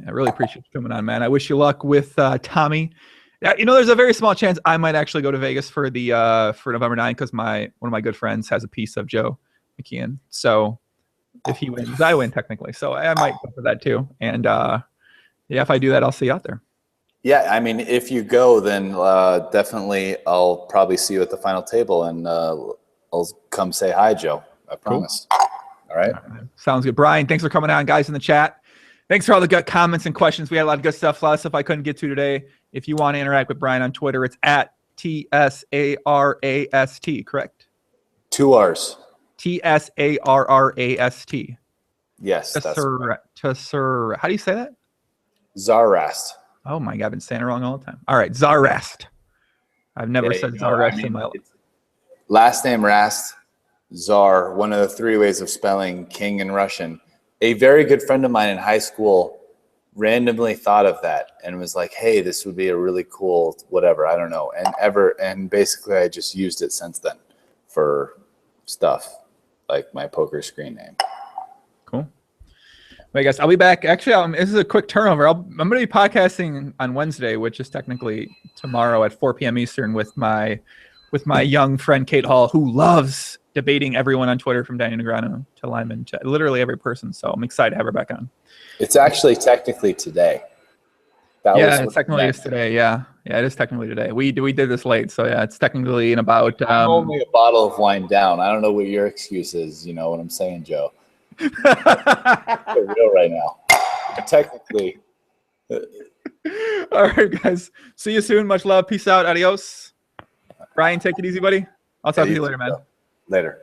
I really appreciate you coming on, man. I wish you luck with Tommy. Yeah, there's a very small chance I might actually go to Vegas for November 9th because one of my good friends has a piece of Joe McKeon. So if he wins, I win technically. So I might go for that too. And if I do that, I'll see you out there. Yeah, I mean, if you go, then definitely I'll probably see you at the final table, and I'll come say hi, Joe. I promise. Cool. All right. Sounds good. Brian, thanks for coming on, guys, in the chat. Thanks for all the good comments and questions. We had a lot of good stuff, a lot of stuff I couldn't get to today. If you want to interact with Brian on Twitter, it's at TSARRAST, correct? 2 R's. TSARRAST. Yes. How do you say that? Rast. Oh my God, I've been saying it wrong all the time. All right, Rast. I've never said Rast in my life. Last name Rast, Tsar, one of the 3 ways of spelling king in Russian. A very good friend of mine in high school randomly thought of that and was like, hey, this would be a really cool whatever, I don't know. And basically I just used it since then for stuff like my poker screen name. Cool. Well, guys, I'll be back. Actually, this is a quick turnover. I'm going to be podcasting on Wednesday, which is technically tomorrow at 4 p.m. Eastern with my young friend Kate Hall, who loves debating everyone on Twitter from Danny Negreanu to Lyman to literally every person. So I'm excited to have her back on. It's actually technically today. It technically is today. Yeah, it is technically today. We did this late, so yeah, it's technically in about. I'm only a bottle of wine down. I don't know what your excuse is. You know what I'm saying, Joe? For real right now. Technically. All right, guys. See you soon. Much love. Peace out. Adios. Brian, take it easy, buddy. I'll talk to you later, man. Later.